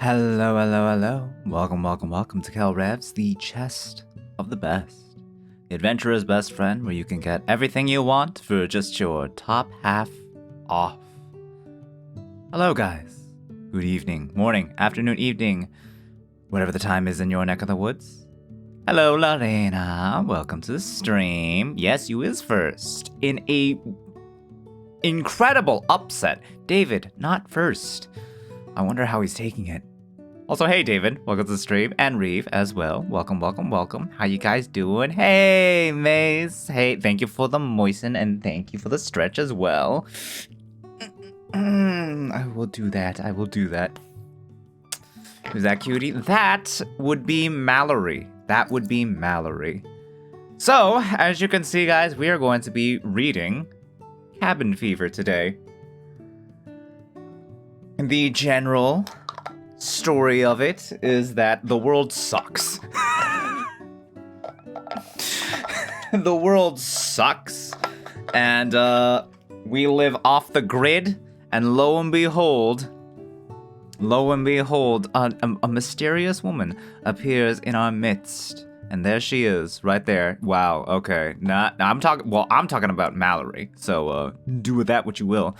Hello, hello, hello. Welcome to Cal Revs, the chest of the best. The adventurer's best friend, where you can get everything you want for just your top half off. Hello, guys. Good evening, morning, afternoon, evening, whatever the time is in your neck of the woods. Hello, Lorena. Welcome to the stream. Yes, you is first. In a incredible upset. David, not first. I wonder how he's taking it. Also, hey, David. Welcome to the stream. And Reeve as well. Welcome. How you guys doing? Hey, Mace. Hey, thank you for the moisten and thank you for the stretch as well. I will do that. Who's that cutie? That would be Mallory. So, as you can see, guys, we are going to be reading Cabin Fever today. The general story of it is that the world sucks. The world sucks, and we live off the grid, and lo and behold, a mysterious woman appears in our midst. And there she is, right there. Wow, okay. I'm talking about Mallory. So, do with that what you will.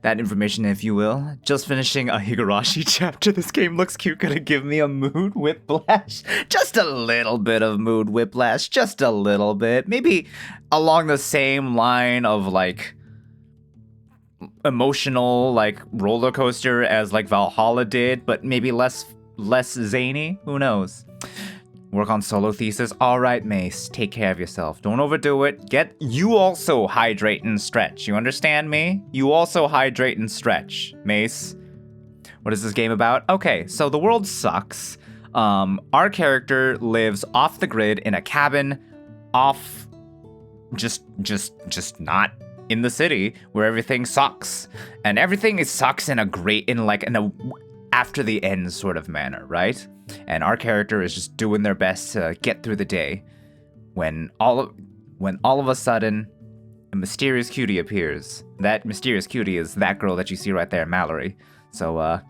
That information, if you will. Just finishing a Higurashi chapter. This game looks cute. Gonna give me a mood whiplash. Just a little bit of mood whiplash. Just a little bit. Maybe along the same line of, like, emotional, like, roller coaster as, like, Valhalla did. But maybe less zany. Who knows? Work on solo thesis. All right, Mace, take care of yourself. Don't overdo it. You also hydrate and stretch. You understand me? You also hydrate and stretch, Mace. What is this game about? Okay, so the world sucks. Our character lives off the grid in a cabin, just not in the city where everything sucks, and everything sucks in a after the end sort of manner, right? And our character is just doing their best to get through the day when all of a sudden a mysterious cutie appears. That mysterious cutie is that girl that you see right there, Mallory. So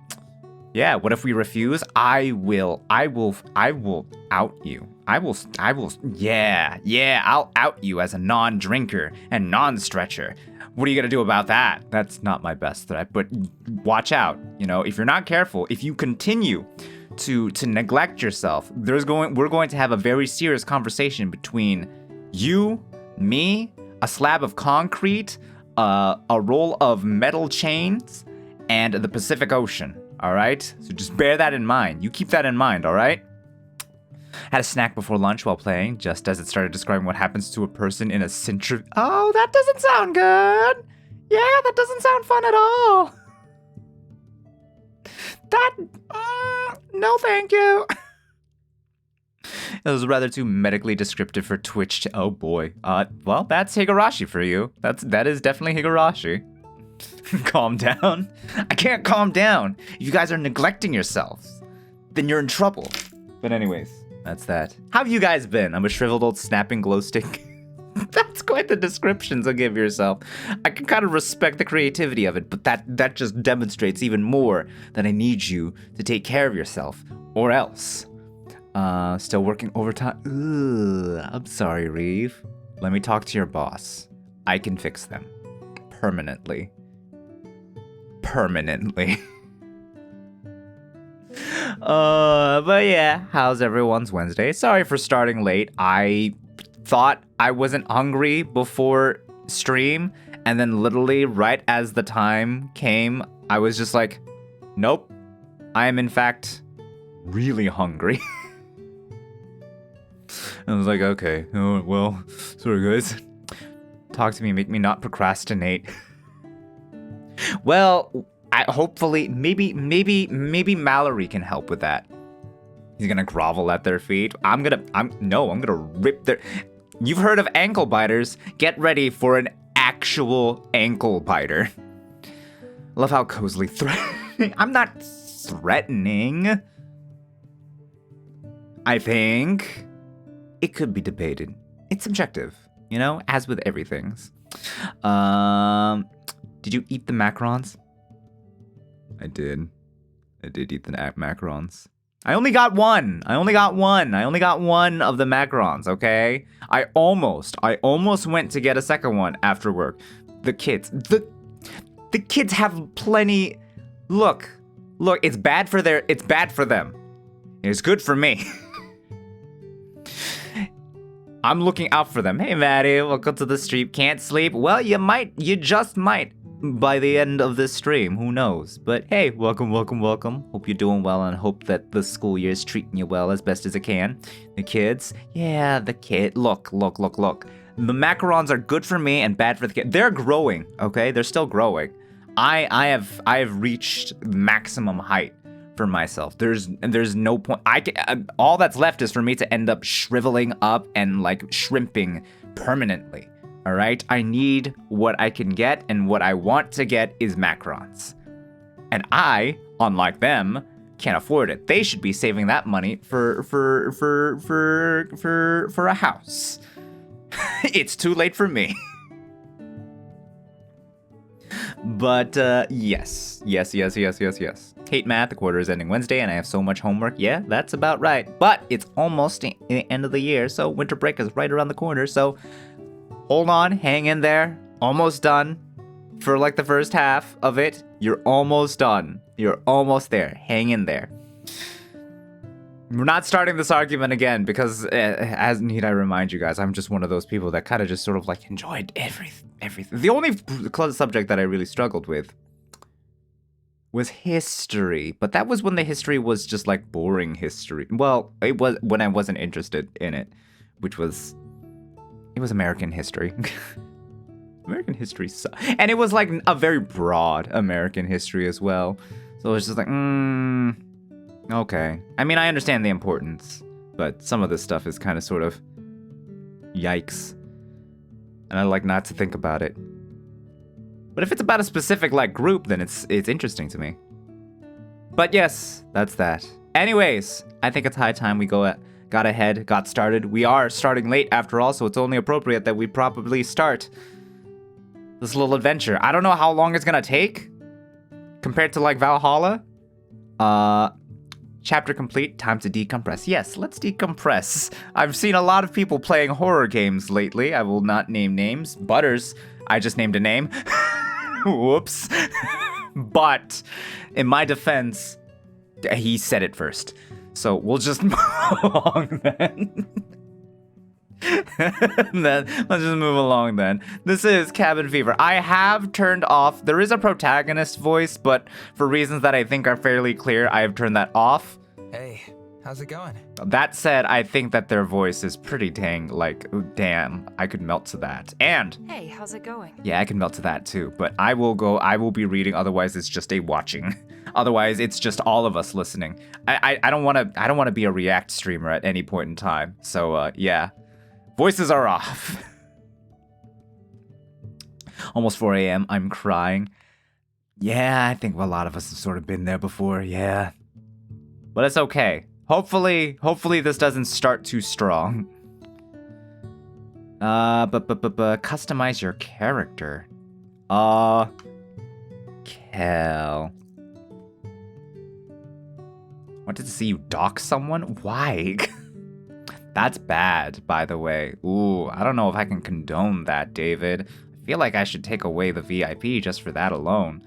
yeah, what if we refuse? I will out you. I'll out you as a non-drinker and non-stretcher. What are you gonna do about that? That's not my best threat, but watch out. You know, if you're not careful, if you continue to neglect yourself, we're going to have a very serious conversation between you, me, a slab of concrete, a roll of metal chains, and the Pacific Ocean. All right? So just bear that in mind. You keep that in mind, all right? Had a snack before lunch while playing, just as it started describing what happens to a person in a Oh, that doesn't sound good. Yeah, that doesn't sound fun at all. No thank you. It was rather too medically descriptive for Twitch. Oh boy. Well, that's Higurashi for you. That is definitely Higurashi. Calm down. I can't calm down. If you guys are neglecting yourselves, then you're in trouble. But anyways, that's that. How have you guys been? I'm a shriveled old snapping glow stick. That's quite the description to give yourself. I can kind of respect the creativity of it, but that just demonstrates even more that I need you to take care of yourself, or else. Still working overtime. Ugh, I'm sorry, Reeve. Let me talk to your boss. I can fix them. Permanently. But yeah, how's everyone's Wednesday? Sorry for starting late. I thought I wasn't hungry before stream, and then literally right as the time came, I was just like, nope, I am in fact really hungry. I was like, okay, oh, well, sorry guys. Talk to me, make me not procrastinate. Well, hopefully, maybe Mallory can help with that. He's gonna grovel at their feet. I'm gonna rip their... You've heard of ankle biters. Get ready for an actual ankle biter. Love how cozily threatening. I'm not threatening. I think it could be debated. It's subjective, you know, as with everything. Did you eat the macarons? I did. I did eat the macarons. I only got one. I only got one of the macarons, okay? I almost went to get a second one after work. The kids have plenty. Look, it's bad for them. It's good for me. I'm looking out for them. Hey, Maddie, welcome to the stream. Can't sleep? Well, you just might by the end of this stream. Who knows? But hey, welcome. Hope you're doing well and hope that the school year is treating you well as best as it can. The kids? Yeah, the kid. Look. The macarons are good for me and bad for the kid. They're growing, okay? They're still growing. I have reached maximum height for myself. There's no point. All that's left is for me to end up shriveling up and like shrimping permanently. All right, I need what I can get, and what I want to get is macarons. And I, unlike them, can't afford it. They should be saving that money for a house. It's too late for me. But yes. Hate math. The quarter is ending Wednesday, and I have so much homework. Yeah, that's about right. But it's almost the end of the year, so winter break is right around the corner. So hold on, hang in there. Almost done. For like the first half of it, you're almost done. You're almost there. Hang in there. We're not starting this argument again because, as need I remind you guys, I'm just one of those people that kind of just sort of like enjoyed everything. The only subject that I really struggled with was history, but that was when the history was just like boring history. Well, it was when I wasn't interested in it, it was American history. American history sucks. And it was like a very broad American history as well. So it was just like, okay. I mean, I understand the importance, but some of this stuff is kind of sort of yikes. And I like not to think about it. But if it's about a specific like group, then it's interesting to me. But yes, that's that. Anyways, I think it's high time we got started. We are starting late after all, so it's only appropriate that we probably start this little adventure. I don't know how long it's gonna take compared to like Valhalla. Chapter complete, time to decompress. Yes, let's decompress. I've seen a lot of people playing horror games lately. I will not name names. Butters, I just named a name. Whoops. But in my defense, he said it first. So we'll just move along then. Let's just move along then. This is Cabin Fever. I have turned off, there is a protagonist voice, but for reasons that I think are fairly clear, I have turned that off. Hey, how's it going? That said, I think that their voice is pretty dang, like, damn, I could melt to that. And hey, how's it going? Yeah, I can melt to that too, but I will be reading, otherwise it's just a watching. Otherwise, it's just all of us listening. I don't want to be a React streamer at any point in time. So, yeah. Voices are off. Almost 4 a.m. I'm crying. Yeah, I think a lot of us have sort of been there before, yeah. But it's okay. Hopefully this doesn't start too strong. But customize your character. Kel. Wanted to see you dock someone? Why? That's bad, by the way. Ooh, I don't know if I can condone that, David. I feel like I should take away the VIP just for that alone.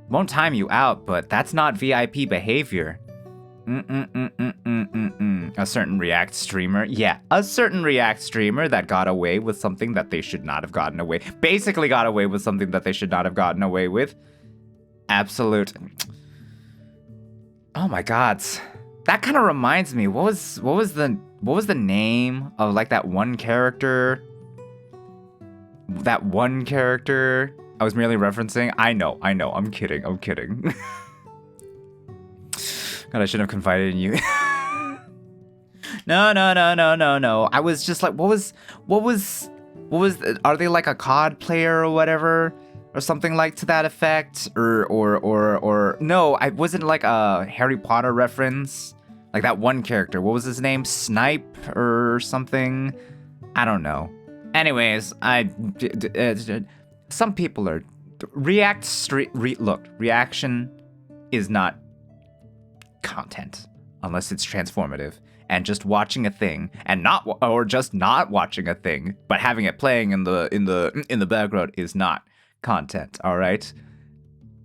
Won't time you out, but that's not VIP behavior. A certain React streamer. Yeah, a certain React streamer that got away with something that they should not have gotten away. Basically got away with something that they should not have gotten away with. Absolute. Oh my god. That kind of reminds me. What was the name of like that one character? That one character I was merely referencing. I know. I'm kidding. God, I shouldn't have confided in you. No. I was just like, what was? Are they like a COD player or whatever, or something like to that effect, or no? I wasn't like a Harry Potter reference. Like that one character, what was his name? Snipe or something? I don't know. Anyways, some people are... Reaction is not content unless it's transformative. And just watching a thing and not watching a thing, but having it playing in the background is not content. All right.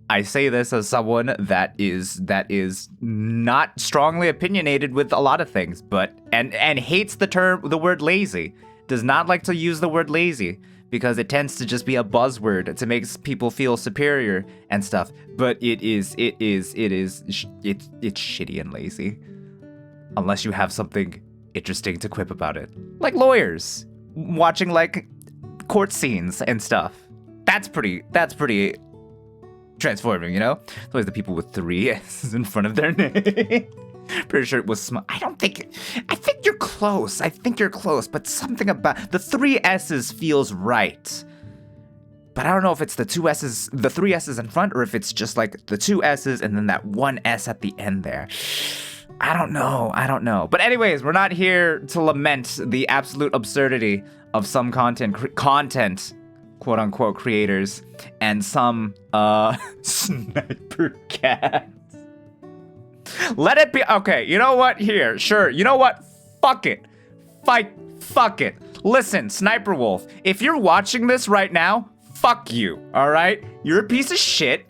I say this as someone that is not strongly opinionated with a lot of things, but and hates the word lazy. Does not like to use the word lazy because it tends to just be a buzzword to make people feel superior and stuff. But it's shitty and lazy. Unless you have something interesting to quip about it. Like lawyers watching like court scenes and stuff. That's pretty transforming, you know? It's always the people with 3 S's in front of their name. Pretty sure it was I think you're close. But something about the 3 S's feels right. But I don't know if it's the 2 S's, the 3 S's in front, or if it's just like the 2 S's and then that 1 S at the end there. I don't know. But anyways, we're not here to lament the absolute absurdity of some content, quote unquote, creators and some, sniper cats. Let it be. Okay, you know what? Here, sure. You know what? Fuck it. Fuck it. Listen, Sniper Wolf, if you're watching this right now, fuck you, all right? You're a piece of shit.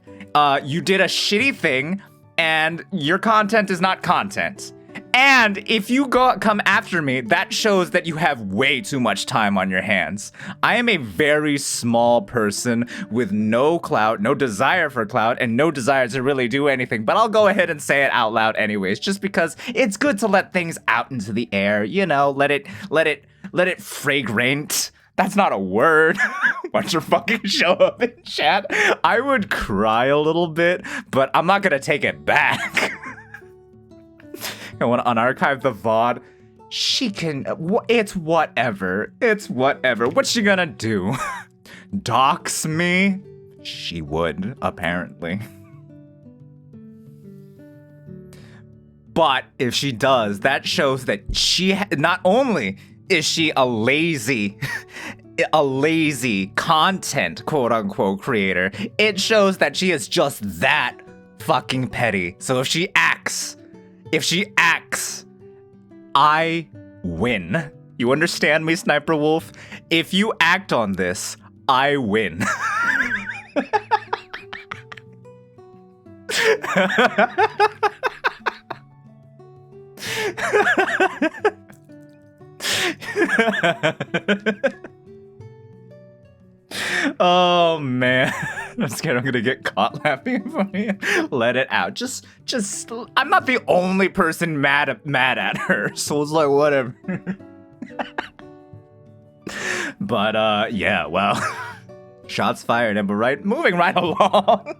You did a shitty thing. And your content is not content. And if you come after me, that shows that you have way too much time on your hands. I am a very small person with no clout, no desire for clout, and no desire to really do anything. But I'll go ahead and say it out loud anyways, just because it's good to let things out into the air. You know, let it fragrant. That's not a word. Bunch of fucking show up in chat. I would cry a little bit, but I'm not gonna take it back. I want to unarchive the VOD. She can. It's whatever. What's she gonna do? Dox me? She would, apparently. But if she does, that shows that she not only is she a lazy content, quote unquote, creator, it shows that she is just that fucking petty. So if she acts, I win. You understand me, Sniper Wolf? If you act on this, I win. Oh man, I'm scared I'm gonna get caught laughing in front of you. Let it out. Just I'm not the only person mad at her, so it's like whatever. But yeah, well, shots fired, and we're moving right along.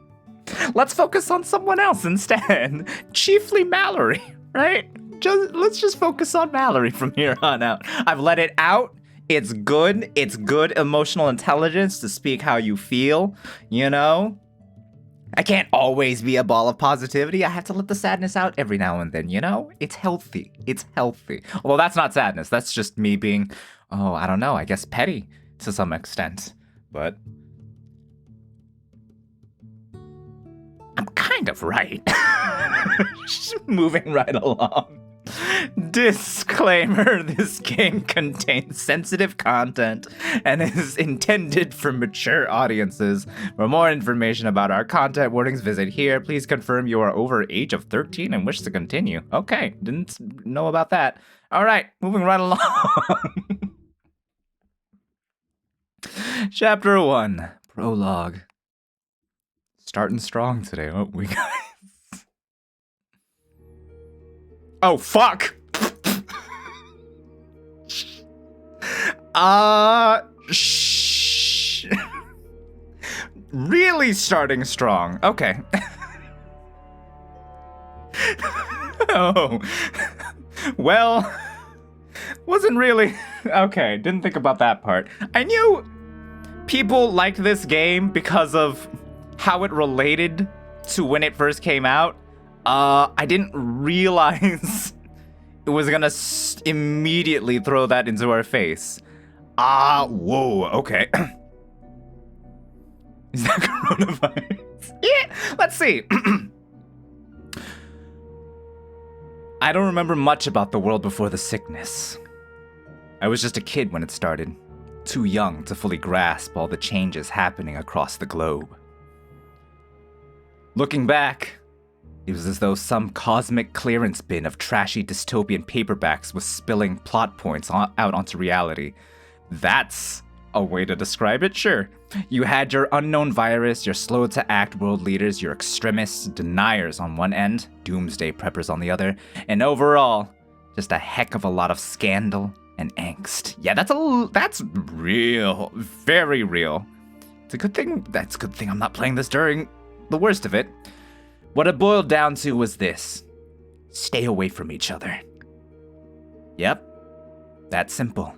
Let's focus on someone else instead. Chiefly Mallory, right? Let's just focus on Mallory from here on out. I've let it out. It's good. It's good emotional intelligence to speak how you feel, you know? I can't always be a ball of positivity. I have to let the sadness out every now and then, you know? It's healthy. Well, that's not sadness. That's just me being, I don't know, I guess petty to some extent. But I'm kind of right. Just moving right along. Disclaimer, this game contains sensitive content and is intended for mature audiences. For more information about our content warnings, visit here. Please confirm you are over age of 13 and wish to continue. Okay, didn't know about that. All right, moving right along. Chapter 1, Prologue. Starting strong today, aren't we, guys? Oh, fuck! Really starting strong. Okay. Oh. Well, wasn't really... Okay, didn't think about that part. I knew people liked this game because of how it related to when it first came out. I didn't realize it was gonna immediately throw that into our face. Whoa, okay. Is that coronavirus? Yeah, let's see. I don't remember much about the world before the sickness. I was just a kid when it started, too young to fully grasp all the changes happening across the globe. Looking back, it was as though some cosmic clearance bin of trashy dystopian paperbacks was spilling plot points out onto reality. That's a way to describe it, sure. You had your unknown virus, your slow-to-act world leaders, your extremists, deniers on one end, doomsday preppers on the other, and overall, just a heck of a lot of scandal and angst. Yeah, that's real, very real. It's a good thing I'm not playing this during the worst of it. What it boiled down to was this: stay away from each other. Yep, that simple.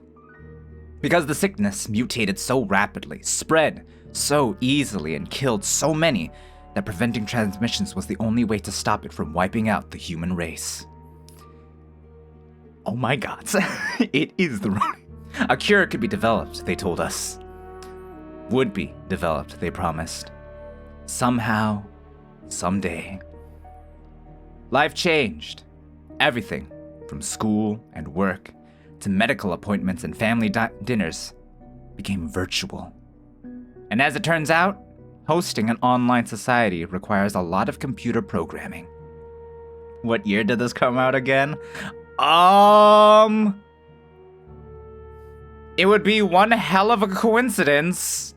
Because the sickness mutated so rapidly, spread so easily, and killed so many that preventing transmissions was the only way to stop it from wiping out the human race. Oh my god, it is the roni. A cure could be developed, they told us. Would be developed, they promised. Somehow, someday. Life changed. Everything, from school and work to medical appointments and family dinners, became virtual. And as it turns out, hosting an online society requires a lot of computer programming. What year did this come out again? It would be one hell of a coincidence.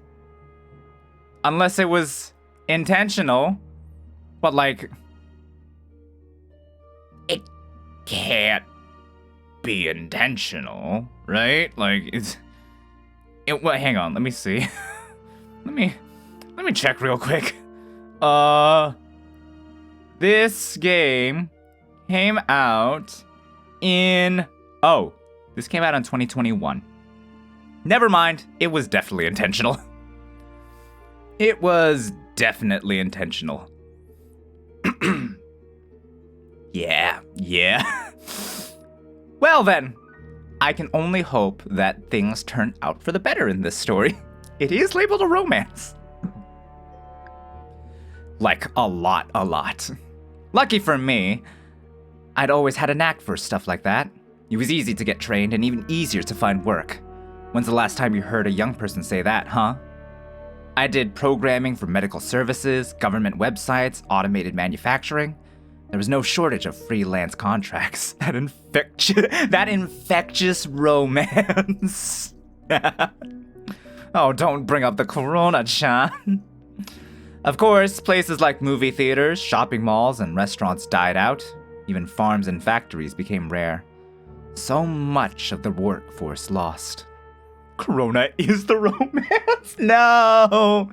Unless it was intentional. But like, it can't be intentional, right? Like, well, hang on, let me see. let me check real quick. This game came out in, this came out in 2021. Never mind, it was definitely intentional. It was definitely intentional. Yeah. Well then, I can only hope that things turn out for the better in this story. It is labeled a romance. Like, a lot. Lucky for me, I'd always had a knack for stuff like that. It was easy to get trained and even easier to find work. When's the last time you heard a young person say that, huh? I did programming for medical services, government websites, automated manufacturing. There was no shortage of freelance contracts. That infectious romance. Oh, don't bring up the corona-chan. Of course, places like movie theaters, shopping malls, and restaurants died out. Even farms and factories became rare. So much of the workforce lost. Corona is the romance? No!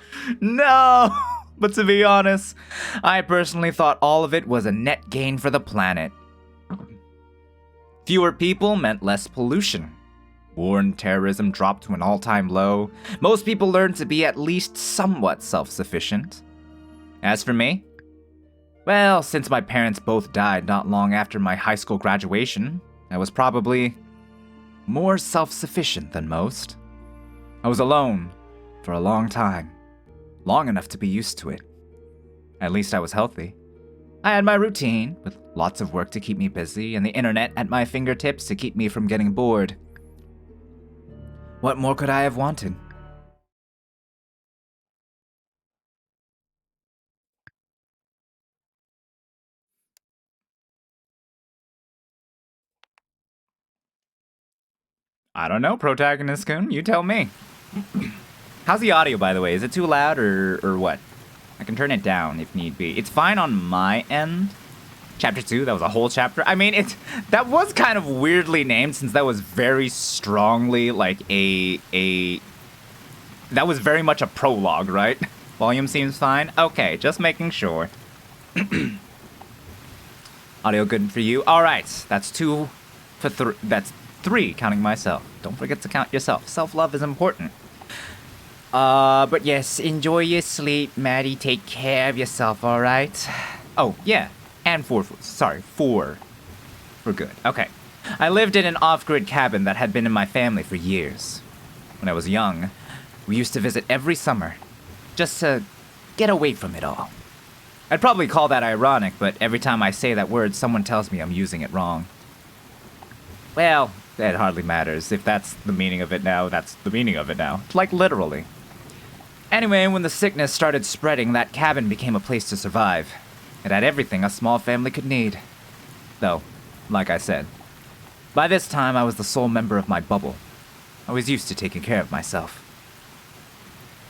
But to be honest, I personally thought all of it was a net gain for the planet. Fewer people meant less pollution. War and terrorism dropped to an all-time low. Most people learned to be at least somewhat self-sufficient. As for me, well, since my parents both died not long after my high school graduation, I was probably more self-sufficient than most. I was alone for a long time. Long enough to be used to it. At least I was healthy. I had my routine, with lots of work to keep me busy, and the internet at my fingertips to keep me from getting bored. What more could I have wanted? I don't know, Protagonist-kun, you tell me. How's the audio, by the way? Is it too loud or what? I can turn it down if need be. It's fine on my end. Chapter 2, that was a whole chapter. I mean, that was kind of weirdly named since that was very strongly like that was very much a prologue, right? Volume seems fine. Okay, just making sure. Audio good for you. All right, that's 2 for 3. That's 3 counting myself. Don't forget to count yourself. Self-love is important. But yes, enjoy your sleep, Maddie. Take care of yourself, all right? Oh, yeah. And 4 for good. Okay. I lived in an off-grid cabin that had been in my family for years. When I was young, we used to visit every summer, just to get away from it all. I'd probably call that ironic, but every time I say that word, someone tells me I'm using it wrong. Well, it hardly matters. If that's the meaning of it now, that's the meaning of it now. Like, literally. Anyway, when the sickness started spreading, that cabin became a place to survive. It had everything a small family could need. Though, like I said, by this time I was the sole member of my bubble. I was used to taking care of myself.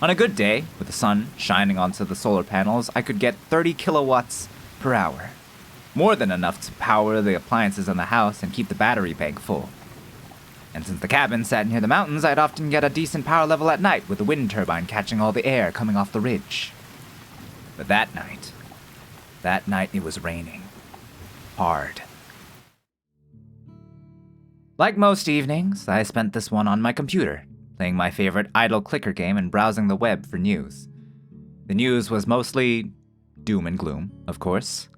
On a good day, with the sun shining onto the solar panels, I could get 30 kilowatts per hour. More than enough to power the appliances in the house and keep the battery bank full. And since the cabin sat near the mountains, I'd often get a decent power level at night with the wind turbine catching all the air coming off the ridge. But that night it was raining. Hard. Like most evenings, I spent this one on my computer, playing my favorite idle clicker game and browsing the web for news. The news was mostly doom and gloom, of course.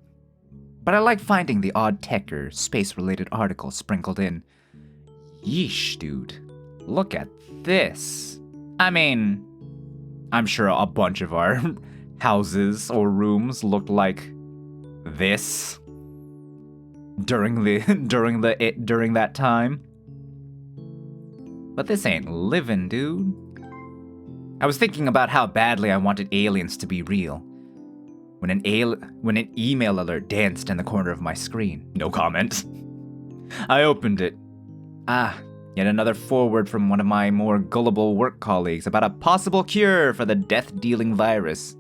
But I liked finding the odd tech or space-related articles sprinkled in. Yeesh, dude. Look at this. I mean, I'm sure a bunch of our houses or rooms looked like this during that time. But this ain't living, dude. I was thinking about how badly I wanted aliens to be real. When an email alert danced in the corner of my screen. No comment. I opened it. Yet another forward from one of my more gullible work colleagues about a possible cure for the death-dealing virus.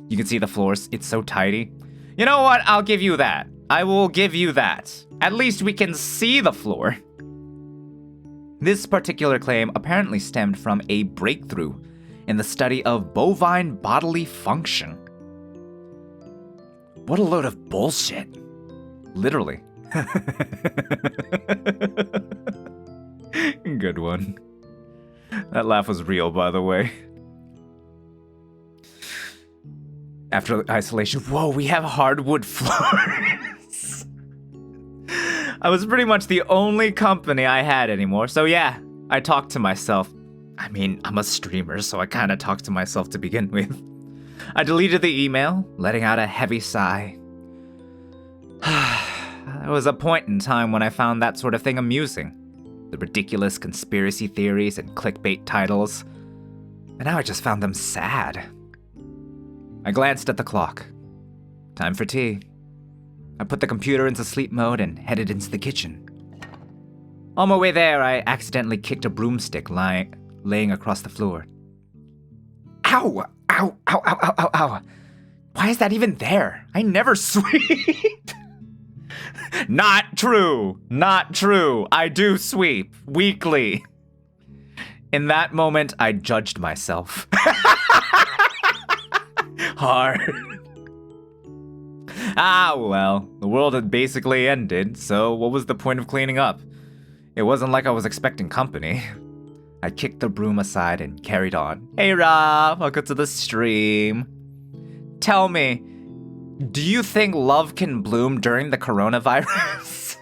You can see the floors, it's so tidy. You know what? I'll give you that. I will give you that. At least we can see the floor. This particular claim apparently stemmed from a breakthrough in the study of bovine bodily function. What a load of bullshit. Literally. Good one. That laugh was real, by the way. After isolation, whoa, we have hardwood floors. I was pretty much the only company I had anymore, so yeah, I talked to myself. I mean, I'm a streamer, so I kind of talked to myself to begin with. I deleted the email, letting out a heavy sigh. There was a point in time when I found that sort of thing amusing. The ridiculous conspiracy theories and clickbait titles. But now I just found them sad. I glanced at the clock. Time for tea. I put the computer into sleep mode and headed into the kitchen. On my way there, I accidentally kicked a broomstick laying across the floor. Ow! Ow! Ow! Ow! Ow! Ow! Ow! Why is that even there? I never sweep! Not true! Not true! I do sweep. Weekly. In that moment, I judged myself. Hard. Well, the world had basically ended, so what was the point of cleaning up? It wasn't like I was expecting company. I kicked the broom aside and carried on. Hey Rob, welcome to the stream. Tell me, do you think love can bloom during the coronavirus?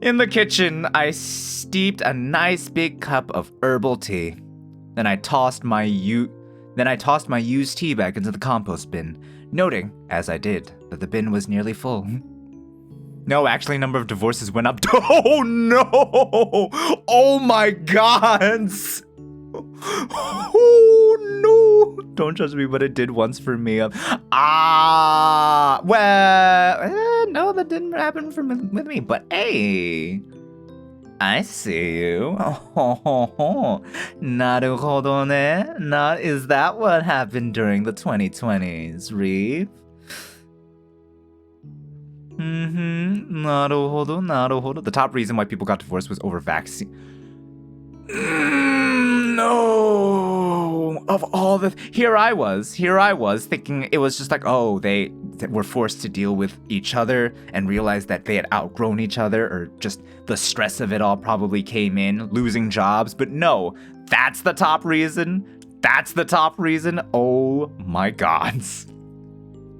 In the kitchen, I steeped a nice big cup of herbal tea. Then I tossed my used tea bag into the compost bin, noting, as I did, that the bin was nearly full. No, actually, number of divorces went up. Oh no! Oh my god! Oh no! Don't judge me, but it did once for me. No, that didn't happen with me. But hey, I see you. Naruhodo ne? Is that what happened during the 2020s, Reeve? Naruhodo. The top reason why people got divorced was over vaccine. No! Of all the... Here I was thinking it was just like, oh, they were forced to deal with each other and realized that they had outgrown each other, or just the stress of it all probably came in, losing jobs. But no, that's the top reason. Oh my gods.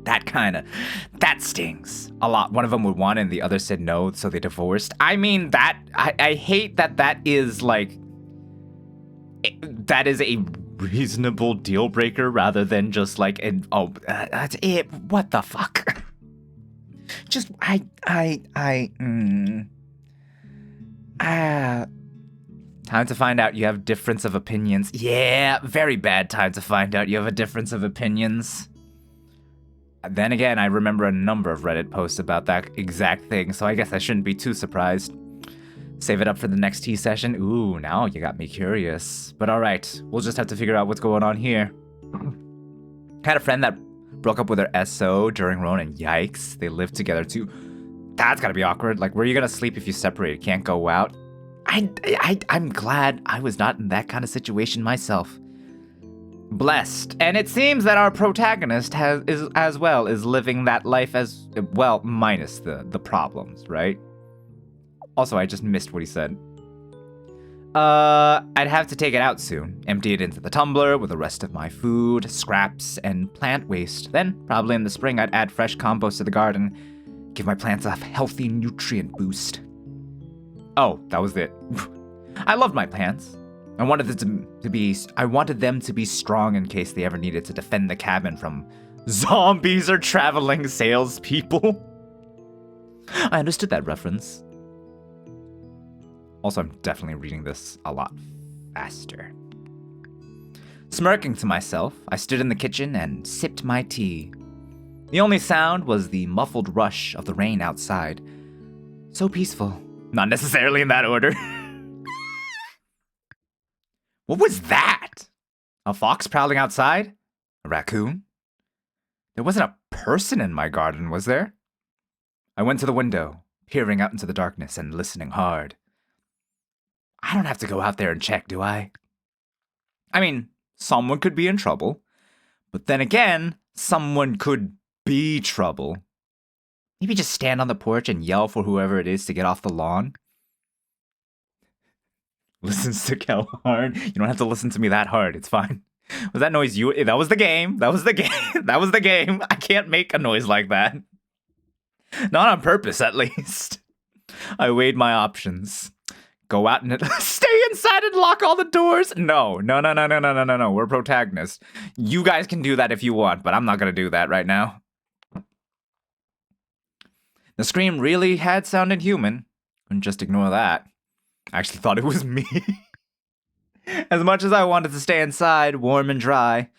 That stings a lot. One of them would want and the other said no, so they divorced. I mean, I hate that is like, that is a reasonable deal breaker rather than just like an that's it. What the fuck? Just time to find out you have difference of opinions. Yeah, very bad time to find out you have a difference of opinions. Then again, I remember a number of Reddit posts about that exact thing, so I guess I shouldn't be too surprised. Save it up for the next tea session. Ooh, now you got me curious. But alright, we'll just have to figure out what's going on here. Had a friend that broke up with her SO during Ronin. Yikes, they lived together too. That's gotta be awkward. Like, where are you gonna sleep if you separate? Can't go out? I'm glad I was not in that kind of situation myself. Blessed. And it seems that our protagonist is living that life as well, minus the problems, right? Also, I just missed what he said. I'd have to take it out soon. Empty it into the tumbler with the rest of my food, scraps, and plant waste. Then, probably in the spring, I'd add fresh compost to the garden. Give my plants a healthy nutrient boost. Oh, that was it. I loved my plants. I wanted them to be strong in case they ever needed to defend the cabin from zombies or traveling salespeople. I understood that reference. Also, I'm definitely reading this a lot faster. Smirking to myself, I stood in the kitchen and sipped my tea. The only sound was the muffled rush of the rain outside. So peaceful. Not necessarily in that order. What was that? A fox prowling outside? A raccoon? There wasn't a person in my garden, was there? I went to the window, peering out into the darkness and listening hard. I don't have to go out there and check, do I? I mean, someone could be in trouble. But then again, someone could be trouble. Maybe just stand on the porch and yell for whoever it is to get off the lawn. Listens to Kelharn. You don't have to listen to me that hard. It's fine. Was that noise you? That was the game. That was the game. That was the game. I can't make a noise like that. Not on purpose, at least. I weighed my options. Go out and stay inside and lock all the doors? No. We're protagonists. You guys can do that if you want, but I'm not going to do that right now. The scream really had sounded human. Couldn't just ignore that. I actually thought it was me. As much as I wanted to stay inside, warm and dry,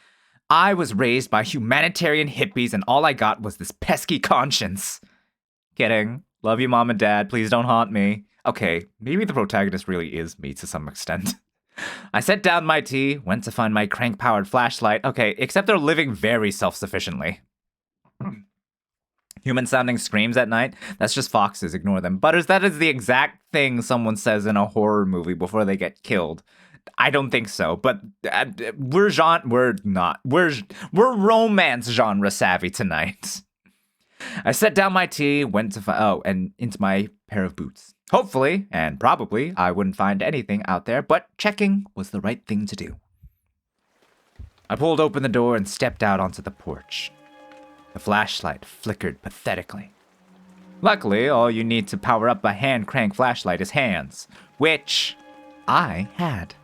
I was raised by humanitarian hippies and all I got was this pesky conscience. Kidding. Love you, Mom and Dad. Please don't haunt me. Okay, maybe the protagonist really is me to some extent. I set down my tea, went to find my crank-powered flashlight. Okay, except they're living very self-sufficiently. Human-sounding screams at night? That's just foxes, ignore them. Butters, that is the exact thing someone says in a horror movie before they get killed. I don't think so, but we're romance genre savvy tonight. I set down my tea, went to and into my pair of boots. Hopefully, and probably, I wouldn't find anything out there, but checking was the right thing to do. I pulled open the door and stepped out onto the porch. The flashlight flickered pathetically. Luckily, all you need to power up a hand crank flashlight is hands, which I had.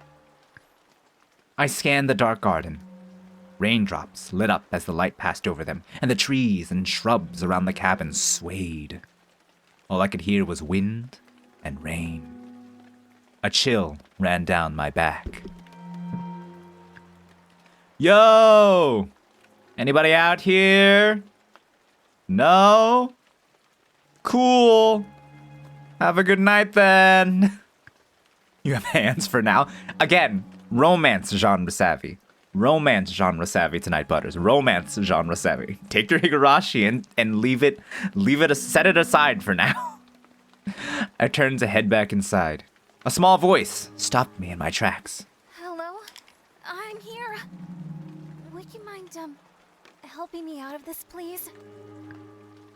I scanned the dark garden. Raindrops lit up as the light passed over them, and the trees and shrubs around the cabin swayed. All I could hear was wind and rain. A chill ran down my back. Yo! Anybody out here? No? Cool. Have a good night then. You have hands for now. Again, romance genre savvy. Romance genre savvy tonight, Butters. Romance genre savvy. Take your Higurashi and set it aside for now. I turned to head back inside. A small voice stopped me in my tracks. Hello? I'm here. Would you mind, helping me out of this, please?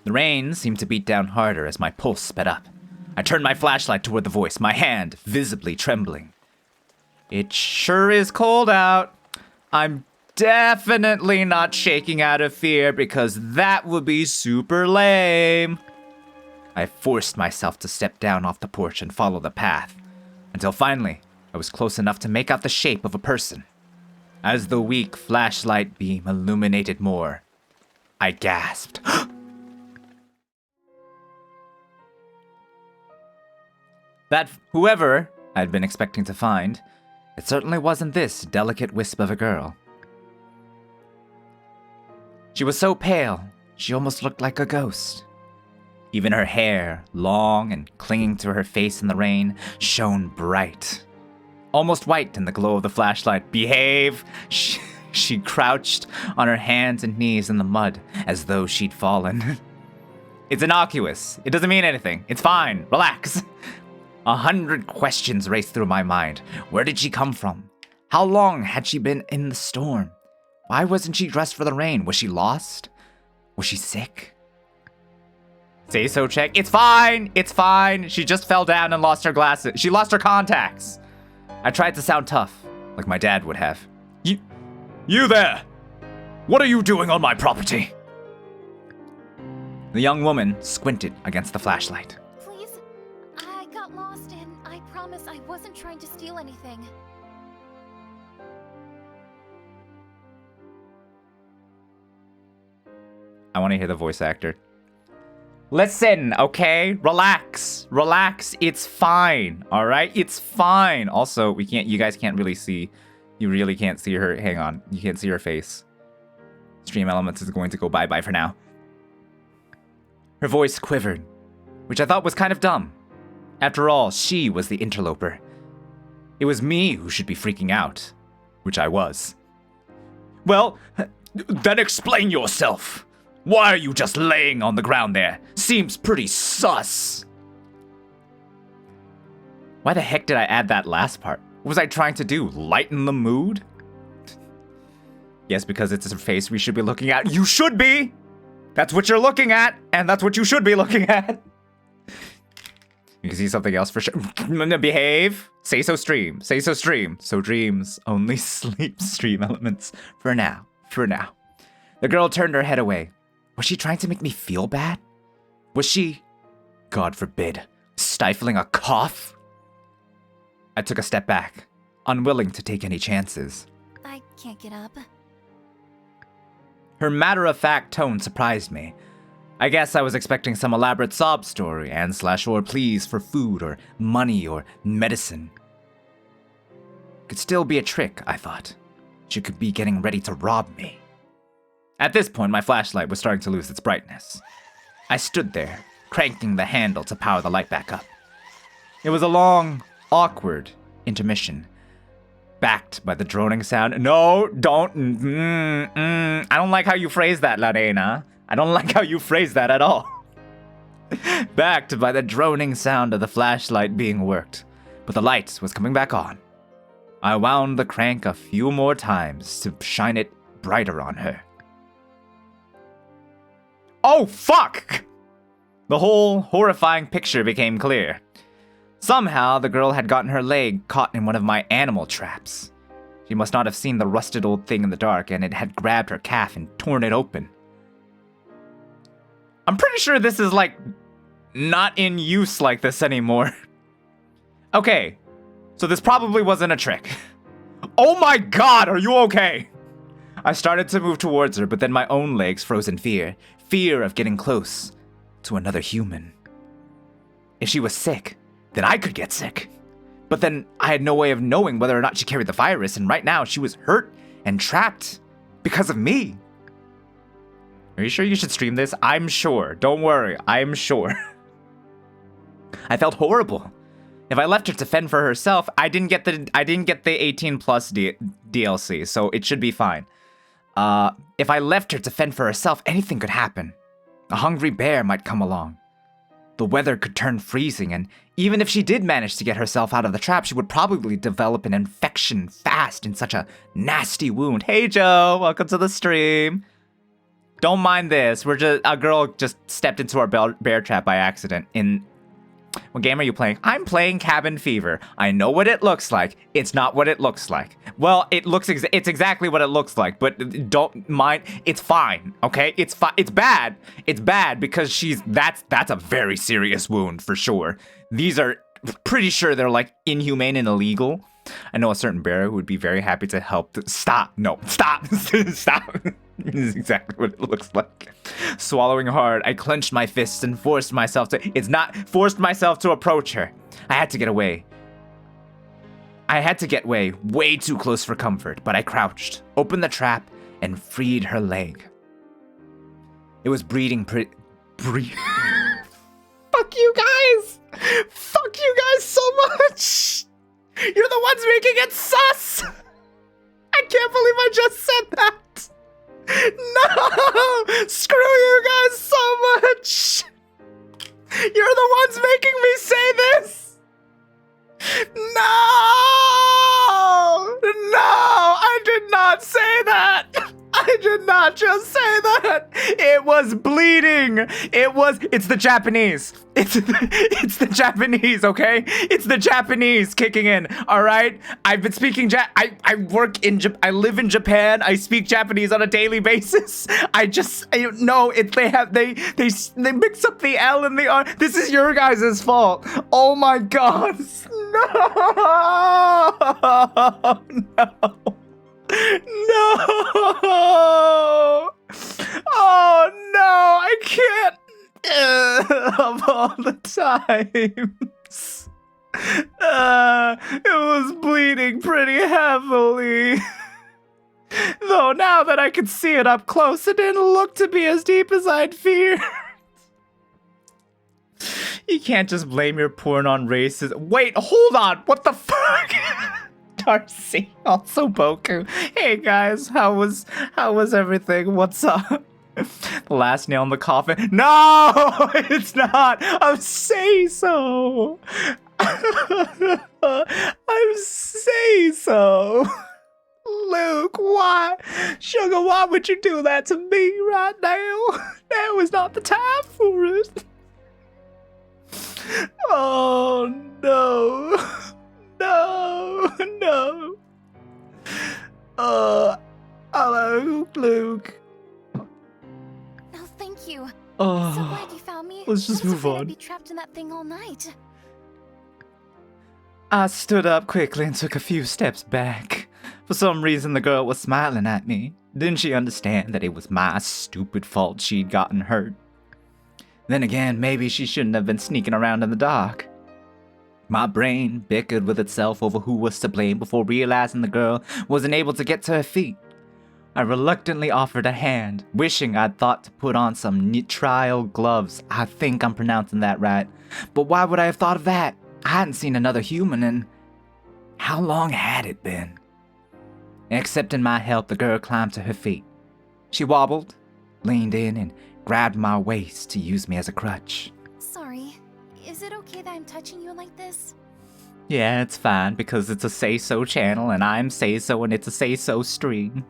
The rain seemed to beat down harder as my pulse sped up. I turned my flashlight toward the voice, my hand visibly trembling. It sure is cold out. I'm definitely not shaking out of fear because that would be super lame. I forced myself to step down off the porch and follow the path, until finally I was close enough to make out the shape of a person. As the weak flashlight beam illuminated more, I gasped. That whoever I'd been expecting to find, it certainly wasn't this delicate wisp of a girl. She was so pale, she almost looked like a ghost. Even her hair, long and clinging to her face in the rain, shone bright. Almost white in the glow of the flashlight. Behave! She crouched on her hands and knees in the mud as though she'd fallen. It's innocuous. It doesn't mean anything. It's fine. Relax. 100 questions raced through my mind. Where did she come from? How long had she been in the storm? Why wasn't she dressed for the rain? Was she lost? Was she sick? Say so check. It's fine. It's fine. She just fell down and lost her glasses. She lost her contacts. I tried to sound tough, like my dad would have. You there! What are you doing on my property? The young woman squinted against the flashlight. Please, I got lost and I promise I wasn't trying to steal anything. I want to hear the voice actor. Listen, okay? Relax. Relax. It's fine. All right? It's fine. Also, you guys can't really see. You really can't see her. Hang on. You can't see her face. Stream Elements is going to go bye-bye for now. Her voice quivered, which I thought was kind of dumb. After all, she was the interloper. It was me who should be freaking out, which I was. Well, then explain yourself. Why are you just laying on the ground there? Seems pretty sus. Why the heck did I add that last part? What was I trying to do? Lighten the mood? Yes, because it's her face we should be looking at. You should be! That's what you're looking at, and that's what you should be looking at. You can see something else for sure. Behave. Say so stream. Say so stream. So dreams only sleep Stream Elements. For now. For now. The girl turned her head away. Was she trying to make me feel bad? Was she, God forbid, stifling a cough? I took a step back, unwilling to take any chances. I can't get up. Her matter-of-fact tone surprised me. I guess I was expecting some elaborate sob story and/or pleas for food or money or medicine. Could still be a trick, I thought. She could be getting ready to rob me. At this point, my flashlight was starting to lose its brightness. I stood there, cranking the handle to power the light back up. It was a long, awkward intermission, backed by the droning sound. No, don't. I don't like how you phrase that, Lorena. I don't like how you phrase that at all. Backed by the droning sound of the flashlight being worked, but the light was coming back on. I wound the crank a few more times to shine it brighter on her. Oh, fuck! The whole horrifying picture became clear. Somehow, the girl had gotten her leg caught in one of my animal traps. She must not have seen the rusted old thing in the dark, and it had grabbed her calf and torn it open. I'm pretty sure this is, not in use like this anymore. Okay, so this probably wasn't a trick. Oh my god, are you okay? I started to move towards her, but then my own legs froze in fear. Fear of getting close to another human. If she was sick, then I could get sick. But then I had no way of knowing whether or not she carried the virus, and right now she was hurt and trapped because of me. Are you sure you should stream this? I'm sure. Don't worry, I'm sure. I felt horrible. If I left her to fend for herself, I didn't get the 18 plus DLC, so it should be fine. If I left her to fend for herself, anything could happen. A hungry bear might come along. The weather could turn freezing, and even if she did manage to get herself out of the trap, she would probably develop an infection fast in such a nasty wound. Hey Joe, welcome to the stream. Don't mind this. A girl just stepped into our bear trap by accident. What game are you playing? I'm playing Cabin Fever. I know what it looks like. It's not what it looks like. Well, it's exactly what it looks like, but don't mind. It's fine, okay? It's fine. It's bad. It's bad because that's a very serious wound for sure. These are pretty sure they're inhumane and illegal. I know a certain bear who would be very happy to help. Stop. No. Stop. Stop. This is exactly what it looks like. Swallowing hard, I clenched my fists and forced myself to approach her. I had to get away. I had to get way too close for comfort, but I crouched, opened the trap, and freed her leg. It was breathing Fuck you guys! Fuck you guys so much! You're the ones making it sus! I can't believe I just said that! No! Screw you guys so much! You're the ones making me say this! No! No! I did not say that! I did not just say that! It was bleeding! It's the Japanese. It's the Japanese, okay? It's the Japanese kicking in, alright? I've been speaking I live in Japan. I speak Japanese on a daily basis. They mix up the L and the R. This is your guys' fault. Oh my god. No! No! No! Oh no, I can't. Of all the times. It was bleeding pretty heavily. Though now that I could see it up close, it didn't look to be as deep as I'd feared. You can't just blame your porn on racism. Wait, hold on. What the fuck? Darcy, also Boku. Hey guys, how was everything? What's up? The last nail in the coffin. No, it's not. I'm say so. I'm say so. Luke, why? Sugar, why would you do that to me right now? Now is not the time for it. Oh no. No, no. Hello, Luke. Oh, thank you. Oh, So glad you found me. let's just I was move afraid on. I'd be trapped in that thing all night. I stood up quickly and took a few steps back. For some reason, the girl was smiling at me. Didn't she understand that it was my stupid fault she'd gotten hurt? Then again, maybe she shouldn't have been sneaking around in the dark. My brain bickered with itself over who was to blame before realizing the girl wasn't able to get to her feet. I reluctantly offered a hand, wishing I'd thought to put on some nitrile gloves. I think I'm pronouncing that right. But why would I have thought of that? I hadn't seen another human in... How long had it been? Accepting my help, the girl climbed to her feet. She wobbled, leaned in, and grabbed my waist to use me as a crutch. Sorry. Is it okay that I'm touching you like this? Yeah, it's fine, because it's a say-so channel, and I'm say-so, and it's a say-so stream.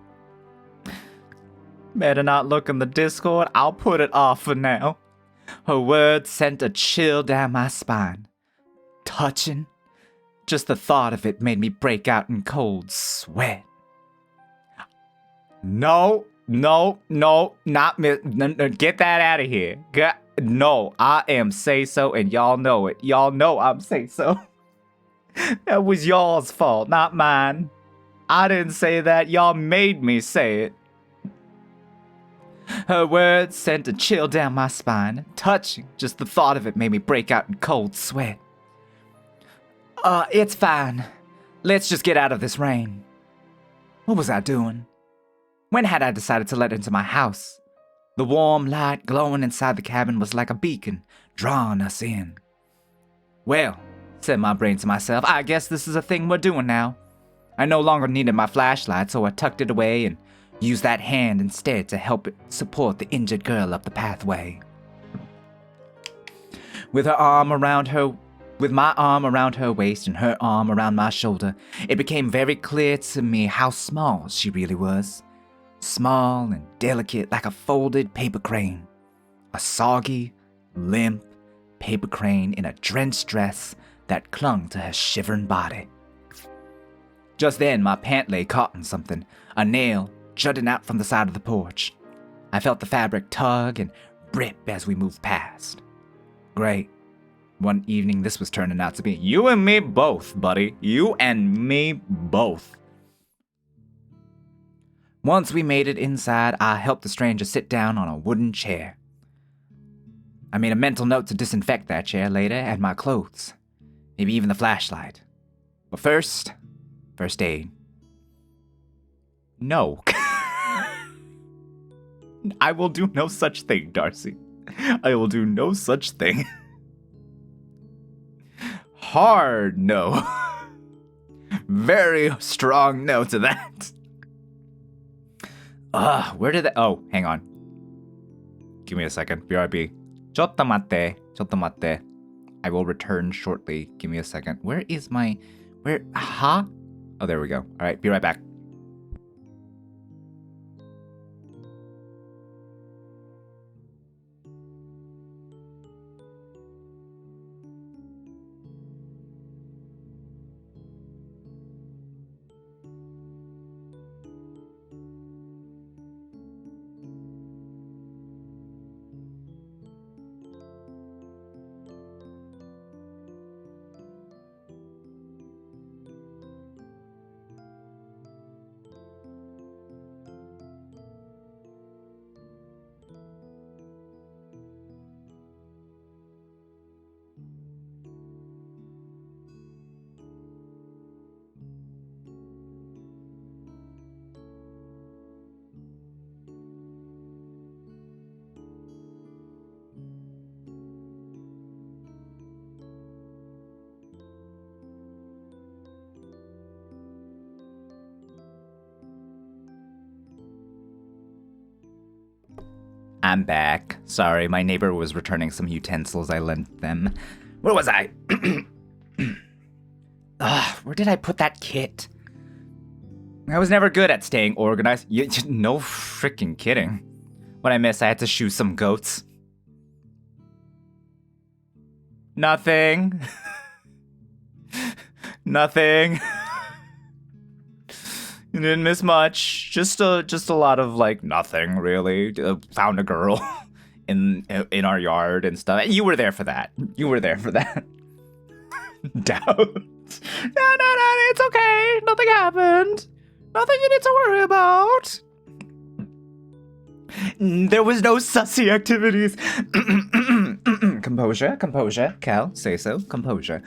Better not look in the Discord, I'll put it off for now. Her words sent a chill down my spine. Touching? Just the thought of it made me break out in cold sweat. No, not me. Get that out of here. No, I am say-so, and y'all know it. Y'all know I'm say-so. That was y'all's fault, not mine. I didn't say that, y'all made me say it. Her words sent a chill down my spine. Touching, just the thought of it made me break out in cold sweat. It's fine. Let's just get out of this rain. What was I doing? When had I decided to let her into my house? The warm light glowing inside the cabin was like a beacon, drawing us in. Well, said my brain to myself, I guess this is a thing we're doing now. I no longer needed my flashlight, so I tucked it away and used that hand instead to help it support the injured girl up the pathway. With my arm around her waist and her arm around my shoulder, it became very clear to me how small she really was. Small and delicate like a folded paper crane. A soggy, limp paper crane in a drenched dress that clung to her shivering body. Just then, my pant leg caught in something, a nail jutting out from the side of the porch. I felt the fabric tug and rip as we moved past. Great. one evening this was turning out to be. You and me both, buddy. You and me both. Once we made it inside, I helped the stranger sit down on a wooden chair. I made a mental note to disinfect that chair later and my clothes. Maybe even the flashlight. But first aid. No. I will do no such thing, Darcy. I will do no such thing. Hard no. Very strong no to that. Where did that... Oh, hang on. Give me a second. BRB. Chotto matte. Chotto matte. I will return shortly. Give me a second. Where is my... Where... Huh? Oh, there we go. All right, be right back. I'm back. Sorry, my neighbor was returning some utensils I lent them. Where was I? Where did I put that kit? I was never good at staying organized. No freaking kidding. When I missed, I had to shoe some goats. Nothing. Nothing. You didn't miss much. Just a lot of like nothing really. Found a girl in our yard and stuff. You were there for that. You were there for that. Doubt. No, it's okay. Nothing happened. Nothing you need to worry about. There was no sussy activities. Composure. Cal, say so. Composure.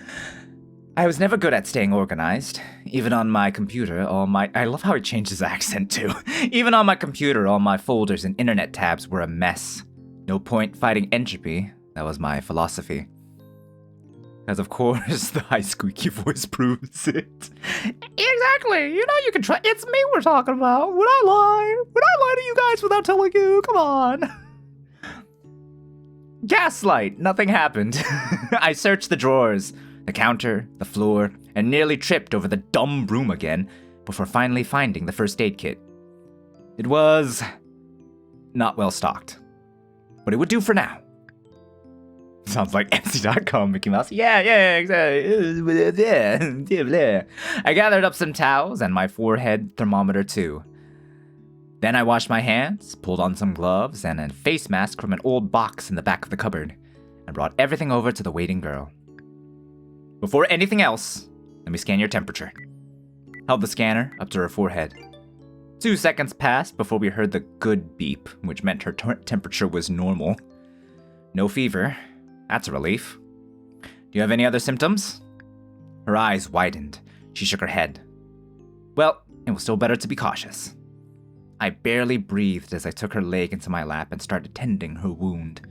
I was never good at staying organized. Even on my computer, I love how it changed his accent too. Even on my computer, all my folders and internet tabs were a mess. No point fighting entropy. That was my philosophy. As of course, the high squeaky voice proves it. Exactly. You know you can try. It's me we're talking about. Would I lie? Would I lie to you guys without telling you? Come on. Gaslight. Nothing happened. I searched the drawers, the counter, the floor, and nearly tripped over the dumb broom again before finally finding the first aid kit. It was not well stocked, but it would do for now. Sounds like MC.com, Mickey Mouse. Yeah, exactly. Yeah. I gathered up some towels and my forehead thermometer too. Then I washed my hands, pulled on some gloves and a face mask from an old box in the back of the cupboard, and brought everything over to the waiting girl. Before anything else, let me scan your temperature. Held the scanner up to her forehead. 2 seconds passed before we heard the good beep, which meant her temperature was normal. No fever. That's a relief. Do you have any other symptoms? Her eyes widened. She shook her head. Well, it was still better to be cautious. I barely breathed as I took her leg into my lap and started tending her wound.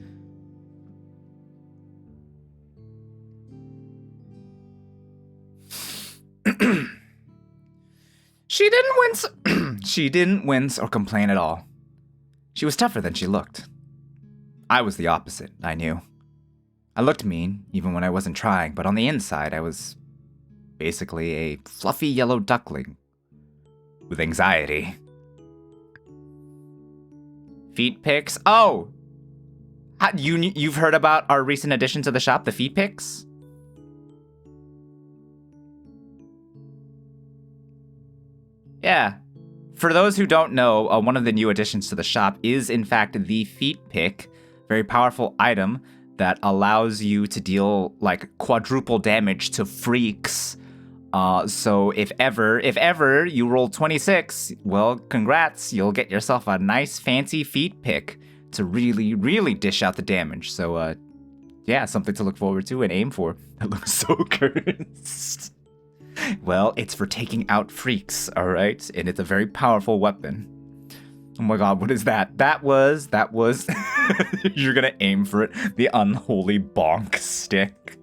She didn't wince. She didn't wince or complain at all. She was tougher than she looked. I was the opposite, I knew. I looked mean, even when I wasn't trying, but on the inside, I was basically a fluffy yellow duckling with anxiety. Feet pics? Oh! You've heard about our recent addition to the shop, the feet pics? Yeah. For those who don't know, one of the new additions to the shop is, in fact, the feet pick. Very powerful item that allows you to deal like quadruple damage to freaks. So if ever you roll 26, well, congrats, you'll get yourself a nice fancy feat pick to really, really dish out the damage. So, yeah, something to look forward to and aim for. That looks so cursed. Well, it's for taking out freaks, all right? And it's a very powerful weapon. Oh my god, what is that? That was, you're gonna aim for it. The unholy bonk stick.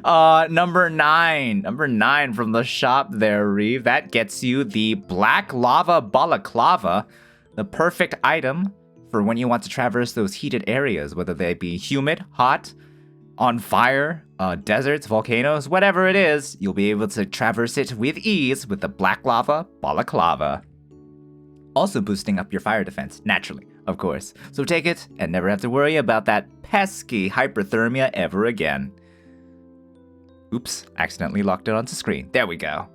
Number nine from the shop there, Reeve. That gets you the black lava balaclava, the perfect item for when you want to traverse those heated areas, whether they be humid, hot, on fire, deserts, volcanoes, whatever it is, you'll be able to traverse it with ease with the black lava balaclava. Also boosting up your fire defense, naturally, of course. So take it and never have to worry about that pesky hyperthermia ever again. Oops, accidentally locked it onto screen. There we go.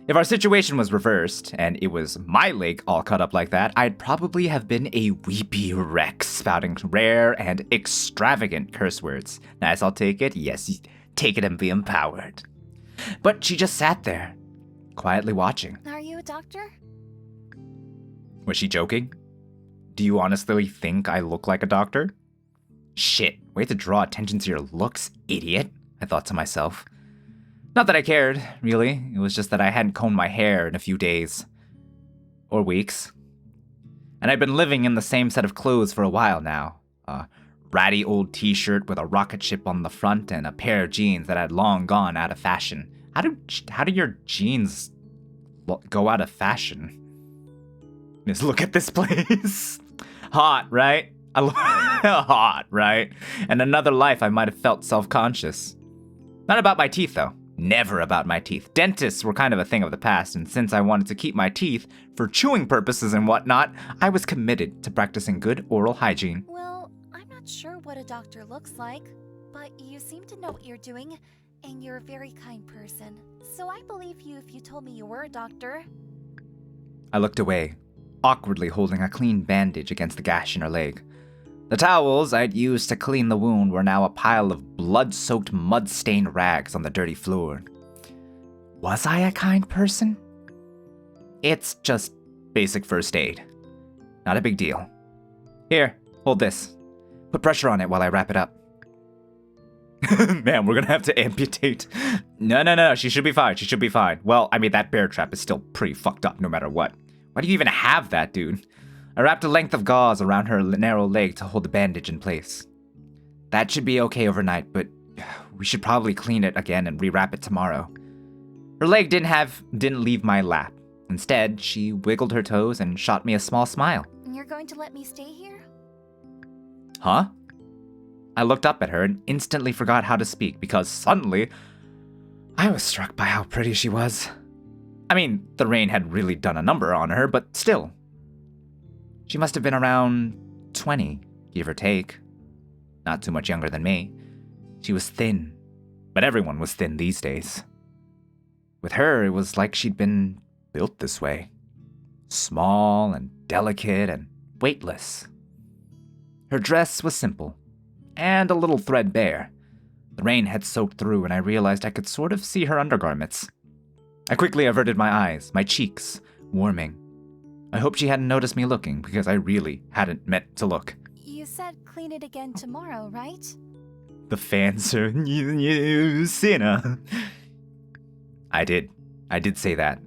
If our situation was reversed, and it was my leg all cut up like that, I'd probably have been a weepy wreck spouting rare and extravagant curse words. Nice, I'll take it. Yes, take it and be empowered. But she just sat there, quietly watching. Are you a doctor? Was she joking? Do you honestly think I look like a doctor? Shit, way to draw attention to your looks, idiot, I thought to myself. Not that I cared, really. It was just that I hadn't combed my hair in a few days. Or weeks. And I'd been living in the same set of clothes for a while now. A ratty old t-shirt with a rocket ship on the front and a pair of jeans that had long gone out of fashion. How do your jeans go out of fashion? Just look at this place. Hot, right? Hot, right? In another life, I might have felt self-conscious. Not about my teeth, though. Never about my teeth. Dentists were kind of a thing of the past, and since I wanted to keep my teeth for chewing purposes and whatnot, I was committed to practicing good oral hygiene. Well, I'm not sure what a doctor looks like, but you seem to know what you're doing, and you're a very kind person. So I believe you if you told me you were a doctor. I looked away, awkwardly holding a clean bandage against the gash in her leg. The towels I'd used to clean the wound were now a pile of blood-soaked, mud-stained rags on the dirty floor. Was I a kind person? It's just basic first aid. Not a big deal. Here, hold this. Put pressure on it while I wrap it up. Man, we're gonna have to amputate. No, she should be fine, she should be fine. Well, I mean, that bear trap is still pretty fucked up no matter what. Why do you even have that, dude? I wrapped a length of gauze around her narrow leg to hold the bandage in place. That should be okay overnight, but we should probably clean it again and rewrap it tomorrow. Her leg didn't leave my lap. Instead, she wiggled her toes and shot me a small smile. You're going to let me stay here? Huh? I looked up at her and instantly forgot how to speak because suddenly, I was struck by how pretty she was. I mean, the rain had really done a number on her, but still. She must have been around 20, give or take. Not too much younger than me. She was thin, but everyone was thin these days. With her, it was like she'd been built this way. Small and delicate and weightless. Her dress was simple, and a little threadbare. The rain had soaked through and I realized I could sort of see her undergarments. I quickly averted my eyes, my cheeks warming. I hoped she hadn't noticed me looking, because I really hadn't meant to look. You said clean it again tomorrow, right? The fancy you sinner. I did say that.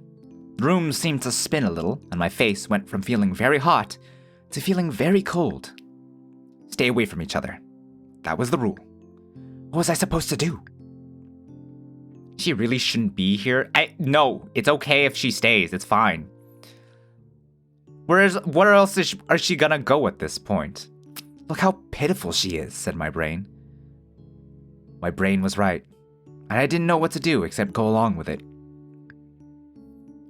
The room seemed to spin a little, and my face went from feeling very hot to feeling very cold. Stay away from each other. That was the rule. What was I supposed to do? She really shouldn't be here. No, it's okay if she stays. It's fine. Where else is she gonna go at this point? Look how pitiful she is, said my brain. My brain was right, and I didn't know what to do except go along with it.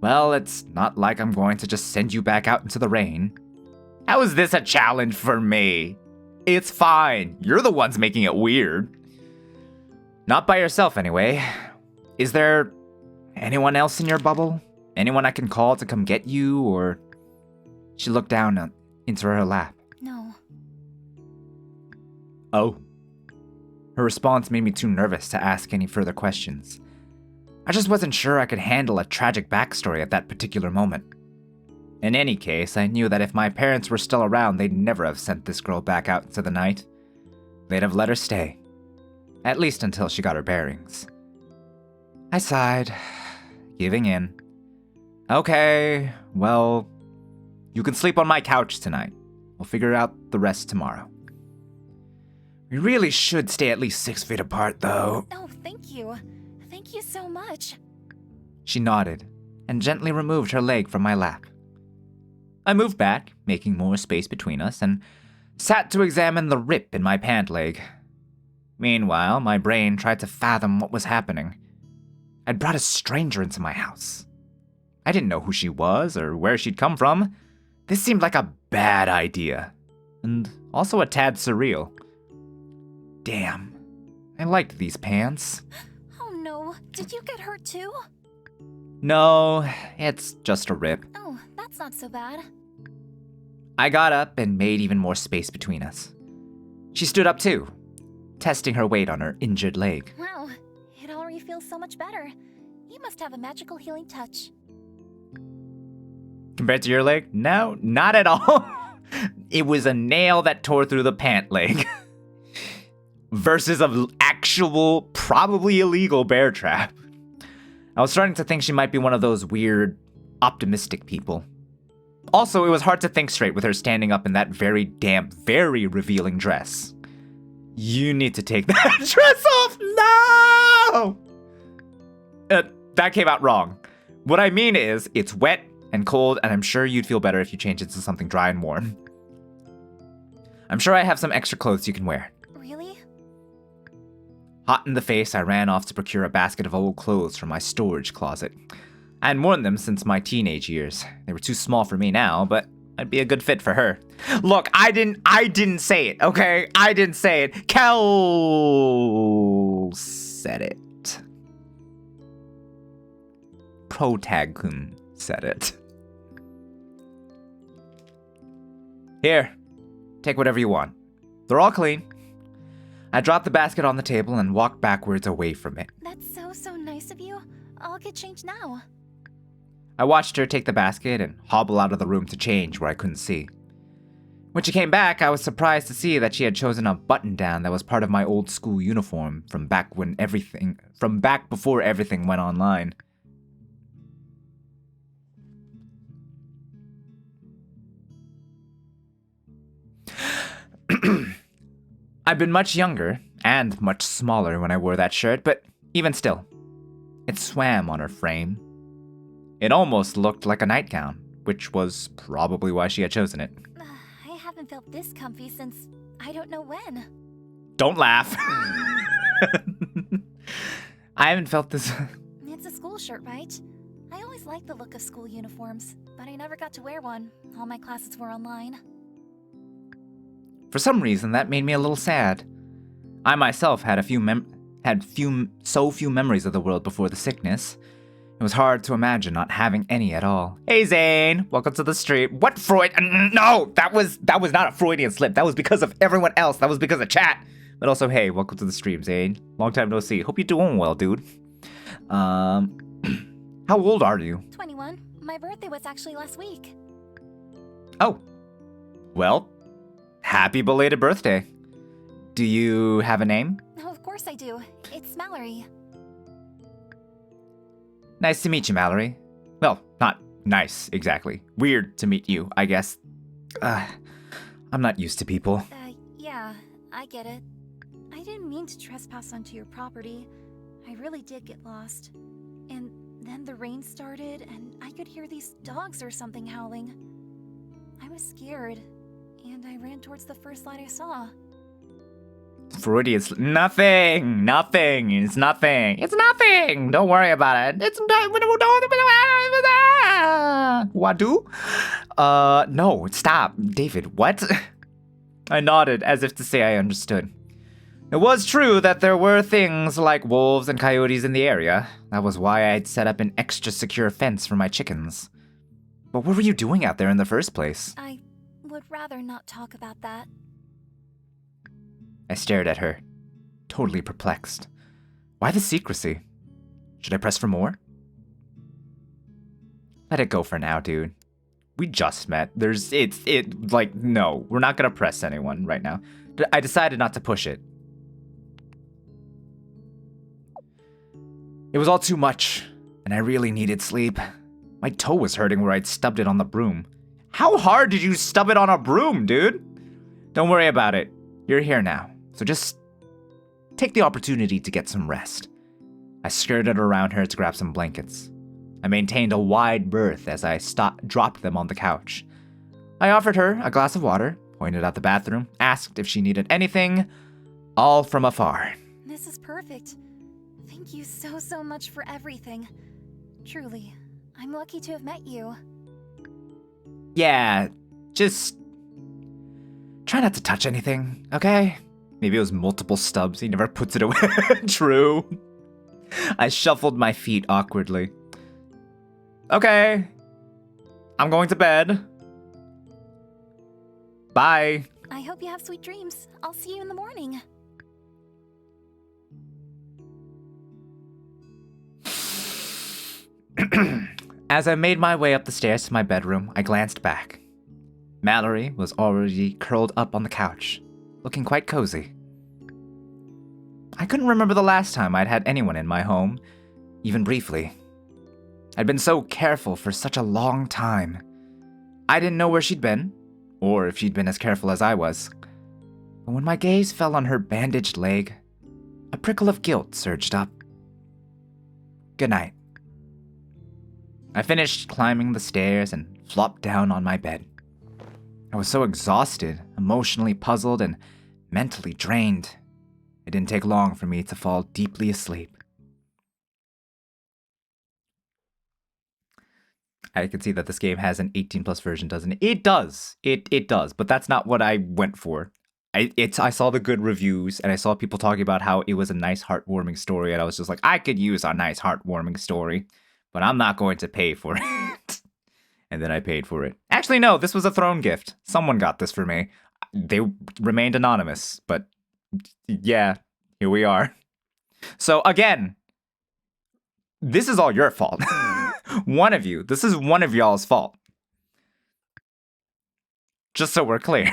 Well, it's not like I'm going to just send you back out into the rain. How is this a challenge for me? It's fine. You're the ones making it weird. Not by yourself, anyway. Is there anyone else in your bubble? Anyone I can call to come get you, or... She looked down into her lap. No. Oh. Her response made me too nervous to ask any further questions. I just wasn't sure I could handle a tragic backstory at that particular moment. In any case, I knew that if my parents were still around, they'd never have sent this girl back out into the night. They'd have let her stay. At least until she got her bearings. I sighed, giving in. Okay, well, you can sleep on my couch tonight. We'll figure out the rest tomorrow. We really should stay at least 6 feet apart, though. Oh, thank you. Thank you so much. She nodded and gently removed her leg from my lap. I moved back, making more space between us, and sat to examine the rip in my pant leg. Meanwhile, my brain tried to fathom what was happening. I'd brought a stranger into my house. I didn't know who she was or where she'd come from. This seemed like a bad idea, and also a tad surreal. Damn, I liked these pants. Oh no, did you get hurt too? No, it's just a rip. Oh, that's not so bad. I got up and made even more space between us. She stood up too, testing her weight on her injured leg. Wow, it already feels so much better. You must have a magical healing touch. Compared to your leg? No, not at all. It was a nail that tore through the pant leg. Versus an actual, probably illegal bear trap. I was starting to think she might be one of those weird, optimistic people. Also, it was hard to think straight with her standing up in that very damp, very revealing dress. You need to take that dress off now! That came out wrong. What I mean is, it's wet and cold, and I'm sure you'd feel better if you changed it to something dry and warm. I'm sure I have some extra clothes you can wear. Really? Hot in the face, I ran off to procure a basket of old clothes from my storage closet. I hadn't worn them since my teenage years. They were too small for me now, but I'd be a good fit for her. Look, I didn't say it, okay? I didn't say it. Kel said it. Protag-kun said it. Here, take whatever you want. They're all clean. I dropped the basket on the table and walked backwards away from it. That's so nice of you. I'll get changed now. I watched her take the basket and hobble out of the room to change where I couldn't see. When she came back, I was surprised to see that she had chosen a button-down that was part of my old school uniform from back before everything went online. I'd been much younger and much smaller when I wore that shirt, but even still, it swam on her frame. It almost looked like a nightgown, which was probably why she had chosen it. I haven't felt this comfy since I don't know when. Don't laugh. I haven't felt this. It's a school shirt, right? I always liked the look of school uniforms, but I never got to wear one. All my classes were online. For some reason, that made me a little sad. I myself had so few memories of the world before the sickness. It was hard to imagine not having any at all. Hey Zane, welcome to the stream. What Freud? No, that was not a Freudian slip. That was because of everyone else. That was because of chat. But also, hey, welcome to the stream, Zane. Long time no see. Hope you're doing well, dude. How old are you? 21. My birthday was actually last week. Oh, well, happy belated birthday. Do you have a name? Oh, of course I do. It's Mallory. Nice to meet you, Mallory. Well, not nice, exactly. Weird to meet you, I guess. I'm not used to people. Yeah, I get it. I didn't mean to trespass onto your property. I really did get lost. And then the rain started, and I could hear these dogs or something howling. I was scared, and I ran towards the first light I saw. Freudian nothing. It's nothing. Don't worry about it. Wadu? No, stop. David, what? I nodded as if to say I understood. It was true that there were things like wolves and coyotes in the area. That was why I'd set up an extra secure fence for my chickens. But what were you doing out there in the first place? I would rather not talk about that. I stared at her, totally perplexed. Why the secrecy? Should I press for more? Let it go for now, dude. We just met. No, we're not gonna press anyone right now. I decided not to push it. It was all too much, and I really needed sleep. My toe was hurting where I'd stubbed it on the broom. How hard did you stub it on a broom, dude? Don't worry about it. You're here now, so just take the opportunity to get some rest. I skirted around her to grab some blankets. I maintained a wide berth as I dropped them on the couch. I offered her a glass of water, pointed out the bathroom, asked if she needed anything, all from afar. This is perfect. Thank you so much for everything. Truly, I'm lucky to have met you. Yeah, just try not to touch anything, okay? Maybe it was multiple stubs. He never puts it away. True. I shuffled my feet awkwardly. Okay. I'm going to bed. Bye. I hope you have sweet dreams. I'll see you in the morning. As I made my way up the stairs to my bedroom, I glanced back. Mallory was already curled up on the couch, looking quite cozy. I couldn't remember the last time I'd had anyone in my home, even briefly. I'd been so careful for such a long time. I didn't know where she'd been, or if she'd been as careful as I was. But when my gaze fell on her bandaged leg, a prickle of guilt surged up. Good night. I finished climbing the stairs and flopped down on my bed. I was so exhausted, emotionally puzzled, and mentally drained. It didn't take long for me to fall deeply asleep. I can see that this game has an 18+ version, doesn't it? It does. It does, but that's not what I went for. I saw the good reviews, and I saw people talking about how it was a nice, heartwarming story, and I was just like, I could use a nice, heartwarming story, but I'm not going to pay for it. And then I paid for it. Actually, no, this was a throne gift. Someone got this for me. They remained anonymous, but yeah, here we are. So again, this is all your fault. One of you. This is one of y'all's fault. Just so we're clear.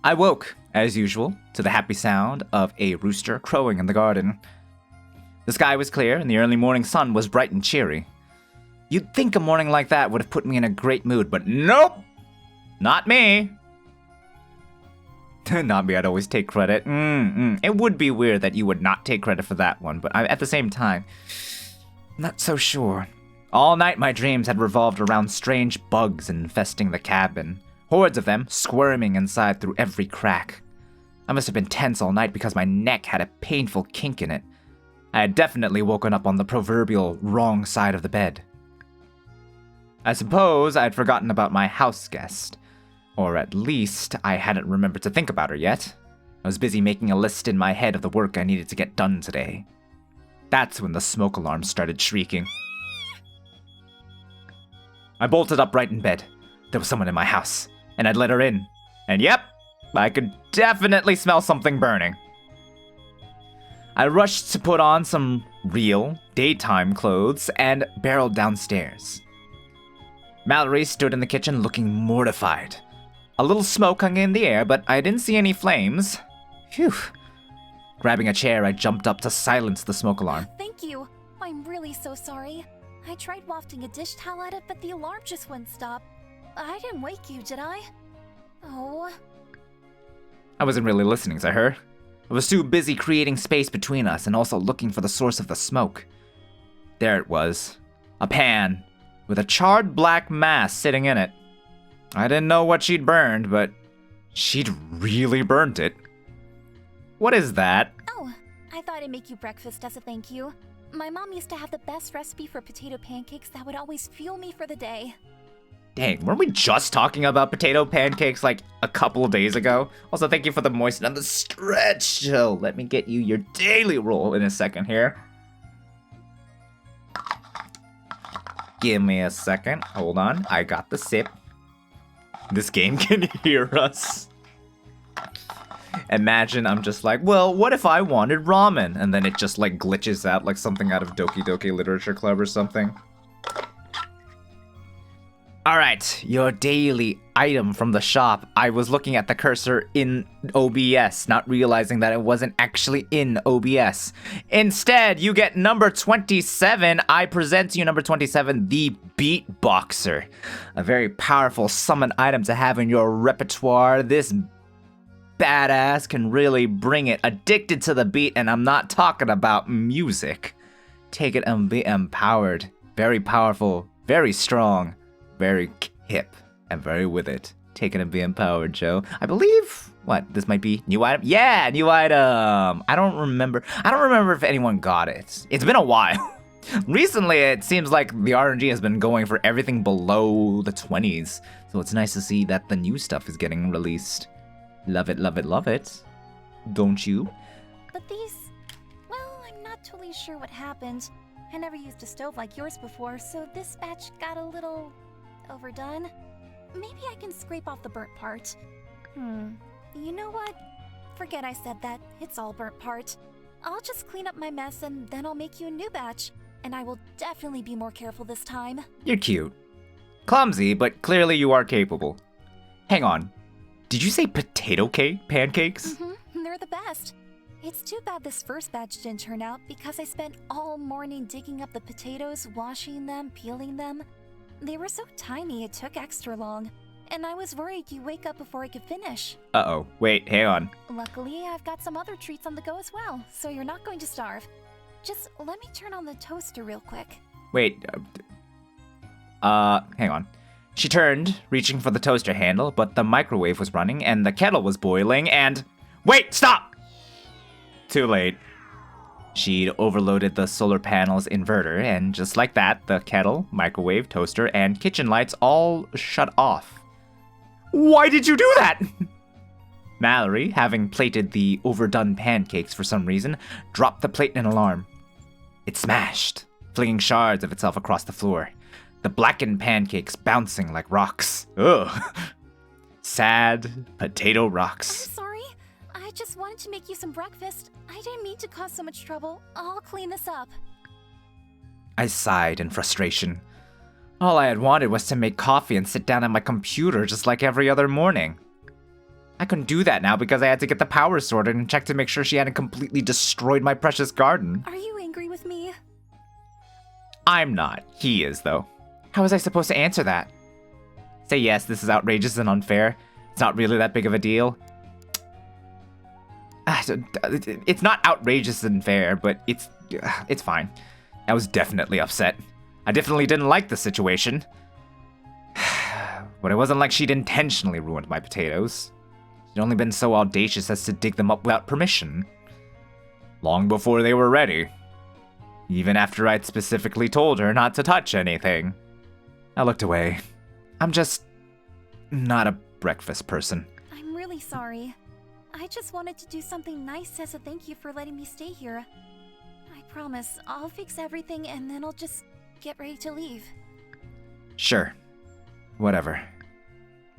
I woke, as usual, to the happy sound of a rooster crowing in the garden. The sky was clear and the early morning sun was bright and cheery. You'd think a morning like that would have put me in a great mood, but nope! Not me! Not me, I'd always take credit. It would be weird that you would not take credit for that one, but at the same time, not so sure. All night my dreams had revolved around strange bugs infesting the cabin. Hordes of them squirming inside through every crack. I must have been tense all night because my neck had a painful kink in it. I had definitely woken up on the proverbial wrong side of the bed. I suppose I'd forgotten about my house guest. Or at least, I hadn't remembered to think about her yet. I was busy making a list in my head of the work I needed to get done today. That's when the smoke alarm started shrieking. I bolted upright in bed. There was someone in my house, and I'd let her in. And yep, I could definitely smell something burning. I rushed to put on some real, daytime clothes and barreled downstairs. Mallory stood in the kitchen looking mortified. A little smoke hung in the air, but I didn't see any flames. Phew. Grabbing a chair, I jumped up to silence the smoke alarm. Thank you. I'm really so sorry. I tried wafting a dish towel at it, but the alarm just wouldn't stop. I didn't wake you, did I? Oh. I wasn't really listening to her. I was too busy creating space between us and also looking for the source of the smoke. There it was. A pan, with a charred black mass sitting in it. I didn't know what she'd burned, but she'd really burned it. What is that? Oh, I thought I'd make you breakfast as a thank you. My mom used to have the best recipe for potato pancakes that would always fuel me for the day. Dang, weren't we just talking about potato pancakes like a couple of days ago? Also, thank you for the moisten and the stretch. So let me get you your daily roll in a second here. Give me a second. Hold on. I got the sip. This game can hear us. Imagine I'm just like, well, what if I wanted ramen? And then it just like glitches out like something out of Doki Doki Literature Club or something. Alright, your daily item from the shop. I was looking at the cursor in OBS, not realizing that it wasn't actually in OBS. Instead, you get number 27. I present to you number 27, the Beatboxer. A very powerful summon item to have in your repertoire. This badass can really bring it. Addicted to the beat, and I'm not talking about music. Take it and be empowered. Very powerful, very strong, very hip, and very with it. Take it and be empowered, Joe. I believe, what, this might be new item? Yeah, new item. I don't remember if anyone got it. It's been a while. Recently, it seems like the RNG has been going for everything below the 20s. So it's nice to see that the new stuff is getting released. Love it, love it, love it. Don't you? But these... Well, I'm not totally sure what happened. I never used a stove like yours before, so this batch got a little... overdone. Maybe I can scrape off the burnt part. You know what? Forget I said that. It's all burnt part. I'll just clean up my mess and then I'll make you a new batch. And I will definitely be more careful this time. You're cute. Clumsy, but clearly you are capable. Hang on. Did you say potato pancakes? They're the best. It's too bad this first batch didn't turn out because I spent all morning digging up the potatoes, washing them, peeling them. They were so tiny it took extra long. And I was worried you'd wake up before I could finish. Uh-oh. Wait, hang on. Luckily, I've got some other treats on the go as well, so you're not going to starve. Just let me turn on the toaster real quick. Wait. Hang on. She turned, reaching for the toaster handle, but the microwave was running and the kettle was boiling and... Wait, stop! Too late. She'd overloaded the solar panel's inverter, and just like that, the kettle, microwave, toaster, and kitchen lights all shut off. Why did you do that? Mallory, having plated the overdone pancakes for some reason, dropped the plate in alarm. It smashed, flinging shards of itself across the floor. The blackened pancakes bouncing like rocks. Ugh. Sad potato rocks. I'm sorry. I just wanted to make you some breakfast. I didn't mean to cause so much trouble. I'll clean this up. I sighed in frustration. All I had wanted was to make coffee and sit down at my computer just like every other morning. I couldn't do that now because I had to get the power sorted and check to make sure she hadn't completely destroyed my precious garden. Are you angry with me? I'm not. He is, though. How was I supposed to answer that? Say yes, this is outrageous and unfair. It's not really that big of a deal. It's not outrageous and fair, but it's fine. I was definitely upset. I definitely didn't like the situation. But it wasn't like she'd intentionally ruined my potatoes. She'd only been so audacious as to dig them up without permission. Long before they were ready. Even after I'd specifically told her not to touch anything. I looked away. I'm just not a breakfast person. I'm really sorry. I just wanted to do something nice as a thank you for letting me stay here. I promise, I'll fix everything and then I'll just get ready to leave. Sure. Whatever.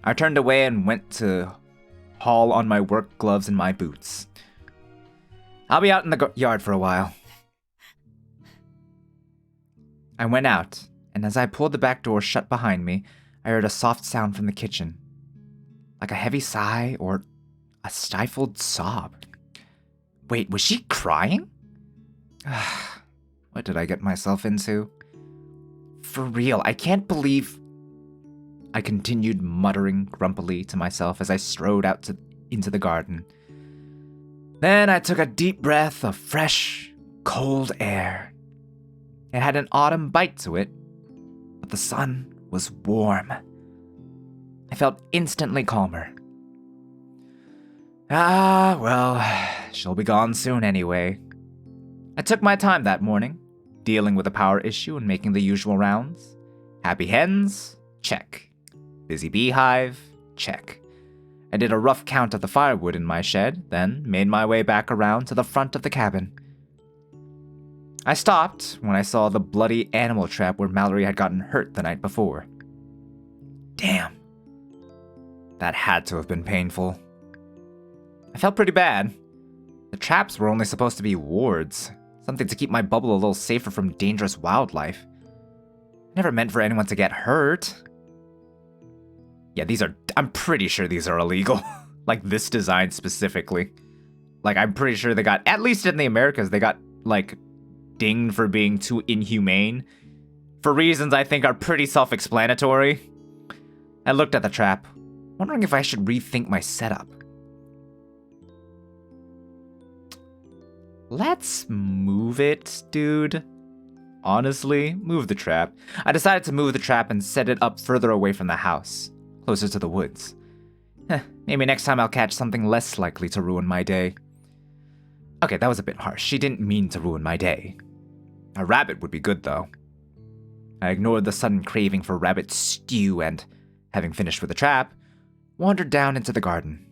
I turned away and went to haul on my work gloves and my boots. I'll be out in the yard for a while. I went out, and as I pulled the back door shut behind me, I heard a soft sound from the kitchen. Like a heavy sigh or a stifled sob. Wait, was she crying? What did I get myself into? For real, I can't believe... I continued muttering grumpily to myself as I strode out into the garden. Then I took a deep breath of fresh, cold air. It had an autumn bite to it, but the sun was warm. I felt instantly calmer. Ah, well, she'll be gone soon anyway. I took my time that morning, dealing with a power issue and making the usual rounds. Happy hens? Check. Busy beehive? Check. I did a rough count of the firewood in my shed, then made my way back around to the front of the cabin. I stopped when I saw the bloody animal trap where Mallory had gotten hurt the night before. Damn. That had to have been painful. I felt pretty bad. The traps were only supposed to be wards, something to keep my bubble a little safer from dangerous wildlife. Never meant for anyone to get hurt. Yeah, I'm pretty sure these are illegal. Like, this design specifically. Like, I'm pretty sure they got, at least in the Americas, they got, like, dinged for being too inhumane. For reasons I think are pretty self-explanatory. I looked at the trap, wondering if I should rethink my setup. Let's move it, dude. Honestly, move the trap. I decided to move the trap and set it up further away from the house, closer to the woods. Maybe next time I'll catch something less likely to ruin my day. Okay, that was a bit harsh. She didn't mean to ruin my day. A rabbit would be good, though. I ignored the sudden craving for rabbit stew and, having finished with the trap, wandered down into the garden.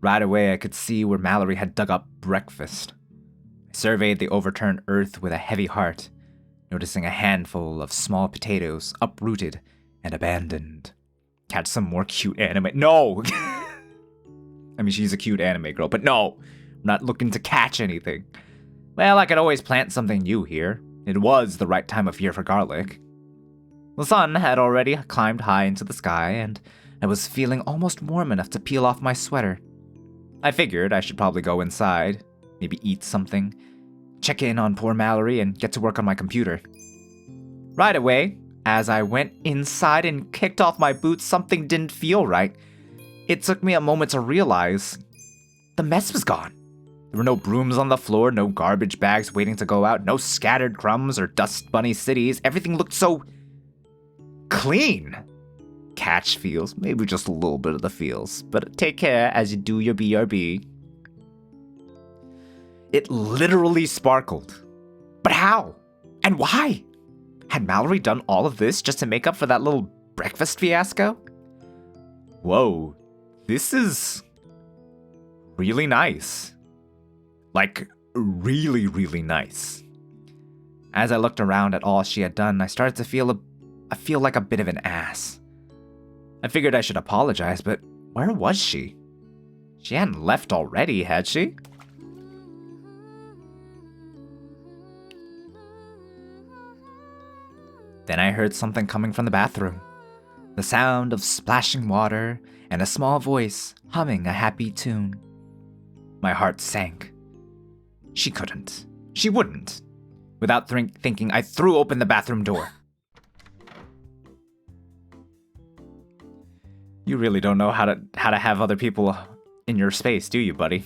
Right away, I could see where Mallory had dug up breakfast. I surveyed the overturned earth with a heavy heart, noticing a handful of small potatoes uprooted and abandoned. Catch some more cute anime. No! I mean, she's a cute anime girl, but no! I'm not looking to catch anything. Well, I could always plant something new here. It was the right time of year for garlic. The sun had already climbed high into the sky, and I was feeling almost warm enough to peel off my sweater. I figured I should probably go inside, maybe eat something, check in on poor Mallory, and get to work on my computer. Right away, as I went inside and kicked off my boots, something didn't feel right. It took me a moment to realize the mess was gone. There were no brooms on the floor, no garbage bags waiting to go out, no scattered crumbs or dust bunny cities. Everything looked so clean. Catch feels, maybe just a little bit of the feels, but take care as you do your BRB. It literally sparkled. But how? And why? Had Mallory done all of this just to make up for that little breakfast fiasco? Whoa, this is really nice. Like, really, really nice. As I looked around at all she had done, I started to feel like a bit of an ass. I figured I should apologize, but where was she? She hadn't left already, had she? Then I heard something coming from the bathroom. The sound of splashing water and a small voice humming a happy tune. My heart sank. She couldn't. She wouldn't. Without thinking, I threw open the bathroom door. You really don't know how to have other people in your space, do you, buddy?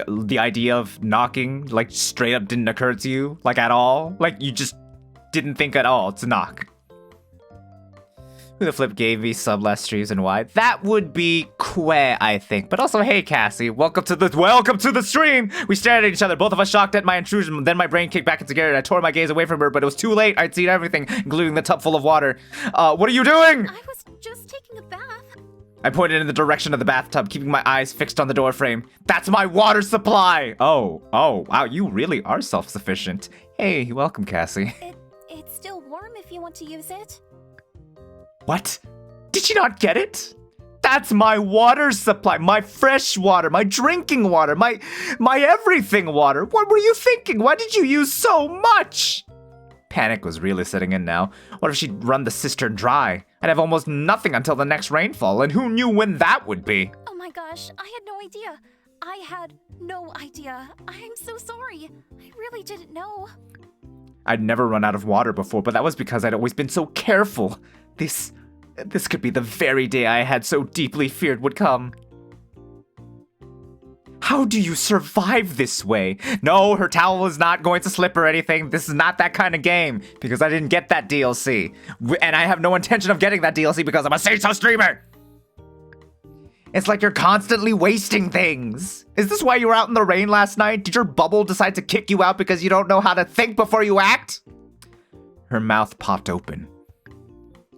The idea of knocking, like, straight up didn't occur to you? Like, at all? Like, you just didn't think at all to knock? Who the flip gave me sub last streams and why? That would be Quay, I think. But also, hey, Cassie, welcome to the stream! We stared at each other, both of us shocked at my intrusion. Then my brain kicked back into gear and I tore my gaze away from her, but it was too late. I'd seen everything, including the tub full of water. What are you doing? I was just taking a bath. I pointed in the direction of the bathtub, keeping my eyes fixed on the doorframe. That's my water supply! Oh, wow, you really are self-sufficient. Hey, welcome, Cassie. It's still warm if you want to use it. What? Did you not get it? That's my water supply, my fresh water, my drinking water, my everything water. What were you thinking? Why did you use so much? Panic was really setting in now. What if she'd run the cistern dry? I'd have almost nothing until the next rainfall, and who knew when that would be? Oh my gosh, I had no idea. I had no idea. I'm so sorry. I really didn't know. I'd never run out of water before, but that was because I'd always been so careful. This could be the very day I had so deeply feared would come. How do you survive this way? No, her towel is not going to slip or anything. This is not that kind of game, because I didn't get that DLC. And I have no intention of getting that DLC because I'm a Say-So streamer! It's like you're constantly wasting things. Is this why you were out in the rain last night? Did your bubble decide to kick you out because you don't know how to think before you act? Her mouth popped open.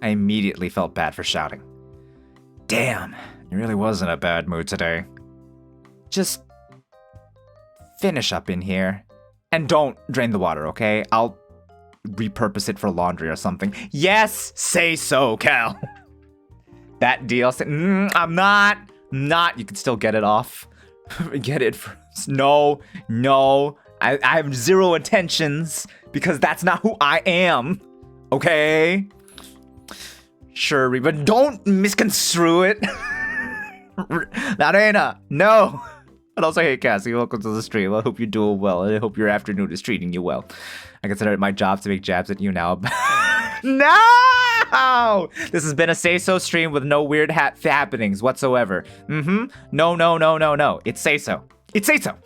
I immediately felt bad for shouting. Damn, he really was in a bad mood today. Just finish up in here. And don't drain the water, okay? I'll repurpose it for laundry or something. Yes, say so, Cal. That deal. I'm not. You can still get it off. Get it. No. I have zero intentions because that's not who I am. Okay? Sure, but don't misconstrue it. Narena, no. But also, hey, Cassie, welcome to the stream. I hope you're doing well. I hope your afternoon is treating you well. I consider it my job to make jabs at you now. No! This has been a say-so stream with no weird happenings whatsoever. No. It's say-so. It's say-so.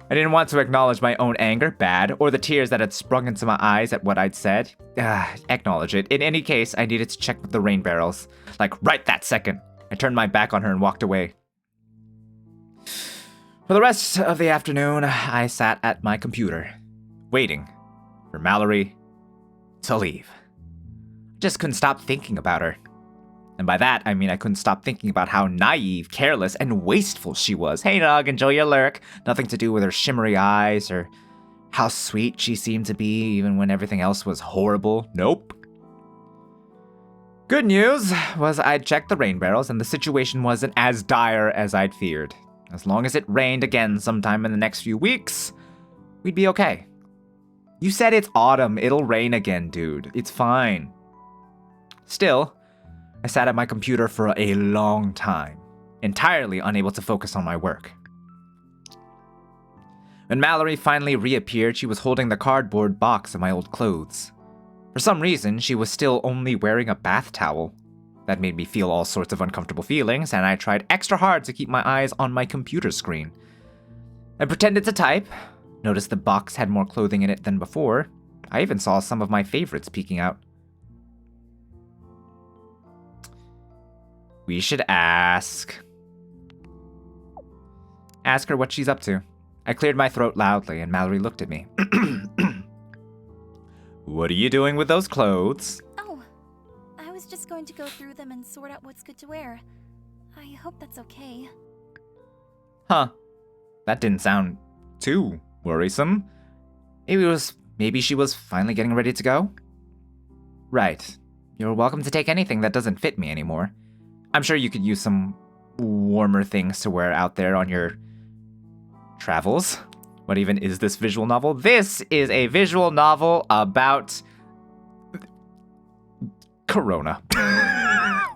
I didn't want to acknowledge my own anger, bad, or the tears that had sprung into my eyes at what I'd said. Acknowledge it. In any case, I needed to check with the rain barrels. Like, right that second. I turned my back on her and walked away. For the rest of the afternoon, I sat at my computer, waiting for Mallory to leave. I just couldn't stop thinking about her. And by that, I mean I couldn't stop thinking about how naive, careless, and wasteful she was. Hey, dog, enjoy your lurk. Nothing to do with her shimmery eyes or how sweet she seemed to be even when everything else was horrible. Nope. Good news was I'd checked the rain barrels and the situation wasn't as dire as I'd feared. As long as it rained again sometime in the next few weeks, we'd be okay. You said it's autumn. It'll rain again, dude. It's fine. Still, I sat at my computer for a long time, entirely unable to focus on my work. When Mallory finally reappeared, she was holding the cardboard box of my old clothes. For some reason, she was still only wearing a bath towel. That made me feel all sorts of uncomfortable feelings, and I tried extra hard to keep my eyes on my computer screen. I pretended to type, noticed the box had more clothing in it than before. I even saw some of my favorites peeking out. We should ask her what she's up to. I cleared my throat loudly, and Mallory looked at me. What are you doing with those clothes? Oh, I was just going to go through them and sort out what's good to wear. I hope that's okay. Huh. That didn't sound too worrisome. Maybe she was finally getting ready to go? Right. You're welcome to take anything that doesn't fit me anymore. I'm sure you could use some warmer things to wear out there on your travels. What even is this visual novel? This is a visual novel about Corona.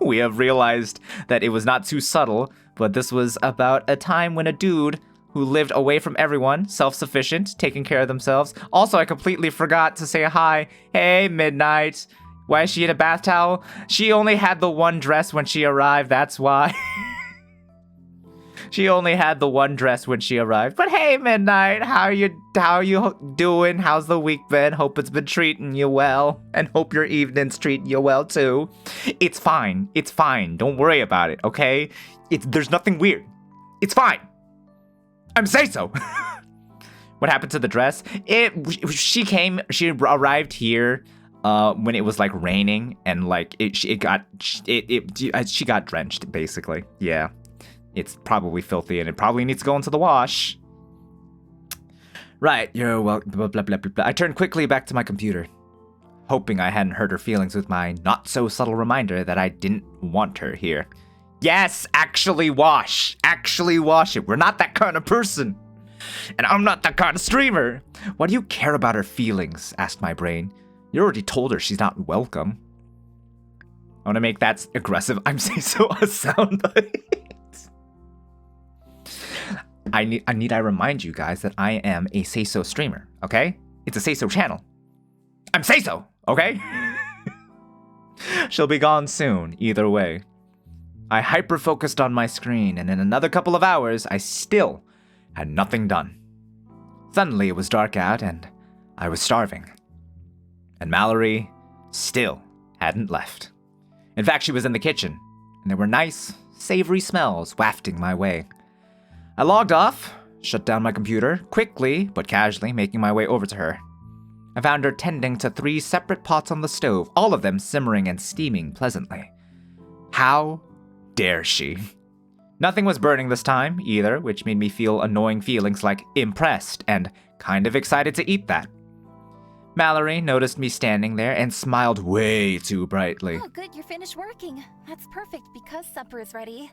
We have realized that it was not too subtle, but this was about a time when a dude who lived away from everyone, self-sufficient, taking care of themselves. Also, I completely forgot to say hi. Hey, Midnight. Why is she in a bath towel? She only had the one dress when she arrived, that's why. She only had the one dress when she arrived. But hey, Midnight, how you doing? How's the week been? Hope it's been treating you well. And hope your evening's treating you well, too. It's fine. It's fine. Don't worry about it, okay? There's nothing weird. It's fine. I'm say so. What happened to the dress? She arrived here when it was like raining and like she got drenched basically. Yeah. It's probably filthy and it probably needs to go into the wash. Right, you're welcome. Blah, blah, blah, blah. I turned quickly back to my computer, hoping I hadn't hurt her feelings with my not-so-subtle reminder that I didn't want her here. Yes, actually wash. Actually wash it. We're not that kind of person. And I'm not that kind of streamer. Why do you care about her feelings? Asked my brain. You already told her she's not welcome. I want to make that aggressive. I'm saying so a soundbite. I remind you guys that I am a say-so streamer, okay? It's a say-so channel. I'm say-so, okay? She'll be gone soon, either way. I hyper-focused on my screen, and in another couple of hours, I still had nothing done. Suddenly, it was dark out, and I was starving. And Mallory still hadn't left. In fact, she was in the kitchen, and there were nice, savory smells wafting my way. I logged off, shut down my computer, quickly but casually making my way over to her. I found her tending to 3 separate pots on the stove, all of them simmering and steaming pleasantly. How dare she? Nothing was burning this time, either, which made me feel annoying feelings like impressed and kind of excited to eat that. Mallory noticed me standing there and smiled way too brightly. Oh, good, you're finished working. That's perfect because supper is ready.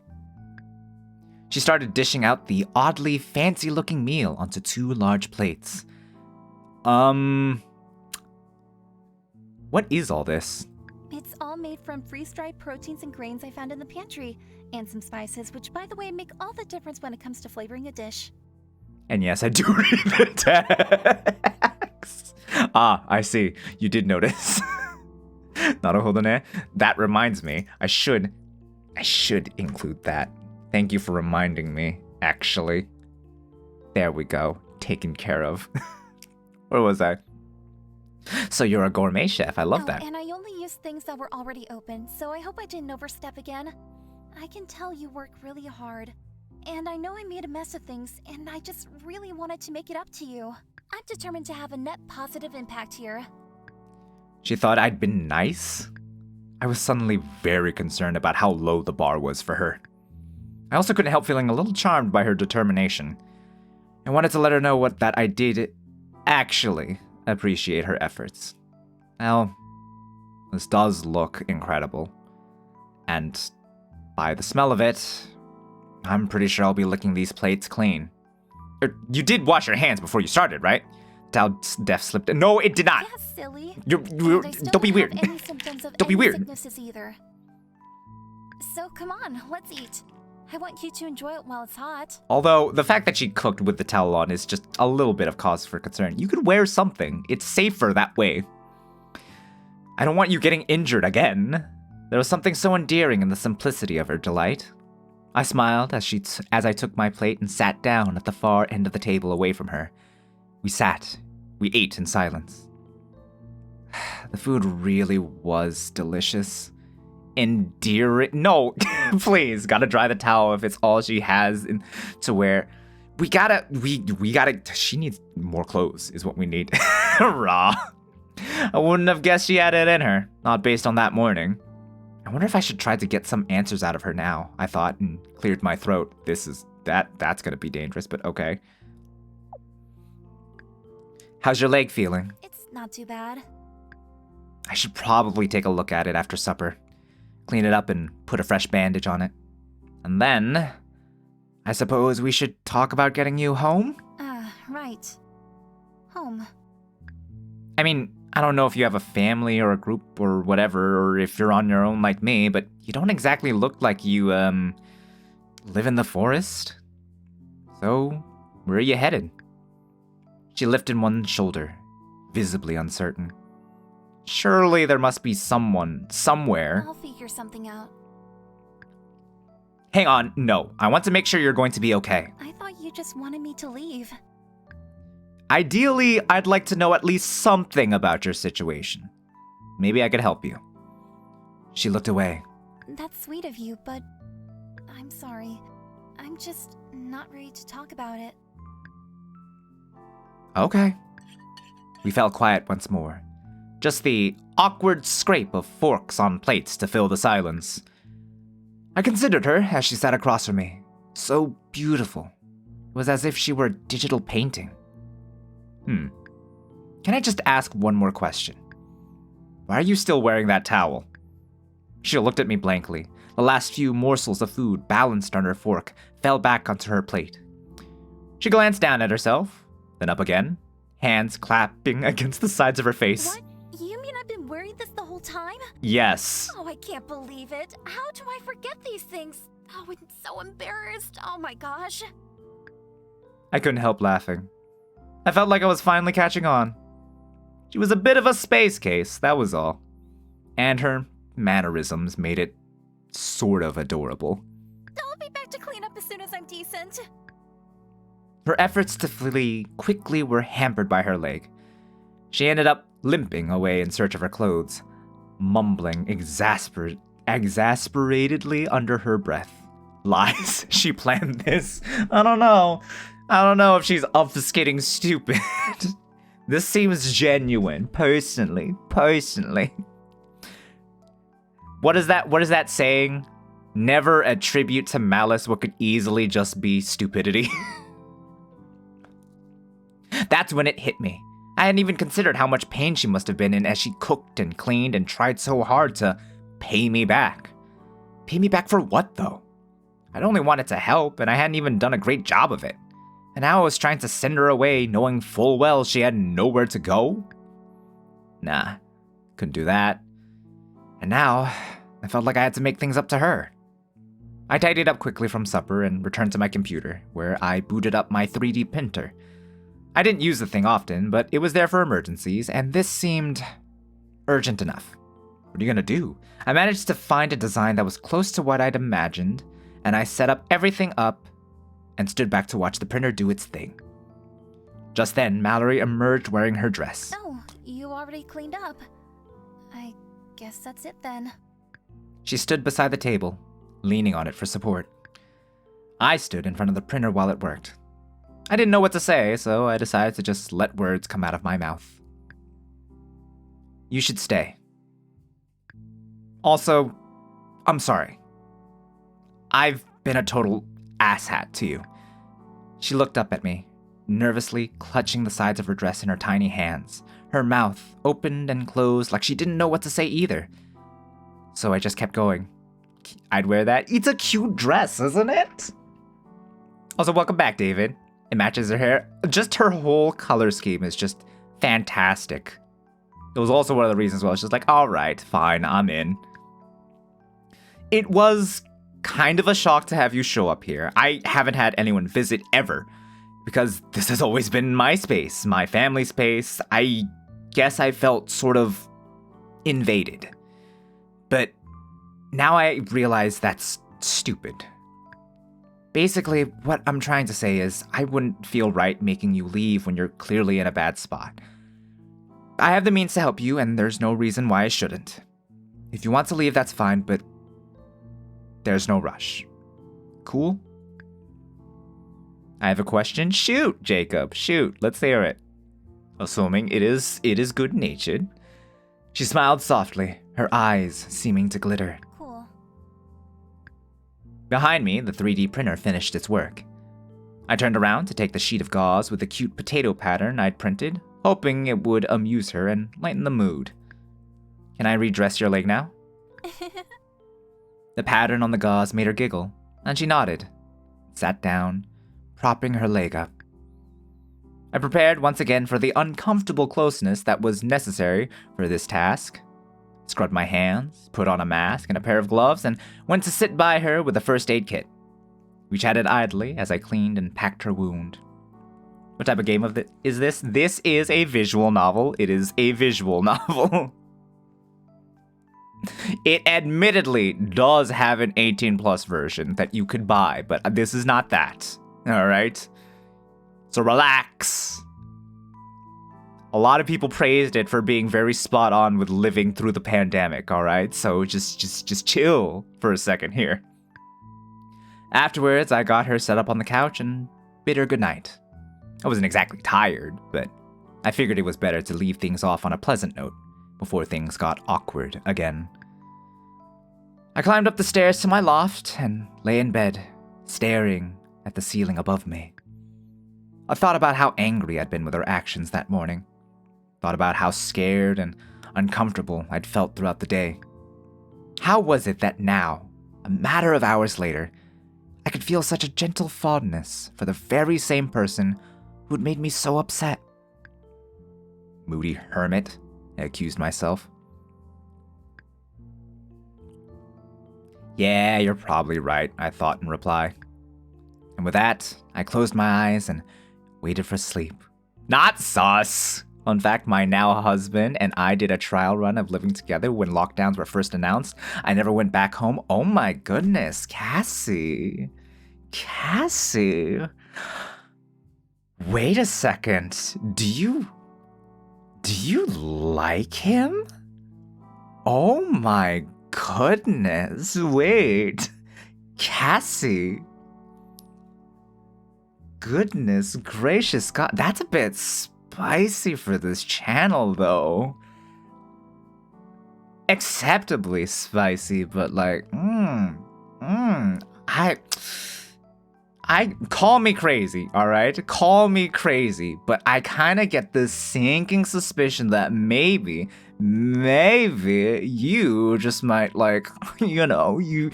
She started dishing out the oddly fancy-looking meal onto 2 large plates. What is all this? It's all made from freeze-dried proteins and grains I found in the pantry, and some spices, which, by the way, make all the difference when it comes to flavoring a dish. And yes, I do read the text. Ah, I see. You did notice. Naruhodo. That reminds me. I should include that. Thank you for reminding me, actually. There we go. Taken care of. Where was I? So you're a gourmet chef. I love that. And I only used things that were already open, so I hope I didn't overstep again. I can tell you work really hard. And I know I made a mess of things, and I just really wanted to make it up to you. I'm determined to have a net positive impact here. She thought I'd been nice? I was suddenly very concerned about how low the bar was for her. I also couldn't help feeling a little charmed by her determination. I wanted to let her know that I did actually appreciate her efforts. Well, this does look incredible. And by the smell of it, I'm pretty sure I'll be licking these plates clean. You did wash your hands before you started, right? Def slipped in. No, it did not. Yeah, silly. Don't be weird. Any symptoms of Don't be any weird. sicknesses either. So come on, let's eat. I want you to enjoy it while it's hot. Although, the fact that she cooked with the towel on is just a little bit of cause for concern. You could wear something. It's safer that way. I don't want you getting injured again. There was something so endearing in the simplicity of her delight. I smiled as I took my plate and sat down at the far end of the table away from her. We ate in silence. The food really was delicious. Endearing. No, please, gotta dry the towel if it's all she has to wear. We gotta, she needs more clothes, is what we need. Raw. I wouldn't have guessed she had it in her, not based on that morning. I wonder if I should try to get some answers out of her now, I thought, and cleared my throat. That's gonna be dangerous, but okay. How's your leg feeling? It's not too bad. I should probably take a look at it after supper. Clean it up and put a fresh bandage on it. And then, I suppose we should talk about getting you home? Right. Home. I mean, I don't know if you have a family or a group or whatever, or if you're on your own like me, but you don't exactly look like you, live in the forest. So, where are you headed? She lifted one shoulder, visibly uncertain. Surely there must be someone, somewhere. I'll figure something out. Hang on, no. I want to make sure you're going to be okay. I thought you just wanted me to leave. Ideally, I'd like to know at least something about your situation. Maybe I could help you. She looked away. That's sweet of you, but I'm sorry. I'm just not ready to talk about it. Okay. We fell quiet once more. Just the awkward scrape of forks on plates to fill the silence. I considered her as she sat across from me. So beautiful. It was as if she were a digital painting. Can I just ask one more question? Why are you still wearing that towel? She looked at me blankly. The last few morsels of food balanced on her fork fell back onto her plate. She glanced down at herself, then up again, hands clapping against the sides of her face. What? You mean I've been wearing this the whole time? Yes. Oh, I can't believe it. How do I forget these things? Oh, I'm so embarrassed. Oh my gosh. I couldn't help laughing. I felt like I was finally catching on. She was a bit of a space case, that was all. And her mannerisms made it sort of adorable. I'll be back to clean up as soon as I'm decent. Her efforts to flee quickly were hampered by her leg. She ended up limping away in search of her clothes, mumbling exasperatedly under her breath. Lies. She planned this. I don't know if she's obfuscating stupid. This seems genuine, personally. What is that saying? Never attribute to malice what could easily just be stupidity. That's when it hit me. I hadn't even considered how much pain she must have been in as she cooked and cleaned and tried so hard to pay me back. Pay me back for what, though? I'd only wanted to help, and I hadn't even done a great job of it. And now I was trying to send her away, knowing full well she had nowhere to go? Nah, couldn't do that. And now, I felt like I had to make things up to her. I tidied up quickly from supper and returned to my computer, where I booted up my 3D printer. I didn't use the thing often, but it was there for emergencies, and this seemed urgent enough. What are you gonna do? I managed to find a design that was close to what I'd imagined, and I set up everything up and stood back to watch the printer do its thing. Just then, Mallory emerged wearing her dress. Oh, you already cleaned up. I guess that's it then. She stood beside the table, leaning on it for support. I stood in front of the printer while it worked. I didn't know what to say, so I decided to just let words come out of my mouth. You should stay. Also, I'm sorry. I've been a total asshat to you. She looked up at me, nervously clutching the sides of her dress in her tiny hands. Her mouth opened and closed like she didn't know what to say either. So I just kept going. I'd wear that. It's a cute dress, isn't it? Also, welcome back, David. It matches her hair. Just her whole color scheme is just fantastic. It was also one of the reasons why I was just like, all right, fine, I'm in. It was kind of a shock to have you show up here. I haven't had anyone visit ever, because this has always been my space, my family space. I guess I felt sort of invaded. But now I realize that's stupid. Basically, what I'm trying to say is I wouldn't feel right making you leave when you're clearly in a bad spot. I have the means to help you, and there's no reason why I shouldn't. If you want to leave, that's fine, but there's no rush. Cool? I have a question. Shoot, Jacob. Shoot. Let's hear it. Assuming it is good-natured. She smiled softly, her eyes seeming to glitter. Cool. Behind me, the 3D printer finished its work. I turned around to take the sheet of gauze with the cute potato pattern I'd printed, hoping it would amuse her and lighten the mood. Can I redress your leg now? The pattern on the gauze made her giggle, and she nodded, sat down, propping her leg up. I prepared once again for the uncomfortable closeness that was necessary for this task, scrubbed my hands, put on a mask and a pair of gloves, and went to sit by her with a first aid kit. We chatted idly as I cleaned and packed her wound. What type of game is this? This is a visual novel. It is a visual novel. It admittedly does have an 18+ version that you could buy, but this is not that. Alright? So relax. A lot of people praised it for being very spot on with living through the pandemic, alright? So just chill for a second here. Afterwards, I got her set up on the couch and bid her goodnight. I wasn't exactly tired, but I figured it was better to leave things off on a pleasant note before things got awkward again. I climbed up the stairs to my loft and lay in bed, staring at the ceiling above me. I thought about how angry I'd been with her actions that morning. Thought about how scared and uncomfortable I'd felt throughout the day. How was it that now, a matter of hours later, I could feel such a gentle fondness for the very same person who'd made me so upset? Moody hermit, I accused myself. Yeah, you're probably right, I thought in reply. And with that, I closed my eyes and waited for sleep. Not sus! In fact, my now husband and I did a trial run of living together when lockdowns were first announced. I never went back home. Oh my goodness, Cassie. Wait a second. Do you like him? Oh my goodness. Wait. Cassie. Goodness gracious, God, that's a bit spicy for this channel, though. Acceptably spicy, but like, I call me crazy, all right? Call me crazy, but I kind of get this sinking suspicion that maybe you just might like, you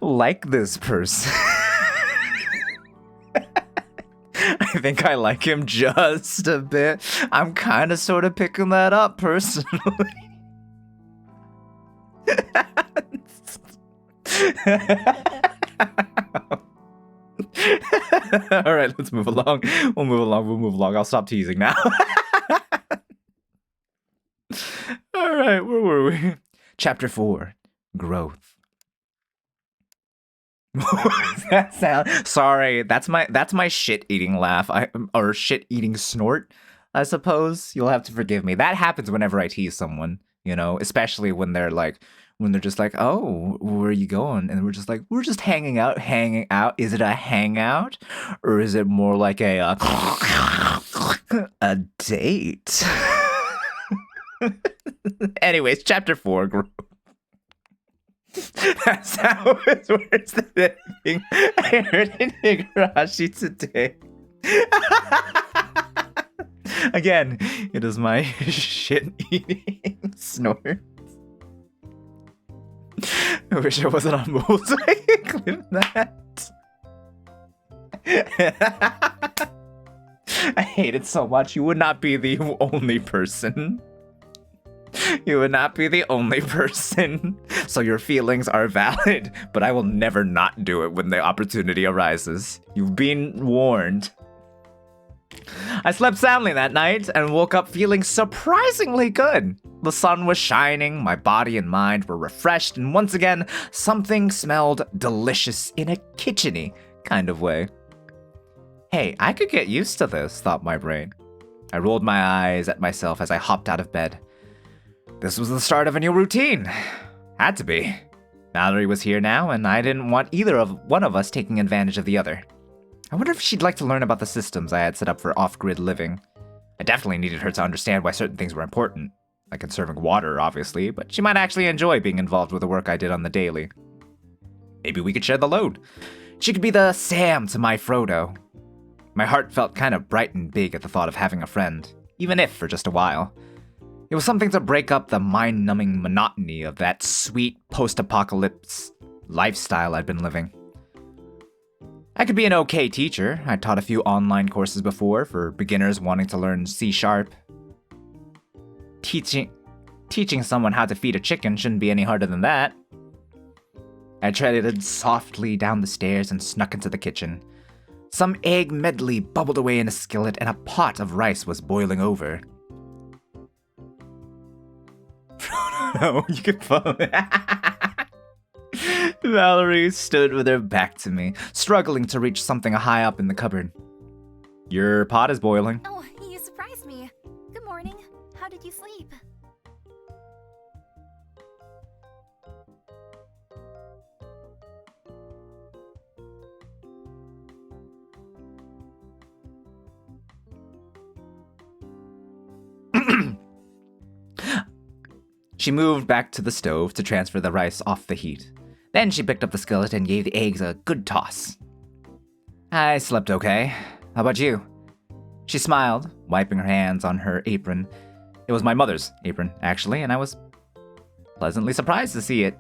like this person. I think I like him just a bit. I'm kind of sort of picking that up personally. All right, let's move along. We'll move along. I'll stop teasing now. All right, where were we? Chapter 4, Growth. What does that sound? Sorry, that's my shit-eating laugh. Or shit-eating snort, I suppose. You'll have to forgive me. That happens whenever I tease someone, especially when they're just like, oh, where are you going? And we're just like, we're just hanging out. Is it a hangout? Or is it more like a date? Anyways, chapter 4, Growth. That's how it's worse than anything I heard in Higurashi today. Again, it is my shit-eating snort. I wish I wasn't on mobile so I could clip that. I hate it so much. You would not be the only person. You would not be the only person. So your feelings are valid, but I will never not do it when the opportunity arises. You've been warned. I slept soundly that night and woke up feeling surprisingly good. The sun was shining, my body and mind were refreshed, and once again, something smelled delicious in a kitchen-y kind of way. Hey, I could get used to this, thought my brain. I rolled my eyes at myself as I hopped out of bed. This was the start of a new routine. Had to be. Mallory was here now, and I didn't want either of one of us taking advantage of the other. I wonder if she'd like to learn about the systems I had set up for off-grid living. I definitely needed her to understand why certain things were important. Like conserving water, obviously, but she might actually enjoy being involved with the work I did on the daily. Maybe we could share the load. She could be the Sam to my Frodo. My heart felt kind of bright and big at the thought of having a friend, even if for just a while. It was something to break up the mind-numbing monotony of that sweet post-apocalypse lifestyle I'd been living. I could be an okay teacher. I taught a few online courses before for beginners wanting to learn C#. Teaching someone how to feed a chicken shouldn't be any harder than that. I treaded softly down the stairs and snuck into the kitchen. Some egg medley bubbled away in a skillet and a pot of rice was boiling over. No, you can follow. Valerie stood with her back to me, struggling to reach something high up in the cupboard. Your pot is boiling. Oh, you surprised me. Good morning. How did you sleep? She moved back to the stove to transfer the rice off the heat. Then she picked up the skillet and gave the eggs a good toss. I slept okay. How about you? She smiled, wiping her hands on her apron. It was my mother's apron, actually, and I was pleasantly surprised to see it.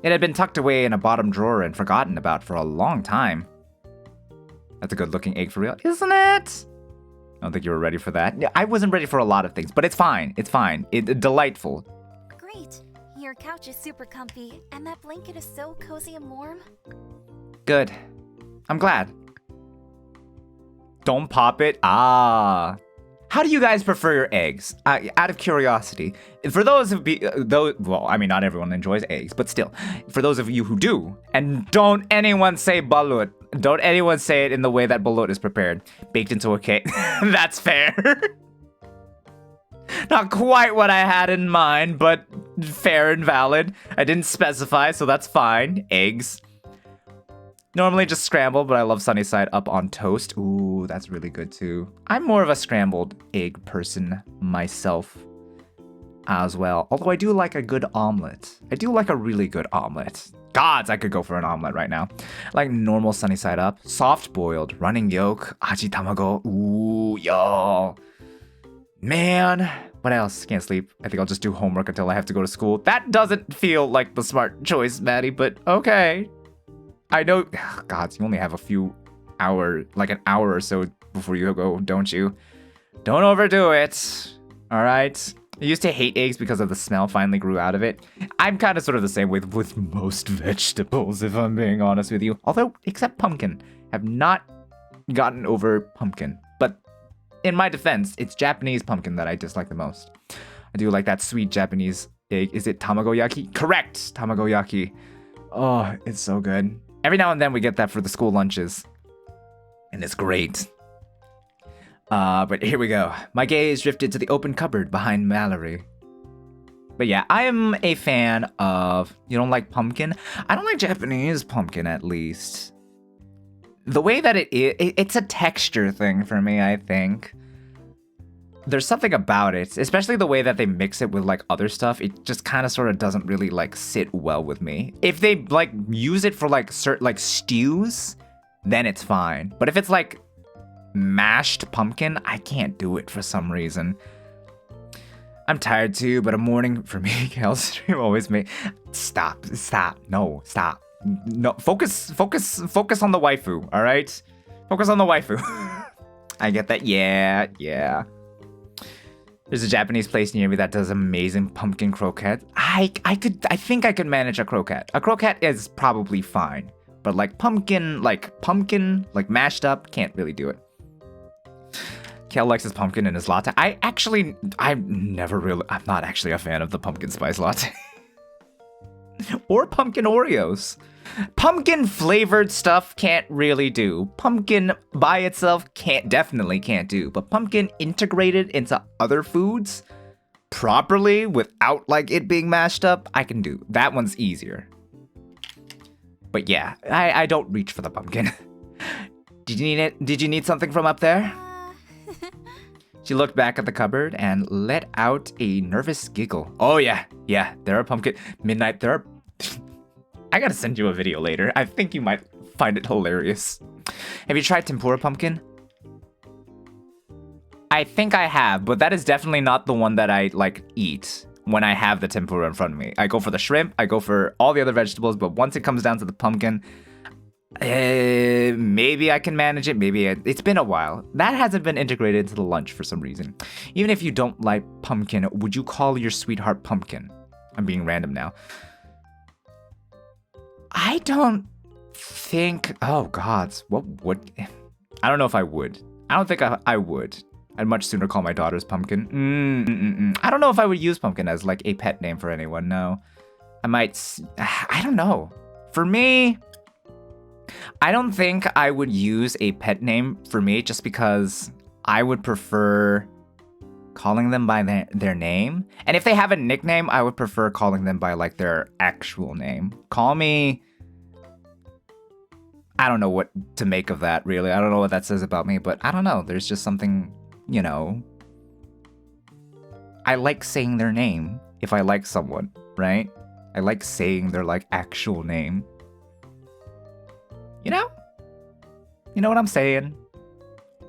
It had been tucked away in a bottom drawer and forgotten about for a long time. That's a good-looking egg for real, isn't it? I don't think you were ready for that. Yeah, I wasn't ready for a lot of things, but it's fine. It's fine. Delightful. Great. Your couch is super comfy, and that blanket is so cozy and warm. Good. I'm glad. Don't pop it. Ah. How do you guys prefer your eggs? Out of curiosity. For those of not everyone enjoys eggs, but still, for those of you who do, and don't anyone say balut. Don't anyone say it in the way that balut is prepared. Baked into a cake. That's fair. Not quite what I had in mind, but fair and valid. I didn't specify, so that's fine. Eggs. Normally just scrambled, but I love sunny side up on toast. Ooh, that's really good too. I'm more of a scrambled egg person myself as well. Although I do like a good omelet. I do like a really good omelet. Gods, I could go for an omelet right now. Like normal sunny side up, soft boiled, running yolk, aji tamago. Ooh, yo. Man, what else? Can't sleep. I think I'll just do homework until I have to go to school. That doesn't feel like the smart choice, Maddie, but okay. I know, gods, you only have like an hour or so before you go, don't you? Don't overdo it. All right. I used to hate eggs because of the smell, finally grew out of it. I'm kind of sort of the same with most vegetables, if I'm being honest with you. Although, except pumpkin. Have not gotten over pumpkin. But in my defense, it's Japanese pumpkin that I dislike the most. I do like that sweet Japanese egg. Is it tamagoyaki? Correct! Tamagoyaki. Oh, it's so good. Every now and then we get that for the school lunches. And it's great. But here we go. My gaze drifted to the open cupboard behind Mallory. But yeah, I am a fan of... You don't like pumpkin? I don't like Japanese pumpkin, at least. The way that it's a texture thing for me, I think. There's something about it, especially the way that they mix it with, like, other stuff. It just kind of sort of doesn't really, like, sit well with me. If they, like, use it for, like, certain, like, stews, then it's fine. But if it's, like... mashed pumpkin, I can't do it for some reason. I'm tired too, but a morning for me, Kale stream always make... Stop, no, stop. No, focus on the waifu, all right? Focus on the waifu. I get that, yeah. There's a Japanese place near me that does amazing pumpkin croquette. I think I could manage a croquette. A croquette is probably fine, but like pumpkin, mashed up, can't really do it. Kel likes his pumpkin in his latte. I'm not actually a fan of the pumpkin spice latte. Or pumpkin Oreos. Pumpkin flavored stuff can't really do. Pumpkin by itself definitely can't do. But pumpkin integrated into other foods properly without like it being mashed up, I can do. That one's easier. But yeah, I don't reach for the pumpkin. Did you need it? Did you need something from up there? She looked back at the cupboard and let out a nervous giggle. Oh yeah, there are pumpkin... Midnight, there are... I gotta send you a video later. I think you might find it hilarious. Have you tried tempura pumpkin? I think I have, but that is definitely not the one that I, like, eat when I have the tempura in front of me. I go for the shrimp, I go for all the other vegetables, but once it comes down to the pumpkin... maybe I can manage it. It's been a while. That hasn't been integrated into the lunch for some reason. Even if you don't like pumpkin, would you call your sweetheart pumpkin? I'm being random now. I don't think... Oh, gods. What would... I don't know if I would. I don't think I would. I'd much sooner call my daughters pumpkin. I don't know if I would use pumpkin as, like, a pet name for anyone, no. I might... I don't know. For me... I don't think I would use a pet name for me just because I would prefer calling them by their name. And if they have a nickname, I would prefer calling them by like their actual name. Call me... I don't know what to make of that, really. I don't know what that says about me, but I don't know. There's just something, you know... I like saying their name if I like someone, right? I like saying their like actual name. You know? You know what I'm saying?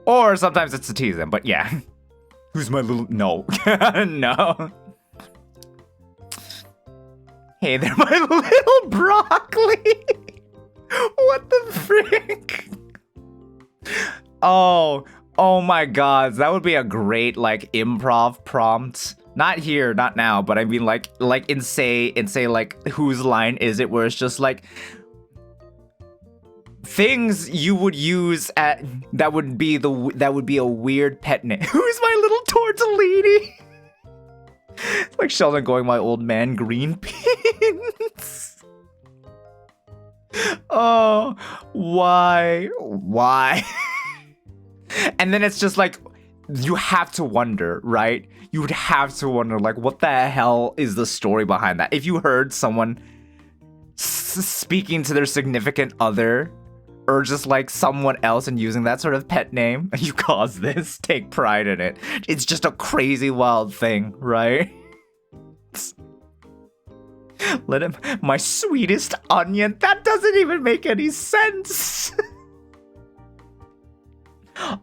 Or sometimes it's to tease them, but yeah. Who's my little... No. No. Hey, they're my little broccoli. What the frick? Oh my god. That would be a great, like, improv prompt. Not here, not now, but I mean, like in say, like, whose line is it? Where it's just like... things you would use that would be a weird pet name. Who's my little tortellini? It's like Sheldon going, my old man green beans. Oh, why? And then it's just like, you have to wonder, right? You would have to wonder, like, what the hell is the story behind that? If you heard someone speaking to their significant other, or just like someone else and using that sort of pet name, you caused this, take pride in it. It's just a crazy wild thing, right? Let him, my sweetest onion. That doesn't even make any sense.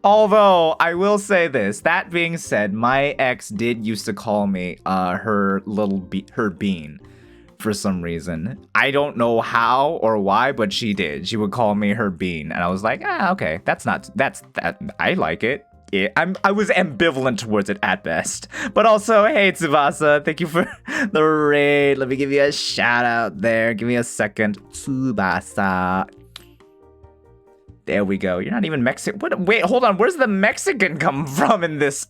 Although I will say this, that being said, my ex did used to call me her bean for some reason. I don't know how or why, but she did. She would call me her bean, and I was like, okay, that's I like it. Yeah, I was ambivalent towards it at best. But also, hey Tsubasa, thank you for the raid. Let me give you a shout out there. Give me a second. Tsubasa. There we go. You're not even Mexican. Wait, hold on. Where's the Mexican come from in this?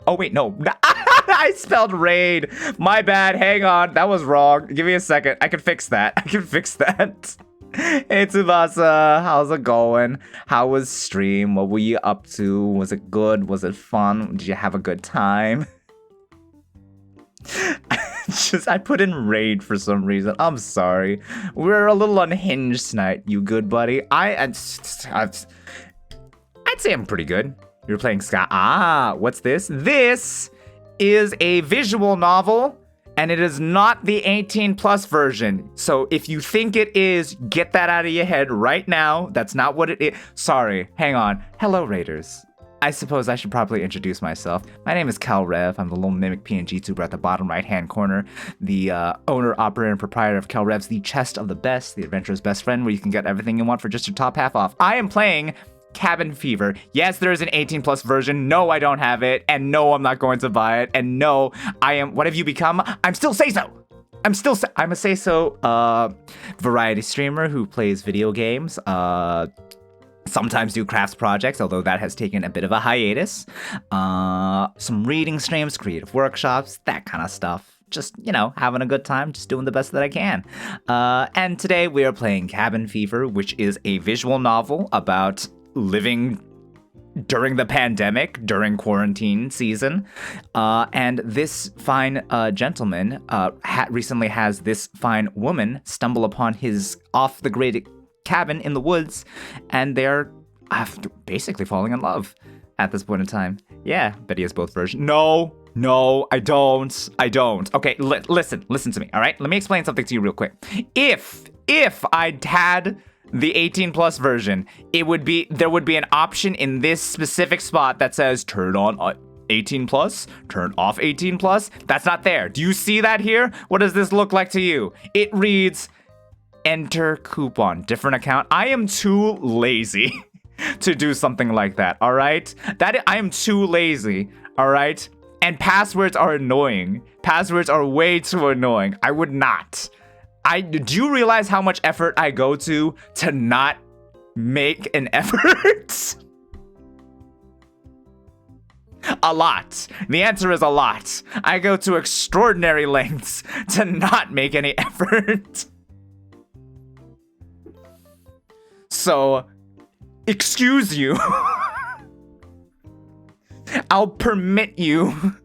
Oh wait, no. I spelled raid. My bad. Hang on. That was wrong. Give me a second. I can fix that. Hey Tsubasa, how's it going? How was stream? What were you up to? Was it good? Was it fun? Did you have a good time? I put in raid for some reason. I'm sorry. We're a little unhinged tonight. You good, buddy? I'd say I'm pretty good. You're playing Sky. What's this? This is a visual novel, and it is not the 18+ version. So if you think it is, get that out of your head right now. That's not what it is. Sorry. Hang on. Hello, Raiders. I suppose I should probably introduce myself. My name is Cal Rev. I'm the little mimic PNG tuber at the bottom right-hand corner, the owner, operator, and proprietor of Cal Rev's The Chest of the Best, the adventurer's best friend, where you can get everything you want for just your top half off. I am playing Cabin Fever. Yes, there is an 18+ version. No, I don't have it. And no, I'm not going to buy it. And no, I am... What have you become? I'm still Say-So. I'm a Say-So variety streamer who plays video games. Sometimes do crafts projects, although that has taken a bit of a hiatus. Some reading streams, creative workshops, that kind of stuff. Just, having a good time, just doing the best that I can. And today we are playing Cabin Fever, which is a visual novel about living during the pandemic, during quarantine season. And this fine gentleman recently has this fine woman stumble upon his off-the-grid cabin in the woods, and they're basically falling in love at this point in time. Yeah, bet he has both versions. No, I don't. Okay, listen to me, all right? Let me explain something to you real quick. If I'd had the 18+ version, there would be an option in this specific spot that says turn on 18+, turn off 18+. That's not there. Do you see that here? What does this look like to you? It reads enter coupon, different account. I am too lazy to do something like that, all right? I am too lazy, all right? And passwords are annoying. Passwords are way too annoying. I would not. Do you realize how much effort I go to not make an effort? A lot. The answer is a lot. I go to extraordinary lengths to not make any effort. So, excuse you. I'll permit you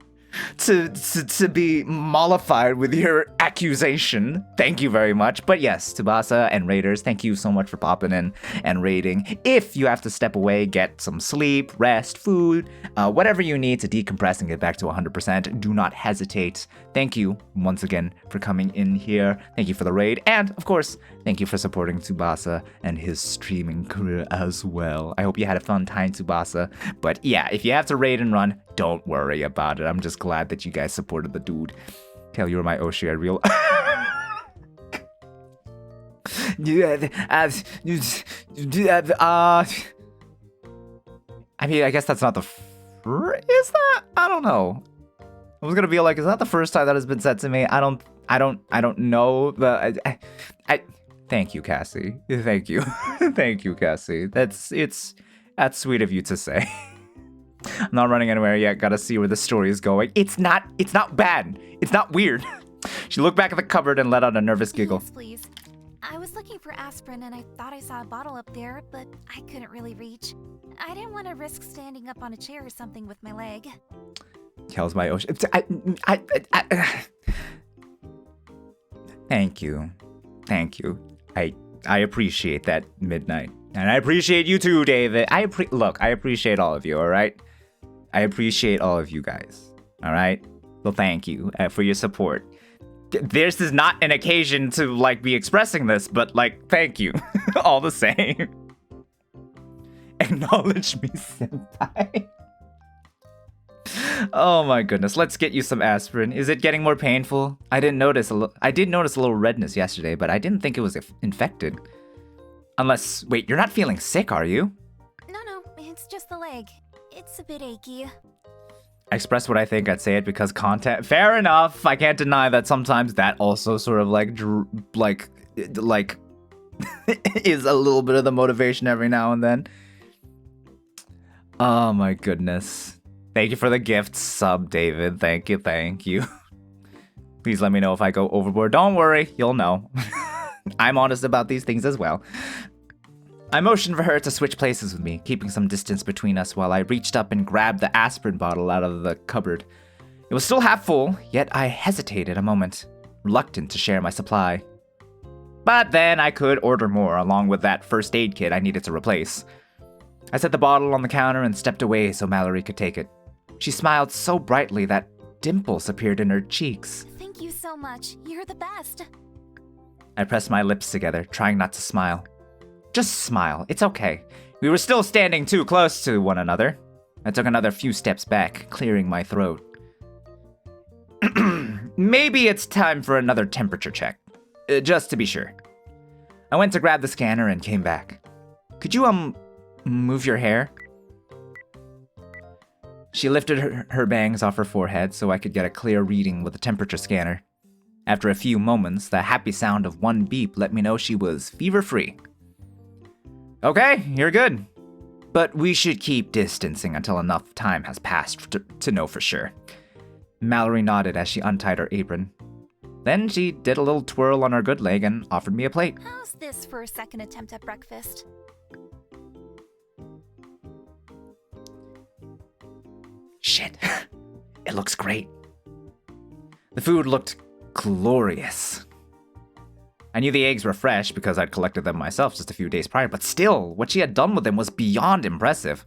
to be mollified with your accusation. Thank you very much. But yes, Tsubasa and Raiders, thank you so much for popping in and raiding. If you have to step away, get some sleep, rest, food, whatever you need to decompress and get back to 100%, do not hesitate. Thank you once again for coming in here. Thank you for the raid. And of course, thank you for supporting Tsubasa and his streaming career as well. I hope you had a fun time, Tsubasa. But yeah, if you have to raid and run, don't worry about it. I'm just glad that you guys supported the dude. Kel, you were my Oshi. I real. I mean, I guess that's not the. Is that? I don't know. I was gonna be like, is that the first time that has been said to me? I don't know. But I thank you, Cassie. Thank you, thank you, Cassie. That's sweet of you to say. I'm not running anywhere yet. Gotta see where the story is going. It's not bad. It's not weird. She looked back at the cupboard and let out a nervous giggle. Yes, please. I was looking for aspirin and I thought I saw a bottle up there, but I couldn't really reach. I didn't want to risk standing up on a chair or something with my leg. Kel's my ocean. Thank you. I appreciate that, Midnight. And I appreciate you too, David. I appreciate all of you, all right? I appreciate all of you guys, all right? Well, thank you for your support. this is not an occasion to, like, be expressing this, but, like, thank you. All the same. Acknowledge me, senpai. Oh my goodness, let's get you some aspirin. Is it getting more painful? I did notice a little redness yesterday, but I didn't think it was infected. Unless, wait, you're not feeling sick, are you? No, it's just the leg. It's a bit achy. I express what I think, I'd say it because content. Fair enough. I can't deny that sometimes that also sort of like is a little bit of the motivation every now and then. Oh my goodness. Thank you for the gift sub, David. Thank you. Please let me know if I go overboard. Don't worry, you'll know. I'm honest about these things as well. I motioned for her to switch places with me, keeping some distance between us while I reached up and grabbed the aspirin bottle out of the cupboard. It was still half full, yet I hesitated a moment, reluctant to share my supply. But then I could order more, along with that first aid kit I needed to replace. I set the bottle on the counter and stepped away so Mallory could take it. She smiled so brightly that dimples appeared in her cheeks. Thank you so much. You're the best. I pressed my lips together, trying not to smile. Just smile, it's okay. We were still standing too close to one another. I took another few steps back, clearing my throat. Maybe it's time for another temperature check, just to be sure. I went to grab the scanner and came back. Could you, move your hair? She lifted her bangs off her forehead so I could get a clear reading with the temperature scanner. After a few moments, the happy sound of one beep let me know she was fever-free. Okay, you're good. But we should keep distancing until enough time has passed to know for sure. Mallory nodded as she untied her apron. Then she did a little twirl on her good leg and offered me a plate. How's this for a second attempt at breakfast? Shit, it looks great. The food looked glorious. I knew the eggs were fresh because I'd collected them myself just a few days prior, but still, what she had done with them was beyond impressive.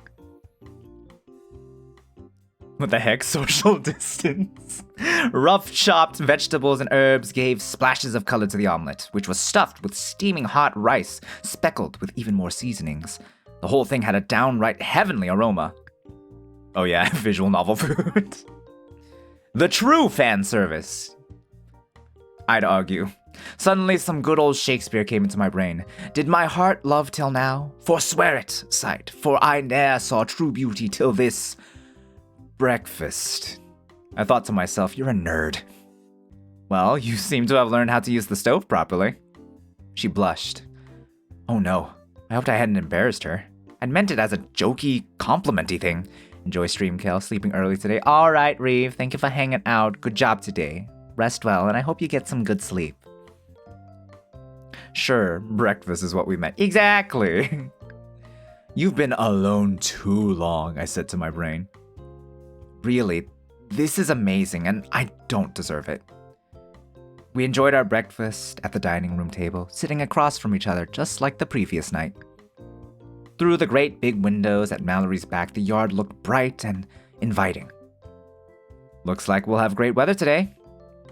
What the heck, social distance? Rough chopped vegetables and herbs gave splashes of color to the omelet, which was stuffed with steaming hot rice, speckled with even more seasonings. The whole thing had a downright heavenly aroma. Oh yeah, visual novel food. The true fan service, I'd argue. Suddenly, some good old Shakespeare came into my brain. Did my heart love till now? Forswear it, sight, for I ne'er saw true beauty till this breakfast. I thought to myself, you're a nerd. Well, you seem to have learned how to use the stove properly. She blushed. Oh no, I hoped I hadn't embarrassed her. I'd meant it as a jokey, complimenty thing. Enjoy stream, Kel. Sleeping early today. All right, Reeve. Thank you for hanging out. Good job today. Rest well, and I hope you get some good sleep. Sure, breakfast is what we meant. Exactly. You've been alone too long, I said to my brain. Really, this is amazing, and I don't deserve it. We enjoyed our breakfast at the dining room table, sitting across from each other just like the previous night. Through the great big windows at Mallory's back, the yard looked bright and inviting. Looks like we'll have great weather today.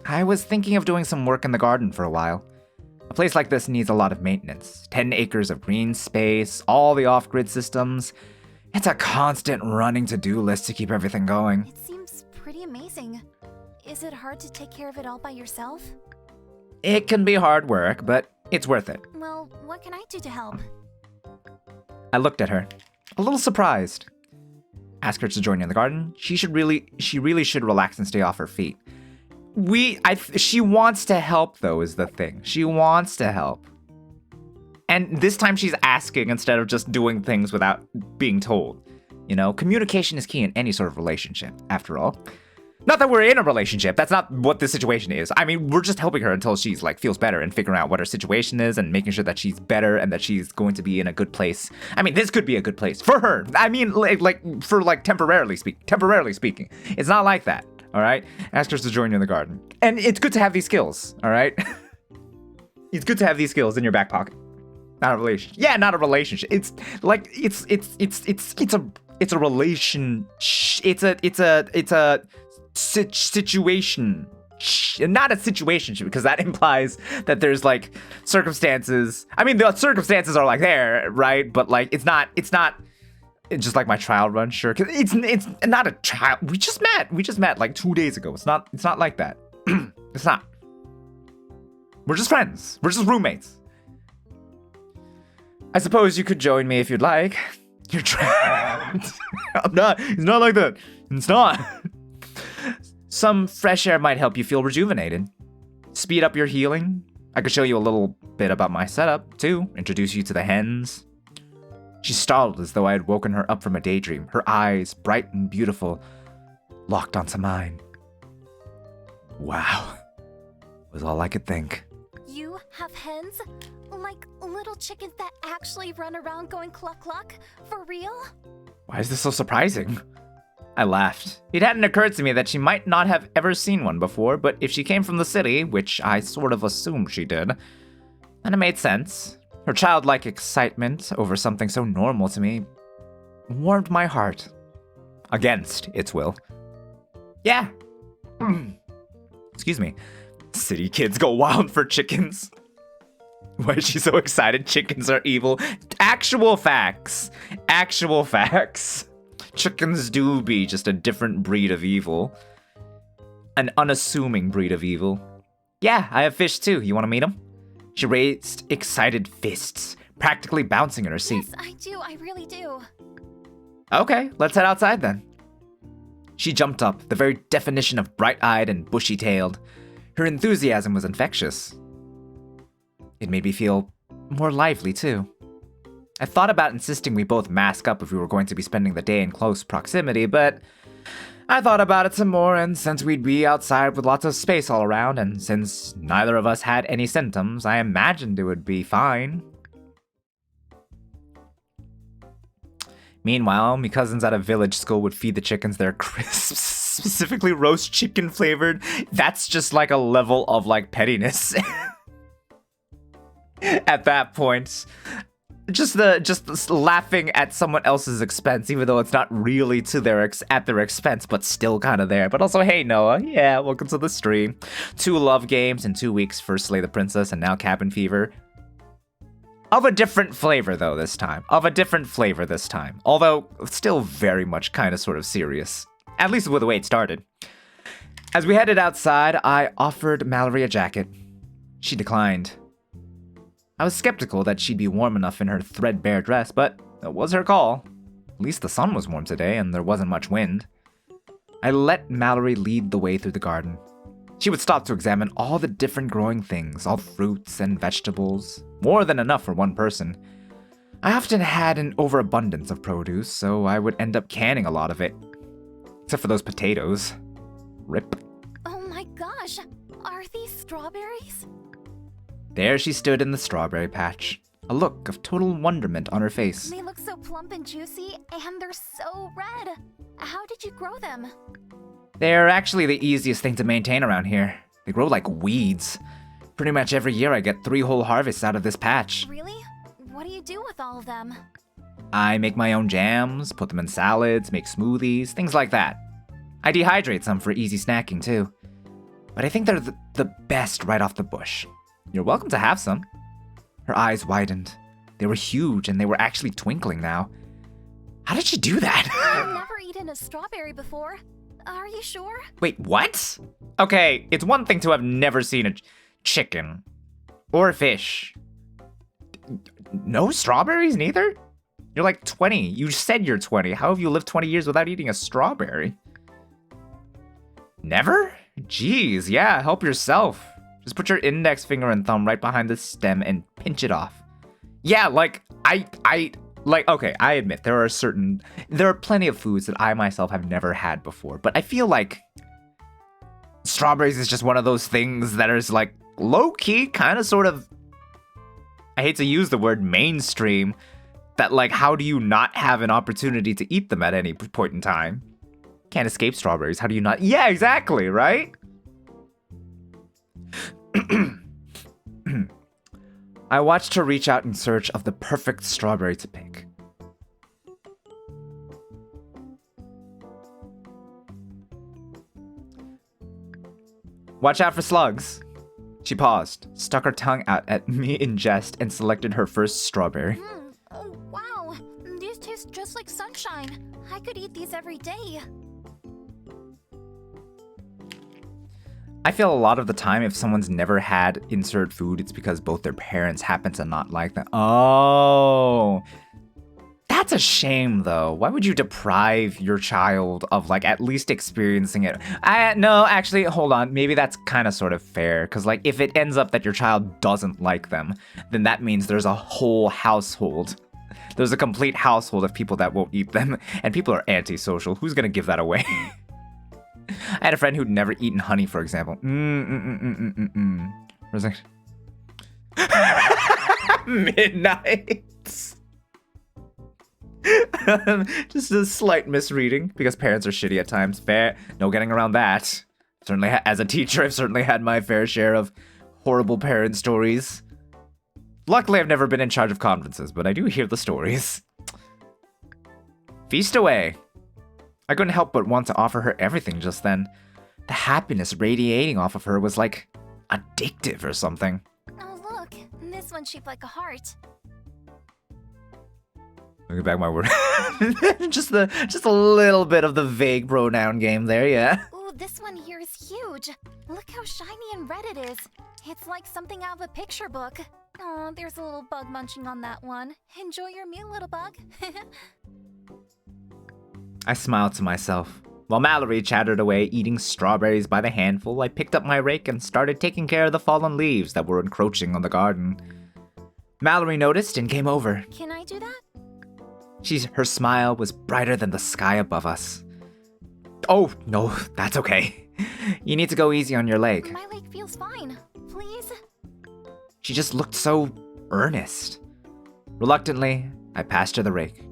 I was thinking of doing some work in the garden for a while. A place like this needs a lot of maintenance. 10 acres of green space, all the off-grid systems. It's a constant running to-do list to keep everything going. It seems pretty amazing. Is it hard to take care of it all by yourself? It can be hard work, but it's worth it. Well, what can I do to help? I looked at her, a little surprised. Ask her to join you in the garden. She really should relax and stay off her feet. She wants to help, though, is the thing. She wants to help. And this time she's asking instead of just doing things without being told. You know, communication is key in any sort of relationship, after all. Not that we're in a relationship. That's not what this situation is. I mean, we're just helping her until she's, like, feels better and figuring out what her situation is and making sure that she's better and that she's going to be in a good place. I mean, this could be a good place for her. I mean, temporarily speaking. It's not like that, all right? Ask her to join you in the garden. And it's good to have these skills, all right? It's good to have these skills in your back pocket. Not a relationship. Yeah, not a relationship. It's like, it's a relation. It's a situation not a situationship, because that implies that there's like circumstances. I mean, the circumstances are like there, right? But like it's not it's just like my trial run, sure. Cause it's not a trial. We just met like 2 days ago. It's not like that. It's not. We're just friends. We're just roommates. I suppose you could join me if you'd like. You're trapped. I'm not. It's not like that. It's not. Some fresh air might help you feel rejuvenated. Speed up your healing. I could show you a little bit about my setup, too. Introduce you to the hens. She startled as though I had woken her up from a daydream. Her eyes, bright and beautiful, locked onto mine. Wow. Was all I could think. You have hens? Like little chickens that actually run around going cluck cluck? For real? Why is this so surprising? I laughed. It hadn't occurred to me that she might not have ever seen one before, but if she came from the city, which I sort of assumed she did, then it made sense. Her childlike excitement over something so normal to me warmed my heart. Against its will. Yeah. Excuse me. City kids go wild for chickens. Why is she so excited? Chickens are evil. Actual facts. Actual facts. Chickens do be just a different breed of evil. An unassuming breed of evil. Yeah, I have fish too. You want to meet them? She raised excited fists, practically bouncing in her seat. Yes, I do. I really do. Okay, let's head outside then. She jumped up, the very definition of bright-eyed and bushy-tailed. Her enthusiasm was infectious. It made me feel more lively, too. I thought about insisting we both mask up if we were going to be spending the day in close proximity, but I thought about it some more, and since we'd be outside with lots of space all around, and since neither of us had any symptoms, I imagined it would be fine. Meanwhile, my cousins at a village school would feed the chickens their crisps, specifically roast chicken flavored. That's just like a level of like pettiness. At that point. Just laughing at someone else's expense, even though it's not really at their expense, but still kind of there. But also, hey Noah, yeah, welcome to the stream. 2 love games in 2 weeks. First Slay the Princess and now Cabin Fever. Of a different flavor though this time. Although still very much kind of sort of serious. At least with the way it started. As we headed outside, I offered Mallory a jacket. She declined. I was skeptical that she'd be warm enough in her threadbare dress, but it was her call. At least the sun was warm today, and there wasn't much wind. I let Mallory lead the way through the garden. She would stop to examine all the different growing things, all fruits and vegetables, more than enough for one person. I often had an overabundance of produce, so I would end up canning a lot of it. Except for those potatoes. Rip. Oh my gosh, are these strawberries? There she stood in the strawberry patch, a look of total wonderment on her face. They look so plump and juicy, and they're so red. How did you grow them? They're actually the easiest thing to maintain around here. They grow like weeds. Pretty much every year I get 3 whole harvests out of this patch. Really? What do you do with all of them? I make my own jams, put them in salads, make smoothies, things like that. I dehydrate some for easy snacking too. But I think they're the best right off the bush. You're welcome to have some. Her eyes widened. They were huge and they were actually twinkling now. How did she do that? I've never eaten a strawberry before. Are you sure? Wait, what? Okay, it's one thing to have never seen a chicken or a fish. No strawberries neither? You're like 20. You said you're 20. How have you lived 20 years without eating a strawberry? Never? Jeez, yeah, help yourself. Just put your index finger and thumb right behind the stem and pinch it off. Yeah, like, okay, I admit, there are plenty of foods that I myself have never had before, but I feel like strawberries is just one of those things that is like low-key, kind of sort of, I hate to use the word mainstream, that like, how do you not have an opportunity to eat them at any point in time? Can't escape strawberries, how do you not? Yeah, exactly, right? I watched her reach out in search of the perfect strawberry to pick. Watch out for slugs. She paused, stuck her tongue out at me in jest, and selected her first strawberry. Oh, wow. These taste just like sunshine. I could eat these every day. I feel a lot of the time if someone's never had insert food, it's because both their parents happen to not like them. Oh, that's a shame though. Why would you deprive your child of like at least experiencing it? No, actually, hold on. Maybe that's kind of sort of fair. Cause like if it ends up that your child doesn't like them, then that means there's a whole household. There's a complete household of people that won't eat them. And people are antisocial. Who's gonna give that away? I had a friend who'd never eaten honey, for example. Where's it? Midnight. Just a slight misreading because parents are shitty at times. Fair, no getting around that. Certainly, as a teacher, I've certainly had my fair share of horrible parent stories. Luckily, I've never been in charge of conferences, but I do hear the stories. Feast away. I couldn't help but want to offer her everything just then. The happiness radiating off of her was like addictive or something. Oh, look. This one's shaped like a heart. Look back my word. just a little bit of the vague pronoun game there, yeah. Ooh, this one here is huge. Look how shiny and red it is. It's like something out of a picture book. Aw, there's a little bug munching on that one. Enjoy your meal, little bug. I smiled to myself. While Mallory chattered away, eating strawberries by the handful, I picked up my rake and started taking care of the fallen leaves that were encroaching on the garden. Mallory noticed and came over. Can I do that? Her smile was brighter than the sky above us. Oh, no, that's okay. You need to go easy on your leg. My leg feels fine. Please? She just looked so earnest. Reluctantly, I passed her the rake.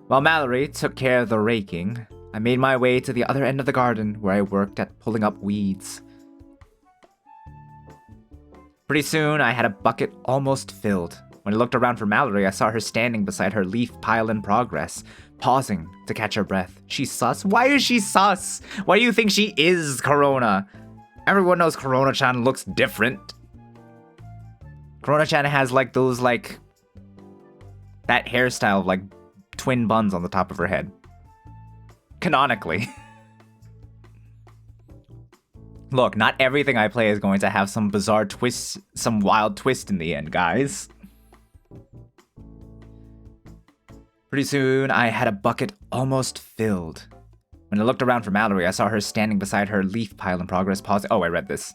While Mallory took care of the raking, I made my way to the other end of the garden where I worked at pulling up weeds. Pretty soon, I had a bucket almost filled. When I looked around for Mallory, I saw her standing beside her leaf pile in progress, pausing to catch her breath. She's sus? Why is she sus? Why do you think she is Corona? Everyone knows Corona-chan looks different. Corona-chan has like those like... that hairstyle of like twin buns on the top of her head. Canonically. Look, not everything I play is going to have some bizarre twist, some wild twist in the end, guys. Pretty soon, I had a bucket almost filled. When I looked around for Mallory, I saw her standing beside her leaf pile in progress, pausing. Oh, I read this.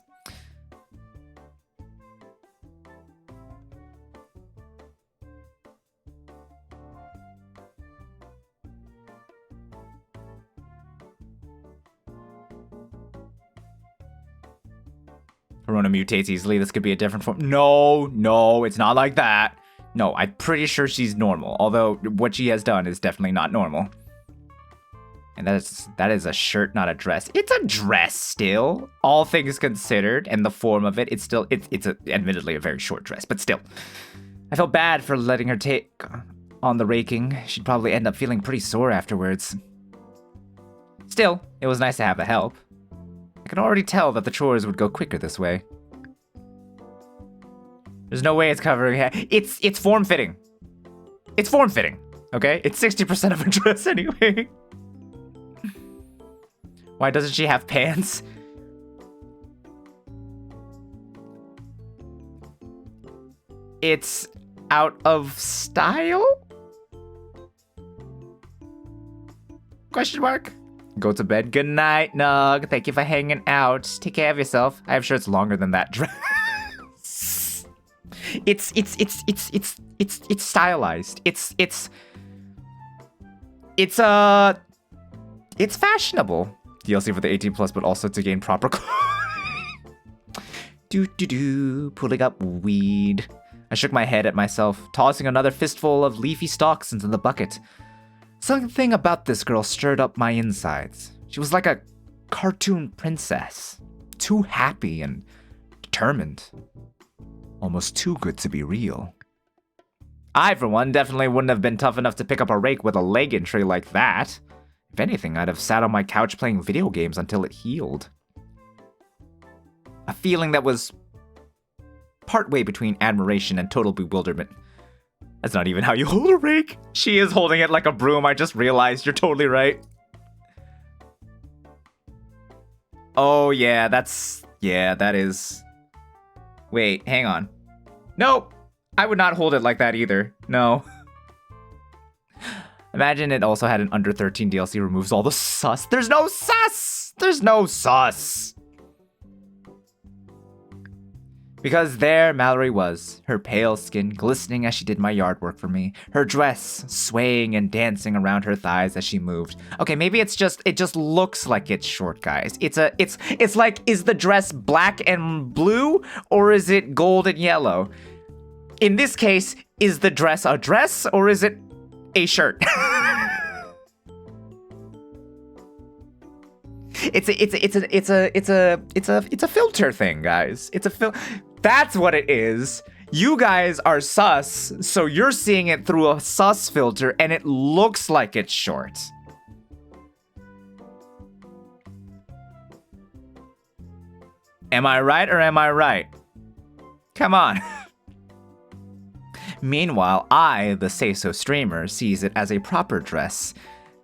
Corona mutates easily. This could be a different form. No, it's not like that. No, I'm pretty sure she's normal. Although what she has done is definitely not normal. And that is a shirt, not a dress. It's a dress still, all things considered, and the form of it. It's admittedly a very short dress, but still. I felt bad for letting her take on the raking. She'd probably end up feeling pretty sore afterwards. Still, it was nice to have the help. I can already tell that the chores would go quicker this way. There's no way it's covering hair. It's form-fitting. It's form-fitting, okay? It's 60% of a dress anyway. Why doesn't she have pants? It's out of style? Question mark? Go to bed. Good night, Nug. Thank you for hanging out. Take care of yourself. I have shirts longer than that dress. It's stylized. It's fashionable. DLC for the 18+, but also to gain proper pulling up weed. I shook my head at myself, tossing another fistful of leafy stalks into the bucket. Something about this girl stirred up my insides. She was like a cartoon princess. Too happy and determined. Almost too good to be real. I, for one, definitely wouldn't have been tough enough to pick up a rake with a leg entry like that. If anything, I'd have sat on my couch playing video games until it healed. A feeling that was partway between admiration and total bewilderment. That's not even how you hold a rake. She is holding it like a broom. I just realized. You're totally right. Oh, yeah, that is... Wait, hang on. Nope. I would not hold it like that either. No. Imagine it also had an under 13 DLC removes all the sus. There's no sus! There's no sus! Because there Mallory was, her pale skin glistening as she did my yard work for me, her dress swaying and dancing around her thighs as she moved. Okay, maybe it just looks like it's short, guys. It's like, is the dress black and blue, or is it gold and yellow? In this case, is the dress a dress, or is it a shirt? It's a filter thing, guys. That's what it is. You guys are sus, so you're seeing it through a sus filter, and it looks like it's short. Am I right or am I right? Come on. Meanwhile, I, the say-so streamer, sees it as a proper dress,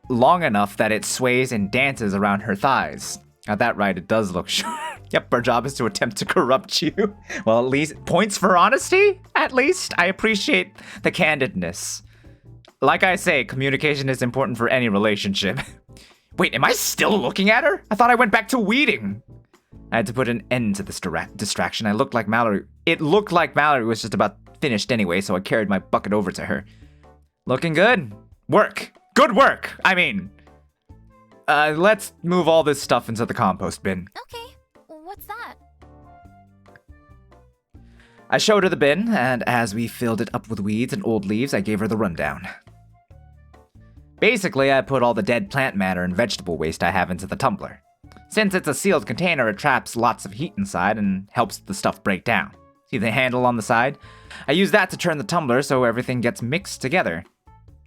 long enough that it sways and dances around her thighs. Got that right, it does look short. Yep, our job is to attempt to corrupt you. Well, at least points for honesty, at least. I appreciate the candidness. Like I say, communication is important for any relationship. Wait, am I still looking at her? I thought I went back to weeding. I had to put an end to this distraction. It looked like Mallory was just about finished anyway, so I carried my bucket over to her. Looking good? Work. Good work, I mean. Let's move all this stuff into the compost bin. Okay, what's that? I showed her the bin, and as we filled it up with weeds and old leaves, I gave her the rundown. Basically, I put all the dead plant matter and vegetable waste I have into the tumbler. Since it's a sealed container, it traps lots of heat inside and helps the stuff break down. See the handle on the side? I use that to turn the tumbler so everything gets mixed together.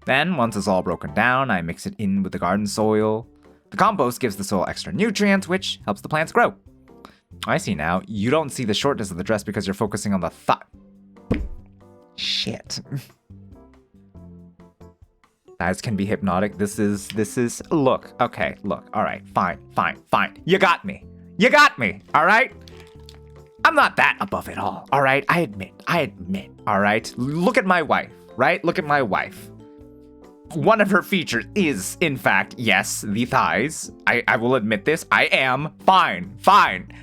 Then, once it's all broken down, I mix it in with the garden soil. The compost gives the soil extra nutrients, which helps the plants grow. I see now. You don't see the shortness of the dress because you're focusing on the thought. Shit. Thighs can be hypnotic. This is, look. Okay, look. All right, fine. You got me, all right? I'm not that above it all right? I admit, all right? Look at my wife, right? Look at my wife. One of her features is, in fact, yes, the thighs. I will admit this. I am fine.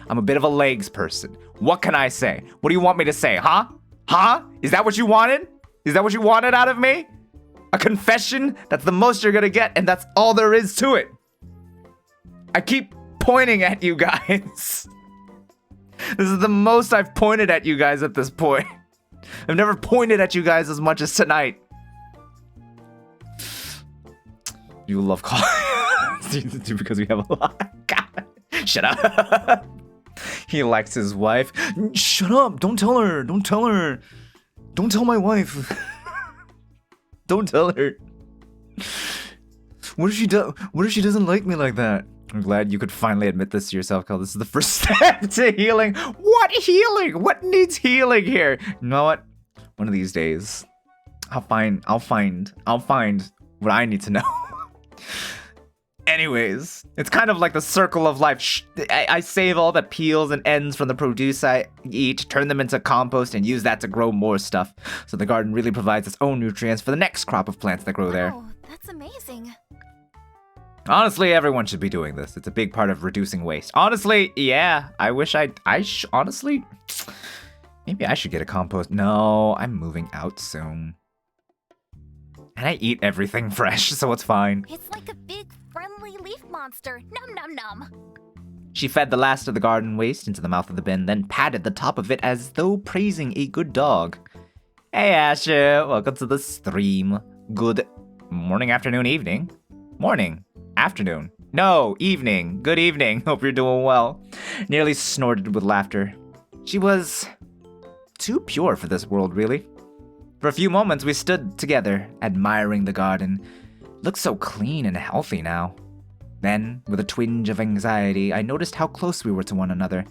I'm a bit of a legs person. What can I say? What do you want me to say, huh? Is that what you wanted? Is that what you wanted out of me? A confession? That's the most you're gonna get, and that's all there is to it. I keep pointing at you guys. This is the most I've pointed at you guys at this point. I've never pointed at you guys as much as tonight. You love calling season 2 because we have a lot. God, shut up. He likes his wife. Shut up! Don't tell her. Don't tell my wife. Don't tell her. What if she doesn't like me like that? I'm glad you could finally admit this to yourself, Kel. This is the first step to healing. What healing? What needs healing here? You know what? One of these days, I'll find what I need to know. Anyways, it's kind of like the circle of life. I save all the peels and ends from the produce I eat, turn them into compost, and use that to grow more stuff. So the garden really provides its own nutrients for the next crop of plants that grow there. Oh, that's amazing. Honestly, everyone should be doing this. It's a big part of reducing waste. Honestly, yeah, I wish honestly, maybe I should get a compost. No, I'm moving out soon. And I eat everything fresh, so it's fine. It's like a big, friendly leaf monster. Nom nom nom. She fed the last of the garden waste into the mouth of the bin, then patted the top of it as though praising a good dog. Hey, Asher. Welcome to the stream. Good morning, afternoon, evening. Morning. Afternoon. No, evening. Good evening. Hope you're doing well. Nearly snorted with laughter. She was too pure for this world, really. For a few moments, we stood together, admiring the garden. It looked so clean and healthy now. Then, with a twinge of anxiety, I noticed how close we were to one another.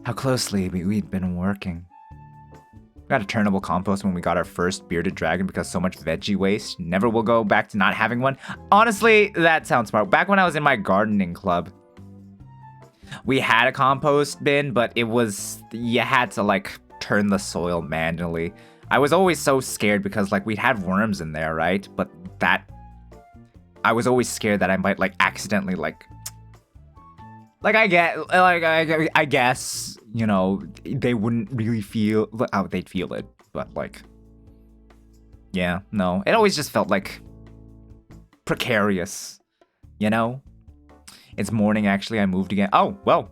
How closely we'd been working. We got a turnable compost when we got our first bearded dragon because so much veggie waste. Never will go back to not having one. Honestly, that sounds smart. Back when I was in my gardening club, we had a compost bin, but it was, you had to like turn the soil manually. I was always so scared because like we'd have worms in there, right? But I was always scared that I might like accidentally I guess, you know, they wouldn't really feel how they'd feel it, but like, yeah, no, it always just felt like precarious, you know? It's morning, actually. I moved again. Oh, well,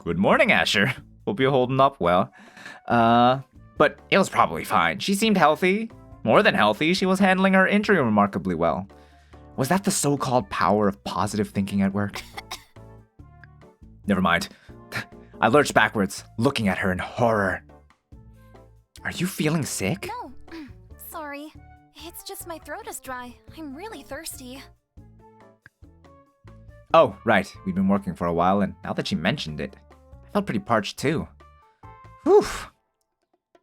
good morning, Asher. Hope you're holding up well. But it was probably fine. She seemed healthy. More than healthy. She was handling her injury remarkably well. Was that the so-called power of positive thinking at work? Never mind. I lurched backwards, looking at her in horror. Are you feeling sick? No, sorry. It's just my throat is dry. I'm really thirsty. Oh, right. We've been working for a while, and now that you mentioned it, I felt pretty parched too. Whew.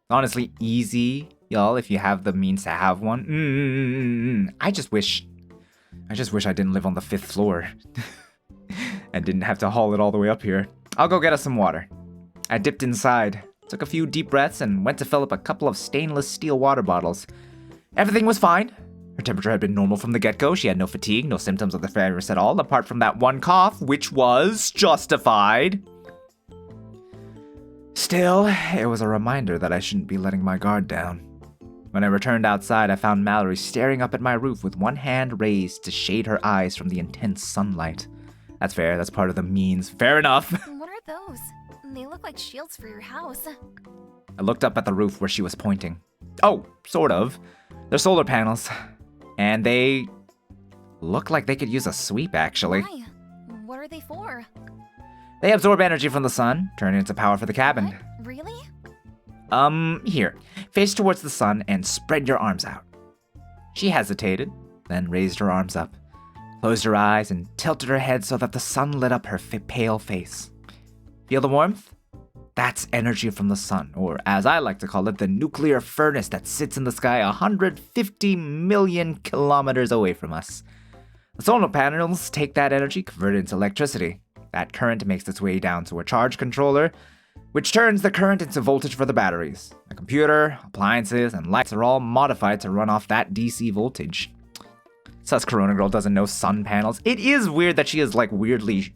Honestly, easy, y'all, if you have the means to have one. I just wish I didn't live on the 5th floor. And didn't have to haul it all the way up here. I'll go get us some water. I dipped inside, took a few deep breaths, and went to fill up a couple of stainless steel water bottles. Everything was fine. Her temperature had been normal from the get-go. She had no fatigue, no symptoms of the virus at all, apart from that one cough, which was justified. Still, it was a reminder that I shouldn't be letting my guard down. When I returned outside, I found Mallory staring up at my roof with one hand raised to shade her eyes from the intense sunlight. That's fair, that's part of the means. Fair enough. What are those? They look like shields for your house. I looked up at the roof where she was pointing. Oh, sort of. They're solar panels. And they look like they could use a sweep, actually. Why? What are they for? They absorb energy from the sun, turn it into power for the cabin. What? Really? Here. Face towards the sun and spread your arms out. She hesitated, then raised her arms up, closed her eyes, and tilted her head so that the sun lit up her pale face. Feel the warmth? That's energy from the sun, or as I like to call it, the nuclear furnace that sits in the sky 150 million kilometers away from us. The solar panels take that energy, convert it into electricity. That current makes its way down to a charge controller, which turns the current into voltage for the batteries. The computer, appliances, and lights are all modified to run off that DC voltage. Sus Corona Girl doesn't know sun panels. It is weird that she is like weirdly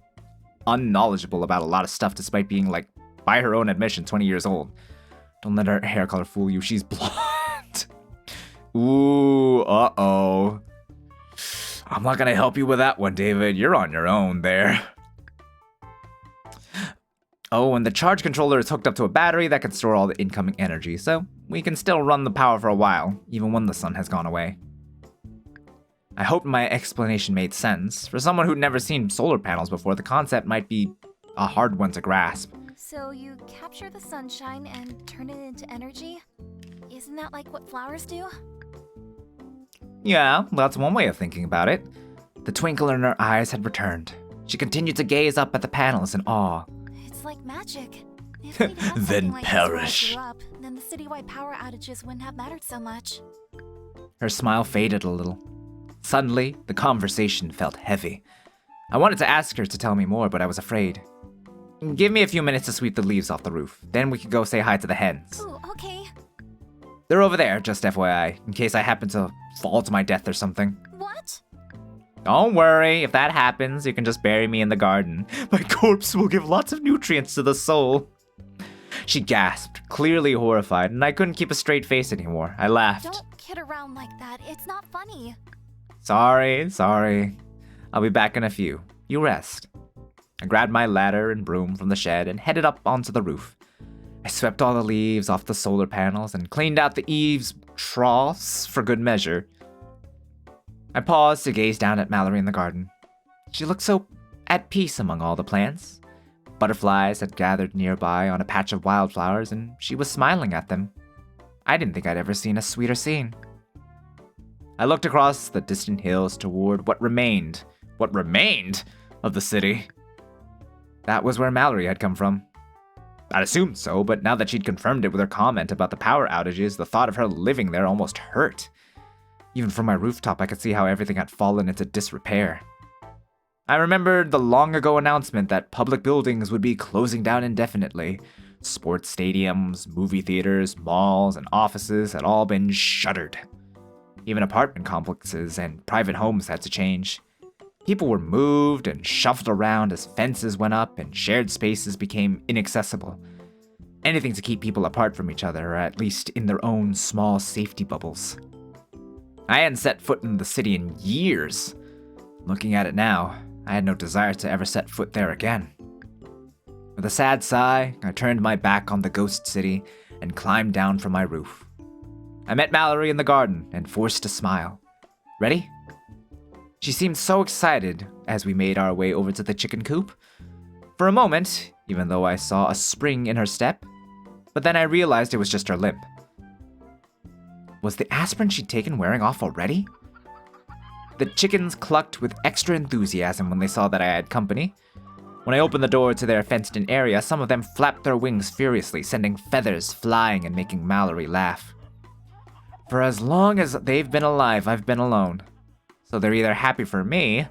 unknowledgeable about a lot of stuff despite being like, by her own admission, 20 years old. Don't let her hair color fool you. She's blonde. Ooh, uh-oh. I'm not gonna help you with that one, David. You're on your own there. Oh, and the charge controller is hooked up to a battery that can store all the incoming energy, so we can still run the power for a while, even when the sun has gone away. I hope my explanation made sense. For someone who'd never seen solar panels before, the concept might be a hard one to grasp. So you capture the sunshine and turn it into energy? Isn't that like what flowers do? Yeah, that's one way of thinking about it. The twinkle in her eyes had returned. She continued to gaze up at the panels in awe. It's like magic. If we'd had Then something like perish. this where I grew up, then the citywide power outages wouldn't have mattered so much. Her smile faded a little. Suddenly, the conversation felt heavy. I wanted to ask her to tell me more, but I was afraid. Give me a few minutes to sweep the leaves off the roof. Then we could go say hi to the hens. Ooh, okay. They're over there, just FYI, in case I happen to fall to my death or something. What? Don't worry, if that happens, you can just bury me in the garden. My corpse will give lots of nutrients to the soul. She gasped, clearly horrified, and I couldn't keep a straight face anymore. I laughed. Don't kid around like that. It's not funny. Sorry. I'll be back in a few. You rest. I grabbed my ladder and broom from the shed and headed up onto the roof. I swept all the leaves off the solar panels and cleaned out the eaves troughs for good measure. I paused to gaze down at Mallory in the garden. She looked so at peace among all the plants. Butterflies had gathered nearby on a patch of wildflowers, and she was smiling at them. I didn't think I'd ever seen a sweeter scene. I looked across the distant hills toward what remained what remained of the city. That was where Mallory had come from. I'd assumed so, but now that she'd confirmed it with her comment about the power outages, the thought of her living there almost hurt. Even from my rooftop, I could see how everything had fallen into disrepair. I remembered the long ago announcement that public buildings would be closing down indefinitely. Sports stadiums, movie theaters, malls, and offices had all been shuttered. Even apartment complexes and private homes had to change. People were moved and shuffled around as fences went up and shared spaces became inaccessible. Anything to keep people apart from each other, or at least in their own small safety bubbles. I hadn't set foot in the city in years. Looking at it now, I had no desire to ever set foot there again. With a sad sigh, I turned my back on the ghost city and climbed down from my roof. I met Mallory in the garden and forced a smile. Ready? She seemed so excited as we made our way over to the chicken coop. For a moment, even though I saw a spring in her step, but then I realized it was just her limp. Was the aspirin she'd taken wearing off already? The chickens clucked with extra enthusiasm when they saw that I had company. When I opened the door to their fenced-in area, some of them flapped their wings furiously, sending feathers flying and making Mallory laugh. For as long as they've been alive, I've been alone. So they're either happy for me,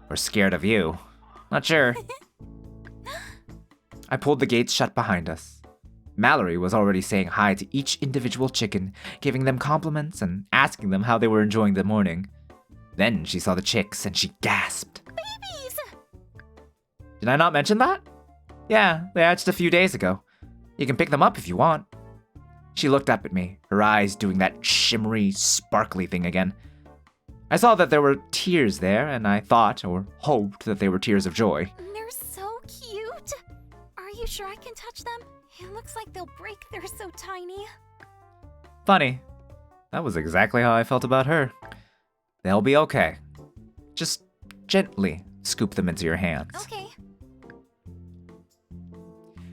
or scared of you. Not sure. I pulled the gates shut behind us. Mallory was already saying hi to each individual chicken, giving them compliments and asking them how they were enjoying the morning. Then she saw the chicks and she gasped. Babies! Did I not mention that? Yeah, they hatched a few days ago. You can pick them up if you want. She looked up at me, her eyes doing that shimmery, sparkly thing again. I saw that there were tears there, and I thought, or hoped, that they were tears of joy. They're so cute! Are you sure I can touch them? It looks like they'll break, they're so tiny. Funny. That was exactly how I felt about her. They'll be okay. Just gently scoop them into your hands. Okay.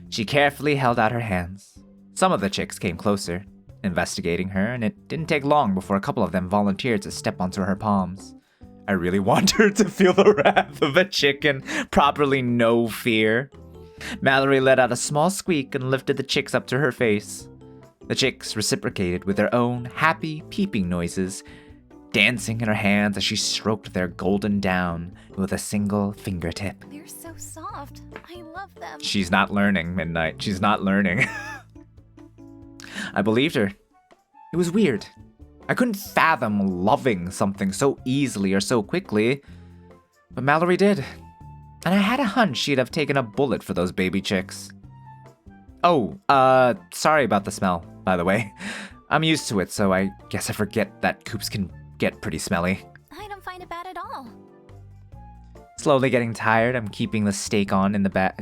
She carefully held out her hands. Some of the chicks came closer, investigating her, and it didn't take long before a couple of them volunteered to step onto her palms. I really want her to feel the wrath of a chicken, properly no fear. Mallory let out a small squeak and lifted the chicks up to her face. The chicks reciprocated with their own happy peeping noises, dancing in her hands as she stroked their golden down with a single fingertip. They're so soft. I love them. She's not learning, Midnight. She's not learning. I believed her. It was weird. I couldn't fathom loving something so easily or so quickly, but Mallory did. And I had a hunch she'd have taken a bullet for those baby chicks. Oh, sorry about the smell, by the way. I'm used to it, so I guess I forget that coops can get pretty smelly. I don't find it bad at all. Slowly getting tired, I'm keeping the steak on in the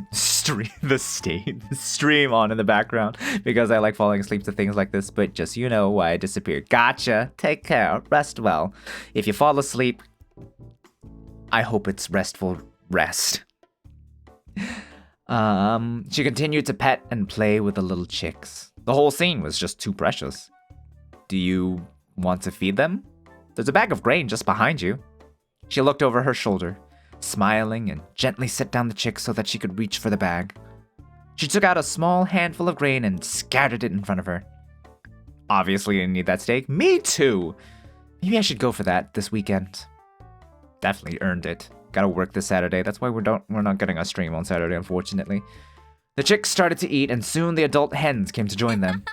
stream on in the background because I like falling asleep to things like this, but just so you know why I disappeared. Gotcha. Take care. Rest well. If you fall asleep, I hope it's restful rest. She continued to pet and play with the little chicks. The whole scene was just too precious. Do you want to feed them? There's a bag of grain just behind you. She looked over her shoulder, smiling, and gently set down the chicks so that she could reach for the bag. She took out a small handful of grain and scattered it in front of her. Obviously, I need that steak. Me too! Maybe I should go for that this weekend. Definitely earned it. Gotta work this Saturday. That's why we're not getting a stream on Saturday, unfortunately. The chicks started to eat, and soon the adult hens came to join them.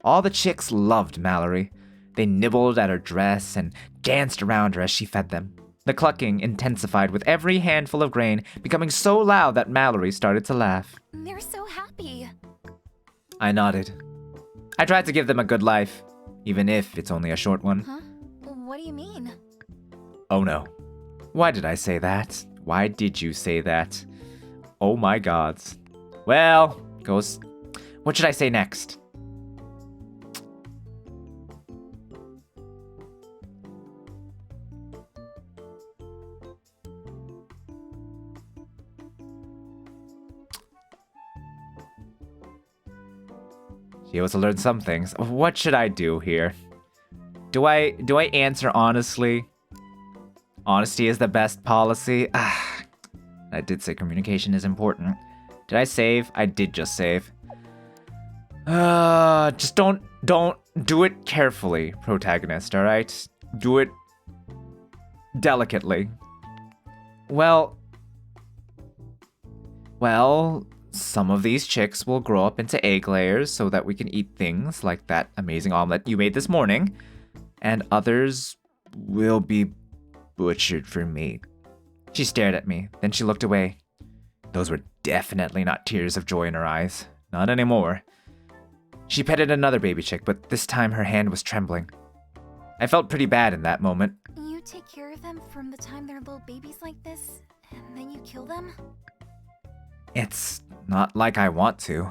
All the chicks loved Mallory. They nibbled at her dress and danced around her as she fed them. The clucking intensified with every handful of grain, becoming so loud that Mallory started to laugh. They're so happy. I nodded. I tried to give them a good life, even if it's only a short one. Huh? What do you mean? Oh no. Why did I say that? Why did you say that? Oh my gods. Well, Ghost, what should I say next? She was to learn some things. What should I do here? Do I answer honestly? Honesty is the best policy. I did say communication is important. Did I save? I did just save. Just don't do it carefully, protagonist, alright? Do it delicately. Well, some of these chicks will grow up into egg layers so that we can eat things like that amazing omelet you made this morning, and others will be butchered for meat. She stared at me, then she looked away. Those were definitely not tears of joy in her eyes. Not anymore. She petted another baby chick, but this time her hand was trembling. I felt pretty bad in that moment. You take care of them from the time they're little babies like this, and then you kill them? It's not like I want to.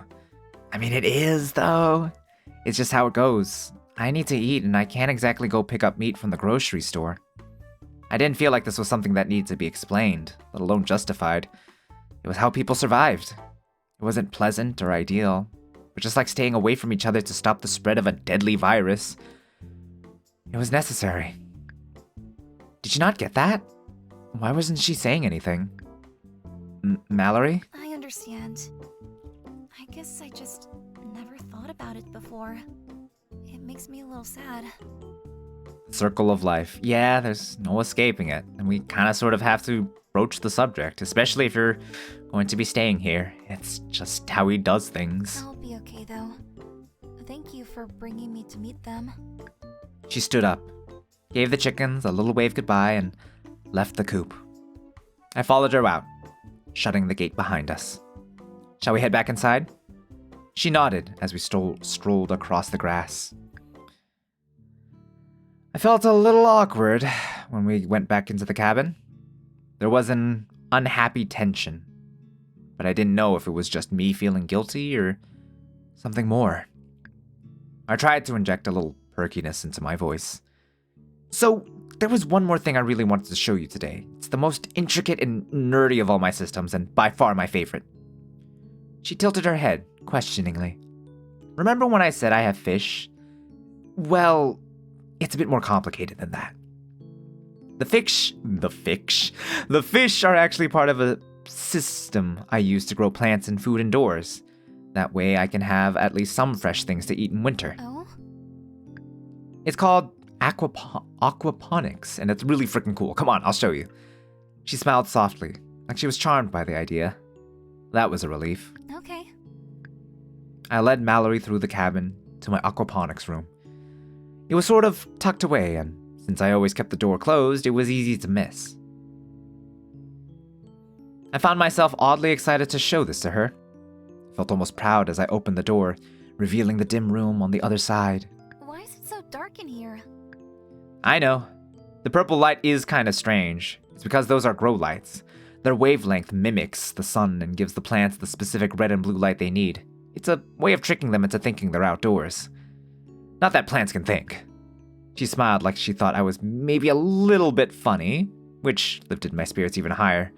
I mean, it is, though. It's just how it goes. I need to eat, and I can't exactly go pick up meat from the grocery store. I didn't feel like this was something that needed to be explained, let alone justified. It was how people survived. It wasn't pleasant or ideal, but just like staying away from each other to stop the spread of a deadly virus, it was necessary. Did you not get that? Why wasn't she saying anything? Mallory? I understand. I guess I just never thought about it before. It makes me a little sad. Circle of life. Yeah, there's no escaping it, and we kind of sort of have to broach the subject, especially if you're going to be staying here. It's just how he does things. I'll be okay though. Thank you for bringing me to meet them. She stood up, gave the chickens a little wave goodbye, and left the coop. I followed her out, shutting the gate behind us. Shall we head back inside? She nodded as we strolled across the grass. I felt a little awkward when we went back into the cabin. There was an unhappy tension, but I didn't know if it was just me feeling guilty or something more. I tried to inject a little perkiness into my voice. So, there was one more thing I really wanted to show you today. It's the most intricate and nerdy of all my systems, and by far my favorite. She tilted her head, questioningly. Remember when I said I have fish? Well, it's a bit more complicated than that. The fish are actually part of a system I use to grow plants and food indoors. That way I can have at least some fresh things to eat in winter. Oh? It's called aquaponics, and it's really freaking cool. Come on, I'll show you. She smiled softly, like she was charmed by the idea. That was a relief. Okay. I led Mallory through the cabin to my aquaponics room. It was sort of tucked away, and since I always kept the door closed, it was easy to miss. I found myself oddly excited to show this to her. I felt almost proud as I opened the door, revealing the dim room on the other side. Why is it so dark in here? I know. The purple light is kind of strange. It's because those are grow lights. Their wavelength mimics the sun and gives the plants the specific red and blue light they need. It's a way of tricking them into thinking they're outdoors. Not that plants can think. She smiled like she thought I was maybe a little bit funny, which lifted my spirits even higher.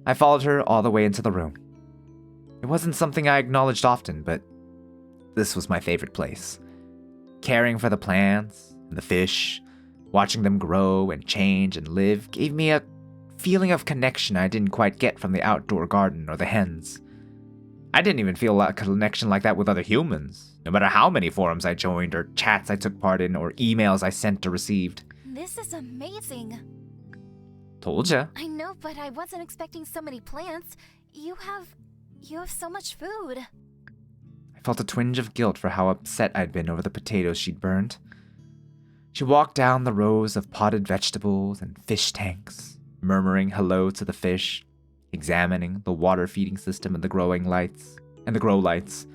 I followed her all the way into the room. It wasn't something I acknowledged often, but this was my favorite place. Caring for the plants and the fish, watching them grow and change and live gave me a feeling of connection I didn't quite get from the outdoor garden or the hens. I didn't even feel a connection like that with other humans, no matter how many forums I joined or chats I took part in or emails I sent or received. This is amazing. Told ya. I know, but I wasn't expecting so many plants. You have so much food. I felt a twinge of guilt for how upset I'd been over the potatoes she'd burned. She walked down the rows of potted vegetables and fish tanks, murmuring hello to the fish, examining the water feeding system and the grow lights.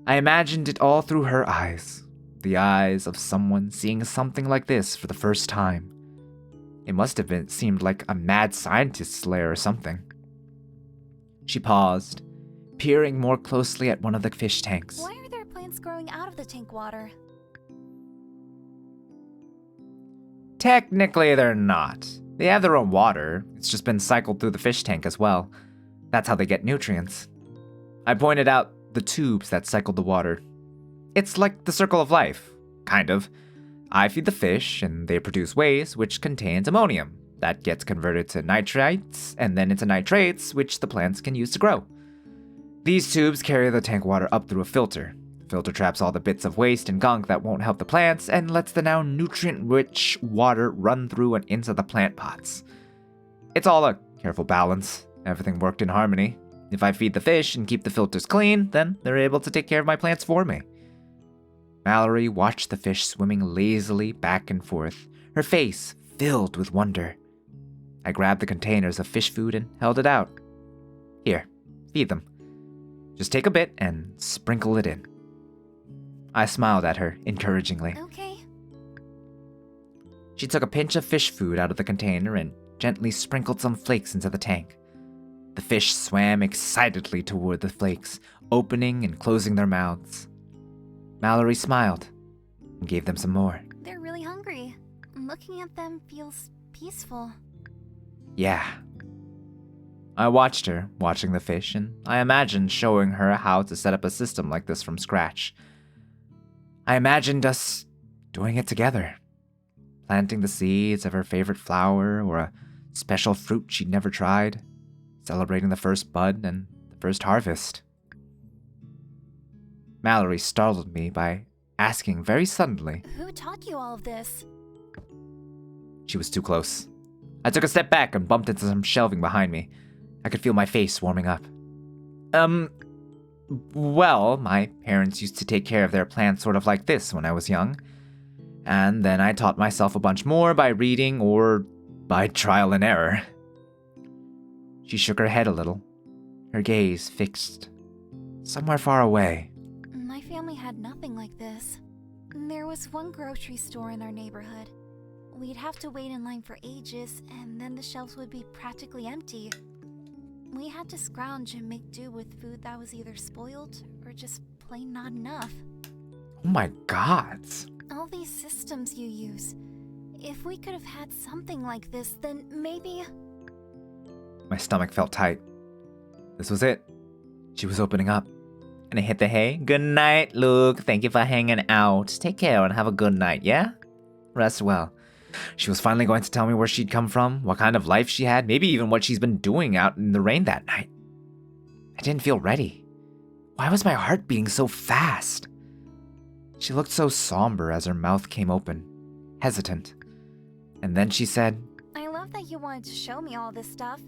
I imagined it all through her eyes, the eyes of someone seeing something like this for the first time. It must have seemed like a mad scientist's lair or something. She paused, peering more closely at one of the fish tanks. Why are there plants growing out of the tank water? Technically, they're not. They have their own water. It's just been cycled through the fish tank as well. That's how they get nutrients. I pointed out the tubes that cycled the water. It's like the circle of life, kind of. I feed the fish, and they produce waste, which contains ammonium. that gets converted to nitrites, and then into nitrates, which the plants can use to grow. These tubes carry the tank water up through a filter. The filter traps all the bits of waste and gunk that won't help the plants and lets the now nutrient-rich water run through and into the plant pots. It's all a careful balance. Everything worked in harmony. If I feed the fish and keep the filters clean, then they're able to take care of my plants for me. Mallory watched the fish swimming lazily back and forth, her face filled with wonder. I grabbed the containers of fish food and held it out. Here, feed them. Just take a bit and sprinkle it in. I smiled at her encouragingly. Okay. She took a pinch of fish food out of the container and gently sprinkled some flakes into the tank. The fish swam excitedly toward the flakes, opening and closing their mouths. Mallory smiled and gave them some more. They're really hungry. Looking at them feels peaceful. Yeah. I watched her watching the fish, and I imagined showing her how to set up a system like this from scratch. I imagined us doing it together, planting the seeds of her favorite flower or a special fruit she'd never tried, celebrating the first bud and the first harvest. Mallory startled me by asking very suddenly. Who taught you all of this? She was too close. I took a step back and bumped into some shelving behind me. I could feel my face warming up. Well, my parents used to take care of their plants sort of like this when I was young. And then I taught myself a bunch more by reading or by trial and error. She shook her head a little, her gaze fixed somewhere far away. My family had nothing like this. There was one grocery store in our neighborhood. We'd have to wait in line for ages, and then the shelves would be practically empty. We had to scrounge and make do with food that was either spoiled or just plain not enough. Oh my god. All these systems you use. If we could have had something like this, then maybe... My stomach felt tight. This was it. She was opening up. And I hit the hay. Good night, Luke. Thank you for hanging out. Take care and have a good night, yeah? Rest well. She was finally going to tell me where she'd come from, what kind of life she had, maybe even what she's been doing out in the rain that night. I didn't feel ready. Why was my heart beating so fast? She looked so somber as her mouth came open, hesitant. And then she said, I love that you wanted to show me all this stuff.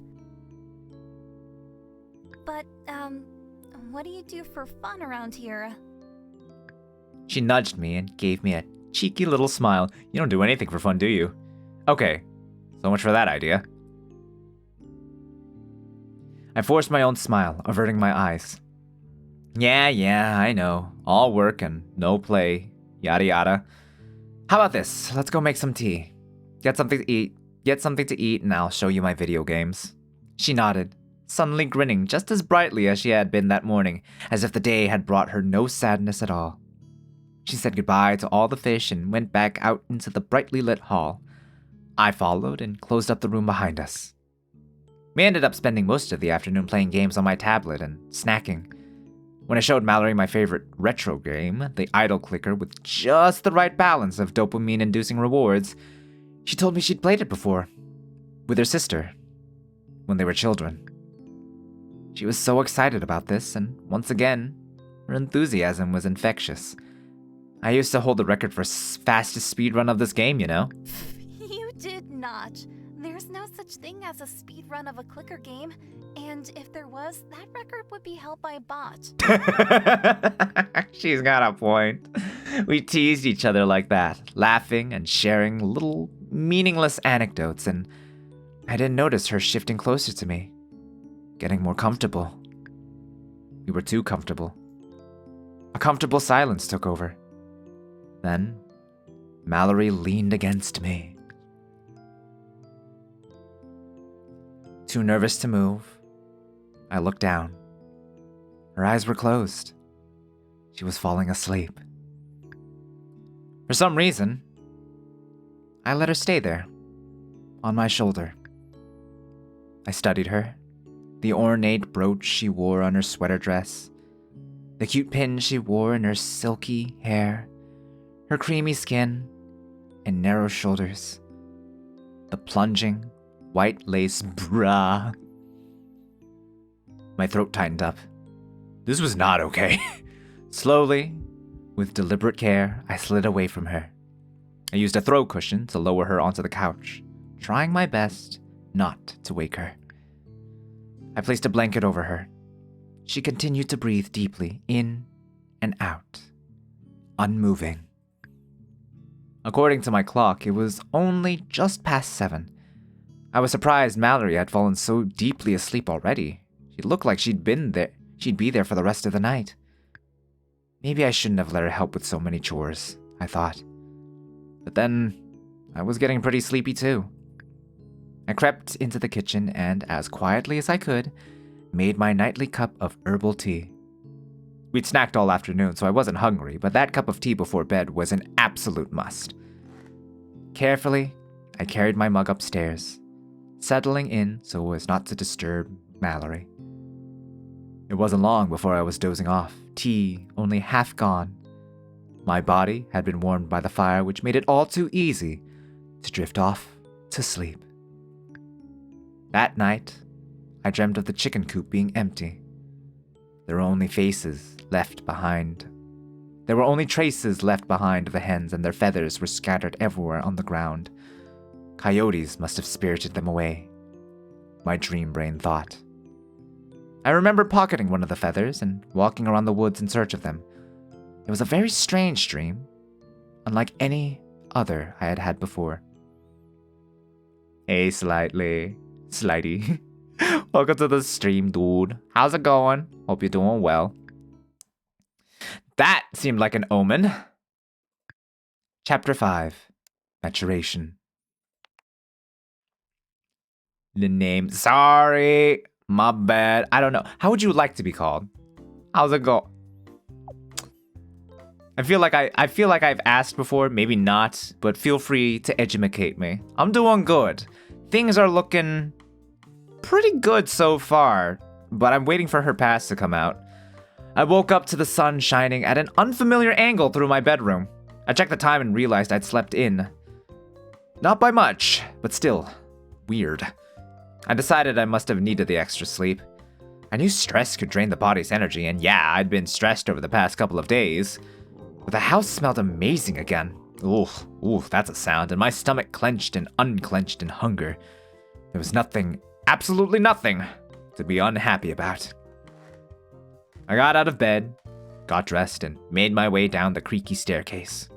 But, what do you do for fun around here? She nudged me and gave me a cheeky little smile. You don't do anything for fun, do you? Okay, so much for that idea. I forced my own smile, averting my eyes. Yeah, I know. All work and no play, yada yada. How about this? Let's go make some tea. Get something to eat, and I'll show you my video games. She nodded, suddenly grinning just as brightly as she had been that morning, as if the day had brought her no sadness at all. She said goodbye to all the fish and went back out into the brightly lit hall. I followed and closed up the room behind us. We ended up spending most of the afternoon playing games on my tablet and snacking. When I showed Mallory my favorite retro game, the idle clicker with just the right balance of dopamine-inducing rewards, she told me she'd played it before, with her sister, when they were children. She was so excited about this, and once again, her enthusiasm was infectious. I used to hold the record for fastest speedrun of this game, you know? You did not. There's no such thing as a speedrun of a clicker game, and if there was, that record would be held by a bot. She's got a point. We teased each other like that, laughing and sharing little meaningless anecdotes, and I didn't notice her shifting closer to me, getting more comfortable. We were too comfortable. A comfortable silence took over. Then, Mallory leaned against me. Too nervous to move, I looked down. Her eyes were closed. She was falling asleep. For some reason, I let her stay there, on my shoulder. I studied her, the ornate brooch she wore on her sweater dress, the cute pin she wore in her silky hair, her creamy skin and narrow shoulders, the plunging, white lace bra. My throat tightened up. This was not okay. Slowly, with deliberate care, I slid away from her. I used a throw cushion to lower her onto the couch, trying my best not to wake her. I placed a blanket over her. She continued to breathe deeply, in and out, unmoving. According to my clock, it was only just past 7. I was surprised Mallory had fallen so deeply asleep already. She looked like she'd be there for the rest of the night. Maybe I shouldn't have let her help with so many chores, I thought. But then, I was getting pretty sleepy too. I crept into the kitchen and, as quietly as I could, made my nightly cup of herbal tea. We'd snacked all afternoon, so I wasn't hungry, but that cup of tea before bed was an absolute must. Carefully, I carried my mug upstairs, settling in so as not to disturb Mallory. It wasn't long before I was dozing off, tea only half gone. My body had been warmed by the fire, which made it all too easy to drift off to sleep. That night, I dreamt of the chicken coop being empty. There were only traces left behind of the hens, and their feathers were scattered everywhere on the ground. Coyotes must have spirited them away, my dream brain thought. I remember pocketing one of the feathers and walking around the woods in search of them. It was a very strange dream, unlike any other I had had before. Hey, Slightly. Welcome to the stream, dude. How's it going? Hope you're doing well. That seemed like an omen. Chapter 5. Maturation. The name. Sorry. My bad. I don't know. How would you like to be called? How's it go? I feel like I've asked before, maybe not, but feel free to educate me. I'm doing good. Things are looking pretty good so far, but I'm waiting for her pass to come out. I woke up to the sun shining at an unfamiliar angle through my bedroom. I checked the time and realized I'd slept in. Not by much, but still, weird. I decided I must have needed the extra sleep. I knew stress could drain the body's energy, and yeah, I'd been stressed over the past couple of days. But the house smelled amazing again. Ooh, that's a sound, and my stomach clenched and unclenched in hunger. There was nothing, absolutely nothing, to be unhappy about. I got out of bed, got dressed, and made my way down the creaky staircase.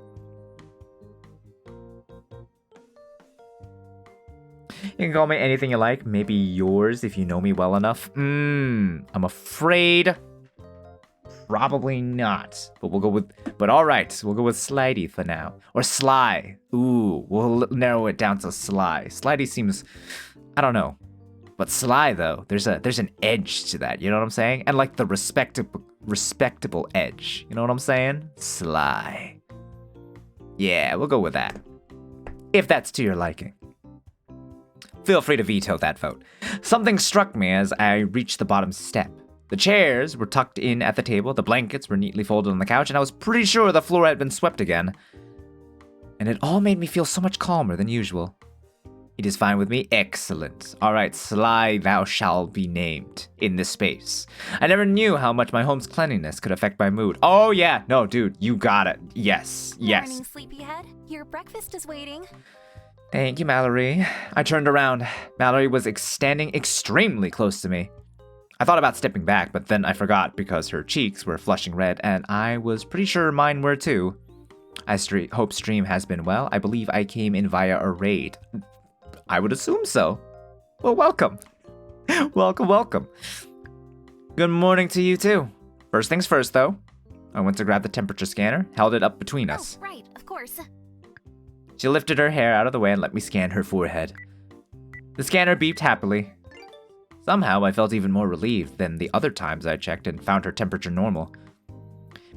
You can call me anything you like, maybe yours if you know me well enough. I'm afraid probably not. But alright, we'll go with Slidey for now. Or Sly. Ooh, we'll narrow it down to Sly. Slidey seems, I don't know. But Sly though, there's an edge to that, you know what I'm saying? And like the respectable edge, you know what I'm saying? Sly. Yeah, we'll go with that. If that's to your liking. Feel free to veto that vote. Something struck me as I reached the bottom step. The chairs were tucked in at the table, the blankets were neatly folded on the couch, and I was pretty sure the floor had been swept again. And it all made me feel so much calmer than usual. It is fine with me. Excellent. Alright, Sly, thou shalt be named in this space. I never knew how much my home's cleanliness could affect my mood. Oh yeah, no, dude, you got it. Yes. Morning, sleepyhead. Your breakfast is waiting. Thank you, Mallory. I turned around. Mallory was standing extremely close to me. I thought about stepping back, but then I forgot because her cheeks were flushing red, and I was pretty sure mine were too. I hope stream has been well. I believe I came in via a raid. I would assume so. Well, welcome. Welcome. Good morning to you too. First things first, though. I went to grab the temperature scanner, held it up between us. Oh, right, of course. She lifted her hair out of the way and let me scan her forehead. The scanner beeped happily. Somehow, I felt even more relieved than the other times I checked and found her temperature normal.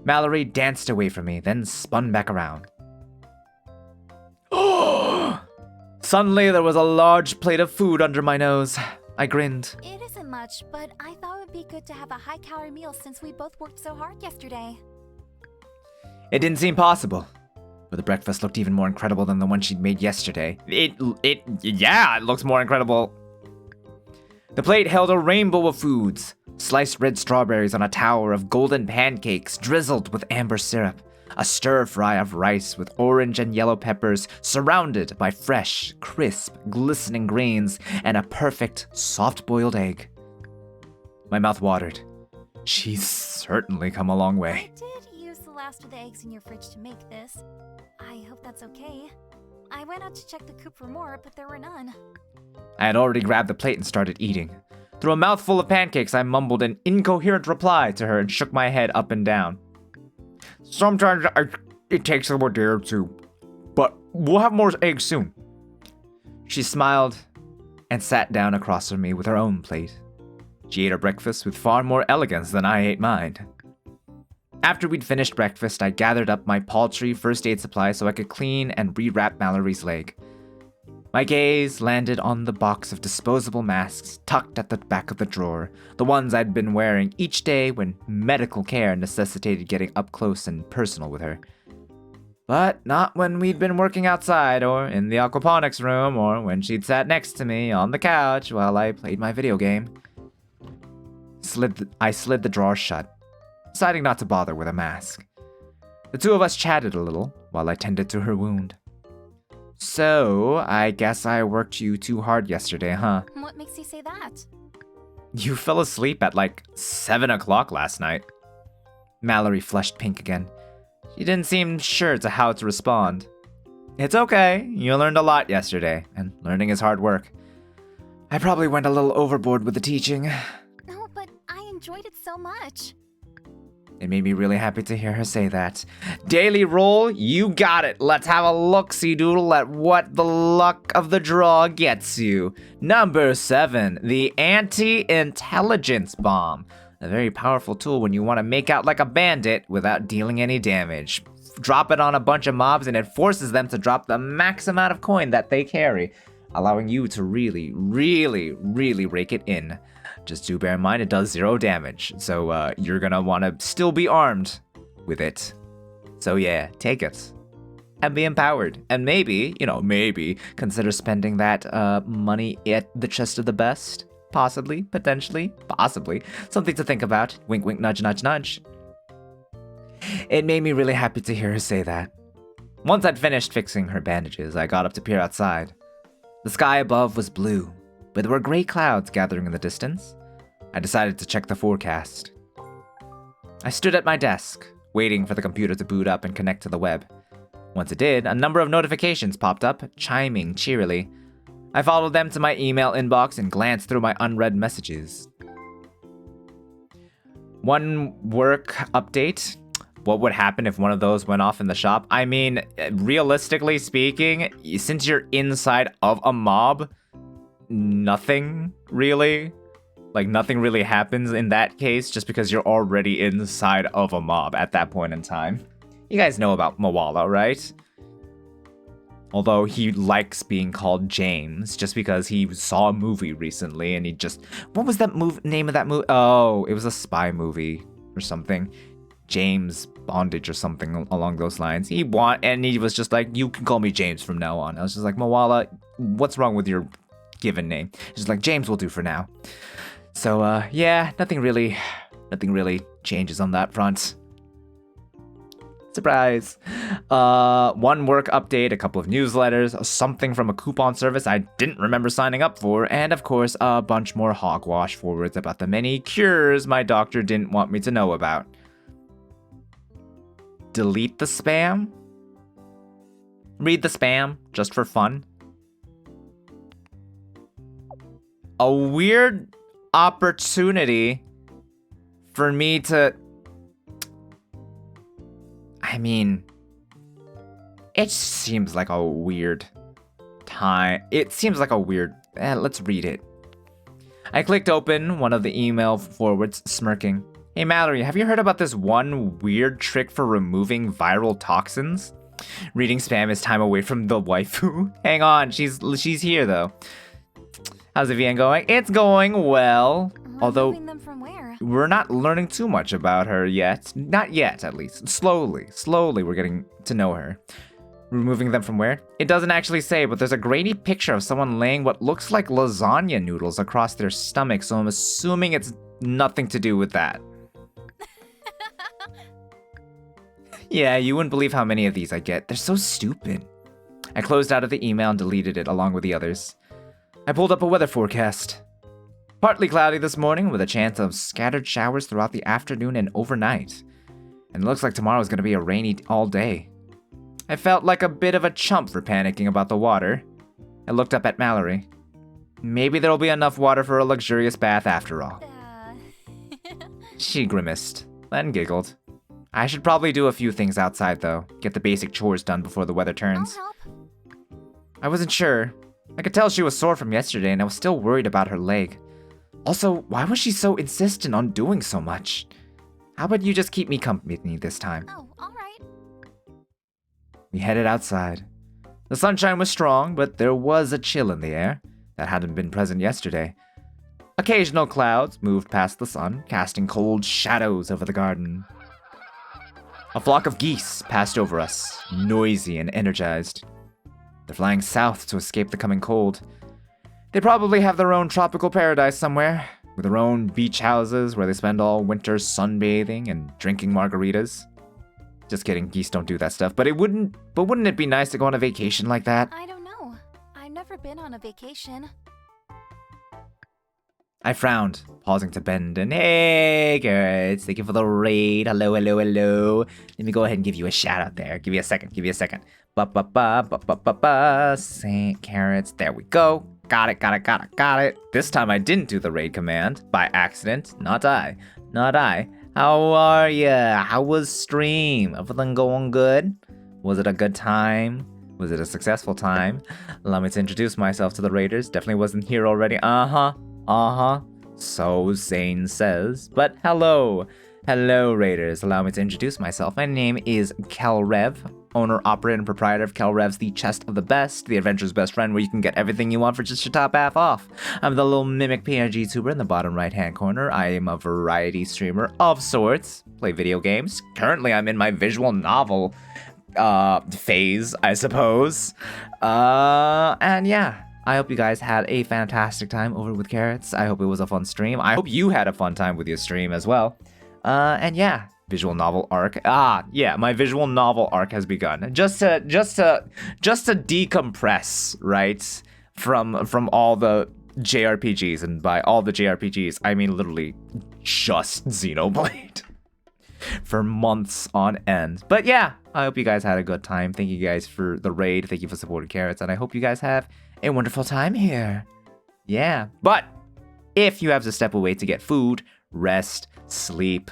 Mallory danced away from me, then spun back around. Suddenly, there was a large plate of food under my nose. I grinned. It isn't much, but I thought it would be good to have a high-calorie meal since we both worked so hard yesterday. It didn't seem possible. but the breakfast looked even more incredible than the one she'd made yesterday. Yeah, it looks more incredible. The plate held a rainbow of foods. Sliced red strawberries on a tower of golden pancakes drizzled with amber syrup. A stir-fry of rice with orange and yellow peppers surrounded by fresh, crisp, glistening grains and a perfect, soft-boiled egg. My mouth watered. She's certainly come a long way. I did use the last of the eggs in your fridge to make this. I hope that's okay. I went out to check the coop for more, but there were none. I had already grabbed the plate and started eating. Through a mouthful of pancakes, I mumbled an incoherent reply to her and shook my head up and down. Sometimes it takes a day or two, but we'll have more eggs soon. She smiled and sat down across from me with her own plate. She ate her breakfast with far more elegance than I ate mine. After we'd finished breakfast, I gathered up my paltry first aid supplies so I could clean and rewrap Mallory's leg. My gaze landed on the box of disposable masks tucked at the back of the drawer, the ones I'd been wearing each day when medical care necessitated getting up close and personal with her. But not when we'd been working outside or in the aquaponics room or when she'd sat next to me on the couch while I played my video game. I slid the drawer shut, deciding not to bother with a mask. The two of us chatted a little while I tended to her wound. So, I guess I worked you too hard yesterday, huh? What makes you say that? You fell asleep at like 7 o'clock last night. Mallory flushed pink again. She didn't seem sure to how to respond. It's okay, you learned a lot yesterday, and learning is hard work. I probably went a little overboard with the teaching. No, but I enjoyed it so much. It made me really happy to hear her say that. Daily roll, you got it. Let's have a look-see doodle at what the luck of the draw gets you. Number 7, the anti-intelligence bomb. A very powerful tool when you want to make out like a bandit without dealing any damage. Drop it on a bunch of mobs and it forces them to drop the max amount of coin that they carry, allowing you to really rake it in. Just do bear in mind it does 0 damage, so you're gonna want to still be armed with it. So yeah, take it. And be empowered. And maybe consider spending that money at the chest of the best. Possibly, potentially, possibly. Something to think about. Wink, wink, nudge, nudge, nudge. It made me really happy to hear her say that. Once I'd finished fixing her bandages, I got up to peer outside. The sky above was blue, but there were gray clouds gathering in the distance. I decided to check the forecast. I stood at my desk, waiting for the computer to boot up and connect to the web. Once it did, a number of notifications popped up, chiming cheerily. I followed them to my email inbox and glanced through my unread messages. One work update. What would happen if one of those went off in the shop? I mean, realistically speaking, since you're inside of a mob, nothing really happens in that case just because you're already inside of a mob at that point in time. You guys know about Mawala, right? Although he likes being called James just because he saw a movie recently and what was that name of that movie? Oh, it was a spy movie or something. James Bondage or something along those lines. He was just like, you can call me James from now on. I was just like, Mawala, what's wrong with your given name? She's like, James will do for now. So, yeah, nothing really changes on that front. Surprise. One work update, a couple of newsletters, something from a coupon service I didn't remember signing up for, and of course, a bunch more hogwash forwards about the many cures my doctor didn't want me to know about. Delete the spam? Read the spam, just for fun. A weird opportunity for me to... I mean, it seems like a weird time. Let's read it. I clicked open one of the email forwards, smirking. Hey Mallory, have you heard about this one weird trick for removing viral toxins? Reading spam is time away from the waifu. Hang on, she's here though. How's the VN going? It's going well. Although Removing them from where? we're not learning too much about her yet. Not yet, at least. Slowly we're getting to know her. Removing them from where? It doesn't actually say, but there's a grainy picture of someone laying what looks like lasagna noodles across their stomach, so I'm assuming it's nothing to do with that. Yeah, you wouldn't believe how many of these I get. They're so stupid. I closed out of the email and deleted it along with the others. I pulled up a weather forecast. Partly cloudy this morning with a chance of scattered showers throughout the afternoon and overnight. And it looks like tomorrow's gonna be a rainy all day. I felt like a bit of a chump for panicking about the water. I looked up at Mallory. Maybe there'll be enough water for a luxurious bath after all. She grimaced, then giggled. I should probably do a few things outside though. Get the basic chores done before the weather turns. I'll help. I wasn't sure. I could tell she was sore from yesterday and I was still worried about her leg. Also, why was she so insistent on doing so much? How about you just keep me company this time? Oh, alright. We headed outside. The sunshine was strong, but there was a chill in the air that hadn't been present yesterday. Occasional clouds moved past the sun, casting cold shadows over the garden. A flock of geese passed over us, noisy and energized. They're flying south to escape the coming cold. They probably have their own tropical paradise somewhere, with their own beach houses where they spend all winter sunbathing and drinking margaritas. Just kidding, geese don't do that stuff, but wouldn't it be nice to go on a vacation like that? I don't know. I've never been on a vacation. I frowned, pausing to bend, and hey, Garrett, thank you for the raid. Hello, hello, hello. Let me go ahead and give you a shout out there. Give you a second. Saint Carrots. There we go. Got it. This time I didn't do the raid command by accident. Not I. How are ya? How was stream? Everything going good? Was it a good time? Was it a successful time? Allow me to introduce myself to the raiders. Definitely wasn't here already. So Zane says. But hello, raiders. Allow me to introduce myself. My name is Kelrev, owner, operator, and proprietor of Kelrev's The Chest of the Best, the adventurer's best friend, where you can get everything you want for just your top half off. I'm the little mimic PNG tuber in the bottom right-hand corner. I am a variety streamer of sorts. Play video games. Currently, I'm in my visual novel phase, I suppose. And yeah. I hope you guys had a fantastic time over with Carrots. I hope it was a fun stream. I hope you had a fun time with your stream as well. And yeah, visual novel arc. Yeah, my visual novel arc has begun. Just to decompress, right? From all the JRPGs, and by all the JRPGs, I mean literally just Xenoblade. For months on end. But yeah, I hope you guys had a good time. Thank you guys for the raid. Thank you for supporting Carrots, and I hope you guys have a wonderful time here. Yeah, but if you have to step away to get food, rest, sleep,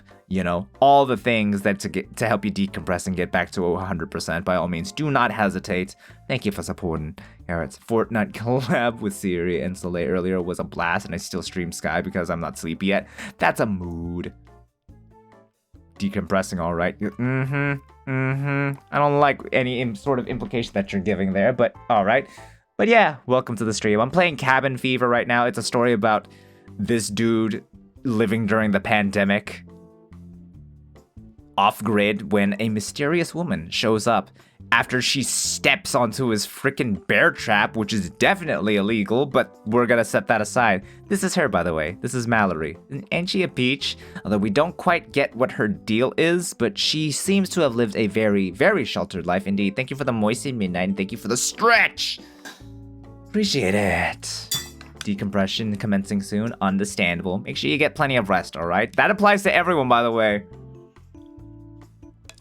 all the things that to help you decompress and get back to 100%, by all means, do not hesitate. Thank you for supporting Carrots. Fortnite collab with Siri and Soleil earlier was a blast, and I still stream Sky because I'm not sleepy yet. That's a mood. Decompressing, all right. I don't like any sort of implication that you're giving there, but all right. But yeah, welcome to the stream. I'm playing Cabin Fever right now. It's a story about this dude living during the pandemic off-grid when a mysterious woman shows up after she steps onto his freaking bear trap, which is definitely illegal, but we're gonna set that aside. This is her, by the way. This is Mallory. Ain't she a peach? Although we don't quite get what her deal is, but she seems to have lived a very, very sheltered life indeed. Thank you for the moistened midnight, and thank you for the stretch! Appreciate it. Decompression commencing soon. Understandable. Make sure you get plenty of rest, alright? That applies to everyone, by the way.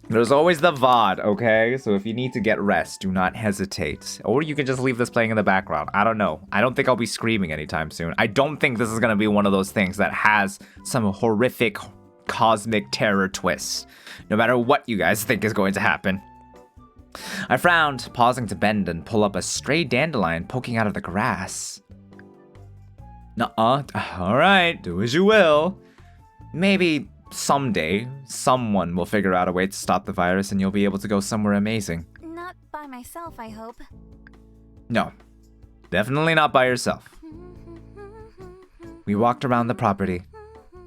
There's always the VOD, okay? So if you need to get rest, do not hesitate. Or you can just leave this playing in the background. I don't know. I don't think I'll be screaming anytime soon. I don't think this is going to be one of those things that has some horrific cosmic terror twist. No matter what you guys think is going to happen. I frowned, pausing to bend and pull up a stray dandelion poking out of the grass. Nuh-uh. Alright, do as you will. Maybe someday, someone will figure out a way to stop the virus and you'll be able to go somewhere amazing. Not by myself, I hope. No, definitely not by yourself. We walked around the property,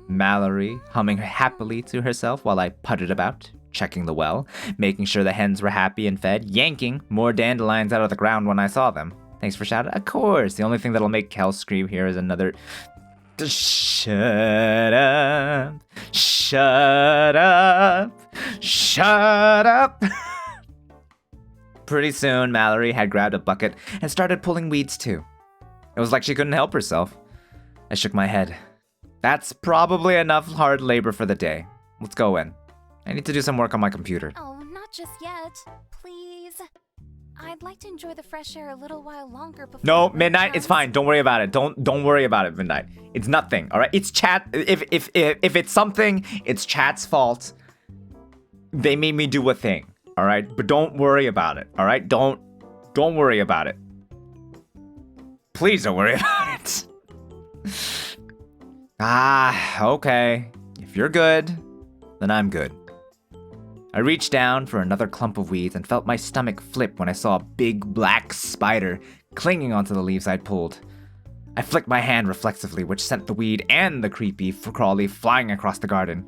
Mallory humming happily to herself while I putted about, checking the well, making sure the hens were happy and fed, yanking more dandelions out of the ground when I saw them. Thanks for shouting. Of course, the only thing that'll make Kel scream here is another... Shut up. Shut up. Shut up. Pretty soon, Mallory had grabbed a bucket and started pulling weeds too. It was like she couldn't help herself. I shook my head. That's probably enough hard labor for the day. Let's go in. I need to do some work on my computer. Oh, not just yet. Please. I'd like to enjoy the fresh air a little while longer before... No, Midnight, it's fine. Don't worry about it. Don't worry about it, Midnight. It's nothing, all right? It's chat. If it's something, it's chat's fault. They made me do a thing, all right? But don't worry about it, all right? Don't worry about it. Please don't worry about it. Okay. If you're good, then I'm good. I reached down for another clump of weeds and felt my stomach flip when I saw a big black spider clinging onto the leaves I'd pulled. I flicked my hand reflexively, which sent the weed and the creepy crawly flying across the garden.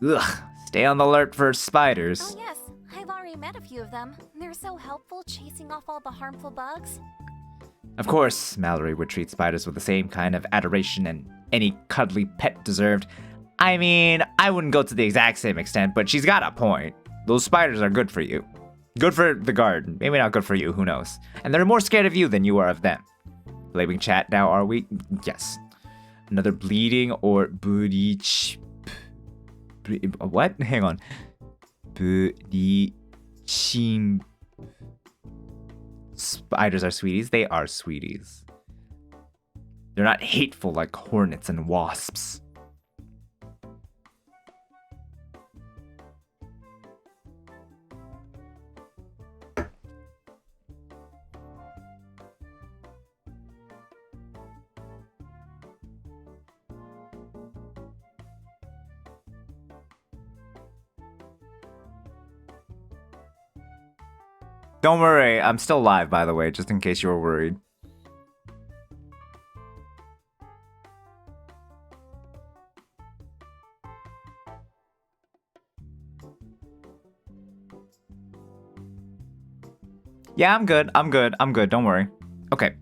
Ugh, stay on the alert for spiders. Oh yes, I've already met a few of them. They're so helpful chasing off all the harmful bugs. Of course, Mallory would treat spiders with the same kind of adoration and any cuddly pet deserved. I mean, I wouldn't go to the exact same extent, but she's got a point. Those spiders are good for you. Good for the garden. Maybe not good for you, who knows. And they're more scared of you than you are of them. Blaming chat now, are we? Yes. Another bleeding or bleach. What? Hang on. Bleaching. Spiders are sweeties? They are sweeties. They're not hateful like hornets and wasps. Don't worry, I'm still live, by the way, just in case you were worried. Yeah, I'm good, don't worry. Okay.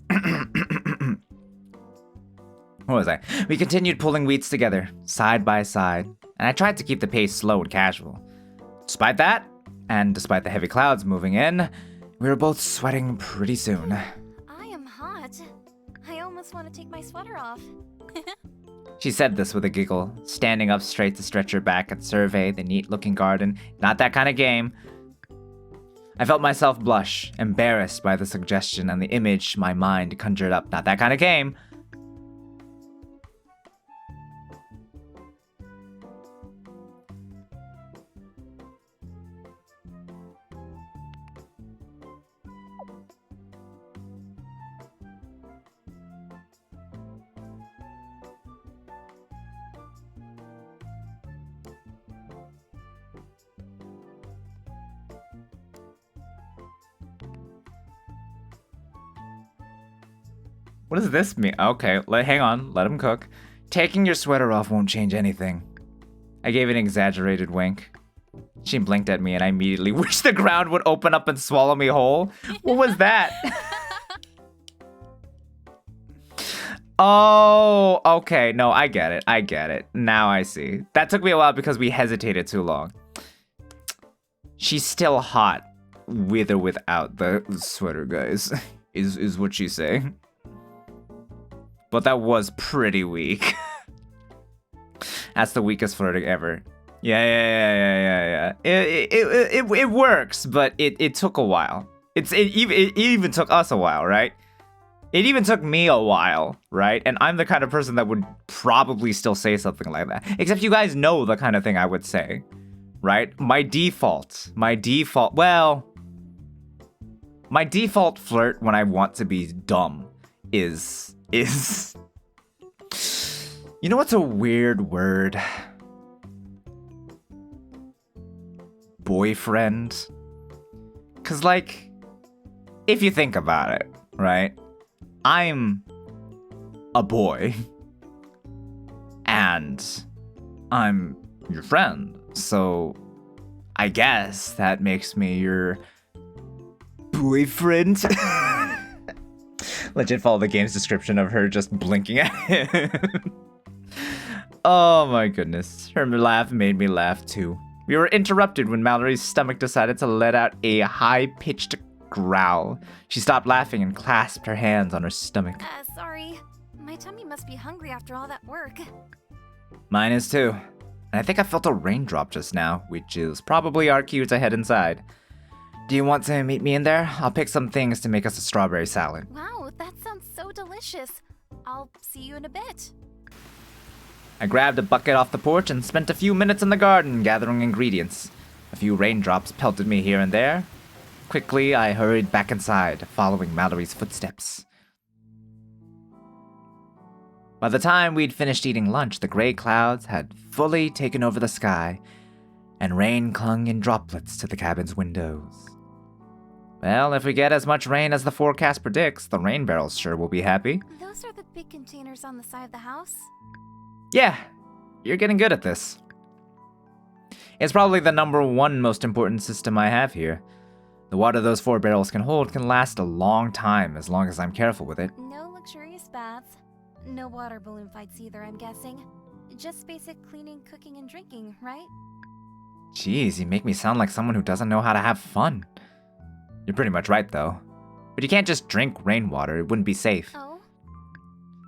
What was I? We continued pulling weeds together, side by side, and I tried to keep the pace slow and casual. Despite that, and despite the heavy clouds moving in, we were both sweating pretty soon. I am hot. I almost want to take my sweater off. She said this with a giggle, standing up straight to stretch her back and survey the neat-looking garden. Not that kind of game. I felt myself blush, embarrassed by the suggestion and the image my mind conjured up. Not that kind of game. What does this mean? Okay, hang on, let him cook. Taking your sweater off won't change anything. I gave an exaggerated wink. She blinked at me and I immediately wished the ground would open up and swallow me whole. What was that? Oh, okay, no, I get it. Now I see. That took me a while because we hesitated too long. She's still hot, with or without the sweater, guys, is what she's saying. But that was pretty weak. That's the weakest flirting ever. Yeah. It works, but it took a while. It even took us a while, right? It even took me a while, right? And I'm the kind of person that would probably still say something like that. Except you guys know the kind of thing I would say, right? My default flirt when I want to be dumb is you know what's a weird word? Boyfriend. Cause like, if you think about it, right? I'm a boy and I'm your friend, so I guess that makes me your boyfriend. Legit follow the game's description of her just blinking at him. Oh my goodness. Her laugh made me laugh too. We were interrupted when Mallory's stomach decided to let out a high-pitched growl. She stopped laughing and clasped her hands on her stomach. Sorry. My tummy must be hungry after all that work. Mine is too. And I think I felt a raindrop just now, which is probably our cue to head inside. Do you want to meet me in there? I'll pick some things to make us a strawberry salad. Wow, that sounds so delicious. I'll see you in a bit. I grabbed a bucket off the porch and spent a few minutes in the garden gathering ingredients. A few raindrops pelted me here and there. Quickly, I hurried back inside, following Mallory's footsteps. By the time we'd finished eating lunch, the gray clouds had fully taken over the sky, and rain clung in droplets to the cabin's windows. Well, if we get as much rain as the forecast predicts, the rain barrels sure will be happy. Those are the big containers on the side of the house? Yeah, you're getting good at this. It's probably the #1 most important system I have here. The water those 4 barrels can hold can last a long time as long as I'm careful with it. No luxurious baths. No water balloon fights either, I'm guessing. Just basic cleaning, cooking, and drinking, right? Jeez, you make me sound like someone who doesn't know how to have fun. You're pretty much right, though. But you can't just drink rainwater, it wouldn't be safe. Oh?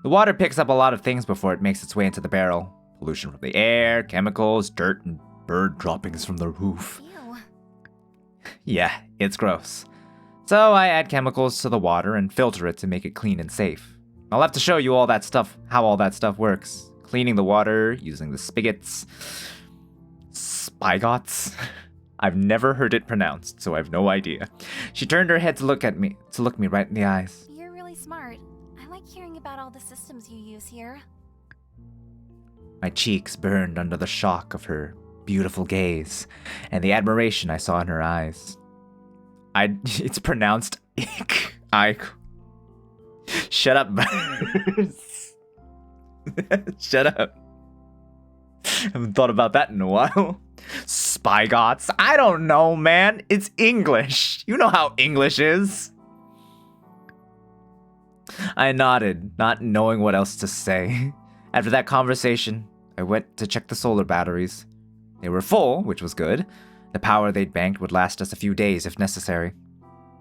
The water picks up a lot of things before it makes its way into the barrel. Pollution from the air, chemicals, dirt, and bird droppings from the roof. Ew. Yeah, it's gross. So I add chemicals to the water and filter it to make it clean and safe. I'll have to show you all that stuff, how all that stuff works. Cleaning the water, using the spigots. Spigots? I've never heard it pronounced, so I have no idea. She turned her head to look me right in the eyes. You're really smart. I like hearing about all the systems you use here. My cheeks burned under the shock of her beautiful gaze and the admiration I saw in her eyes. It's pronounced I. Shut up. Shut up. I haven't thought about that in a while. Spigots? I don't know, man. It's English. You know how English is. I nodded, not knowing what else to say. After that conversation, I went to check the solar batteries. They were full, which was good. The power they'd banked would last us a few days if necessary.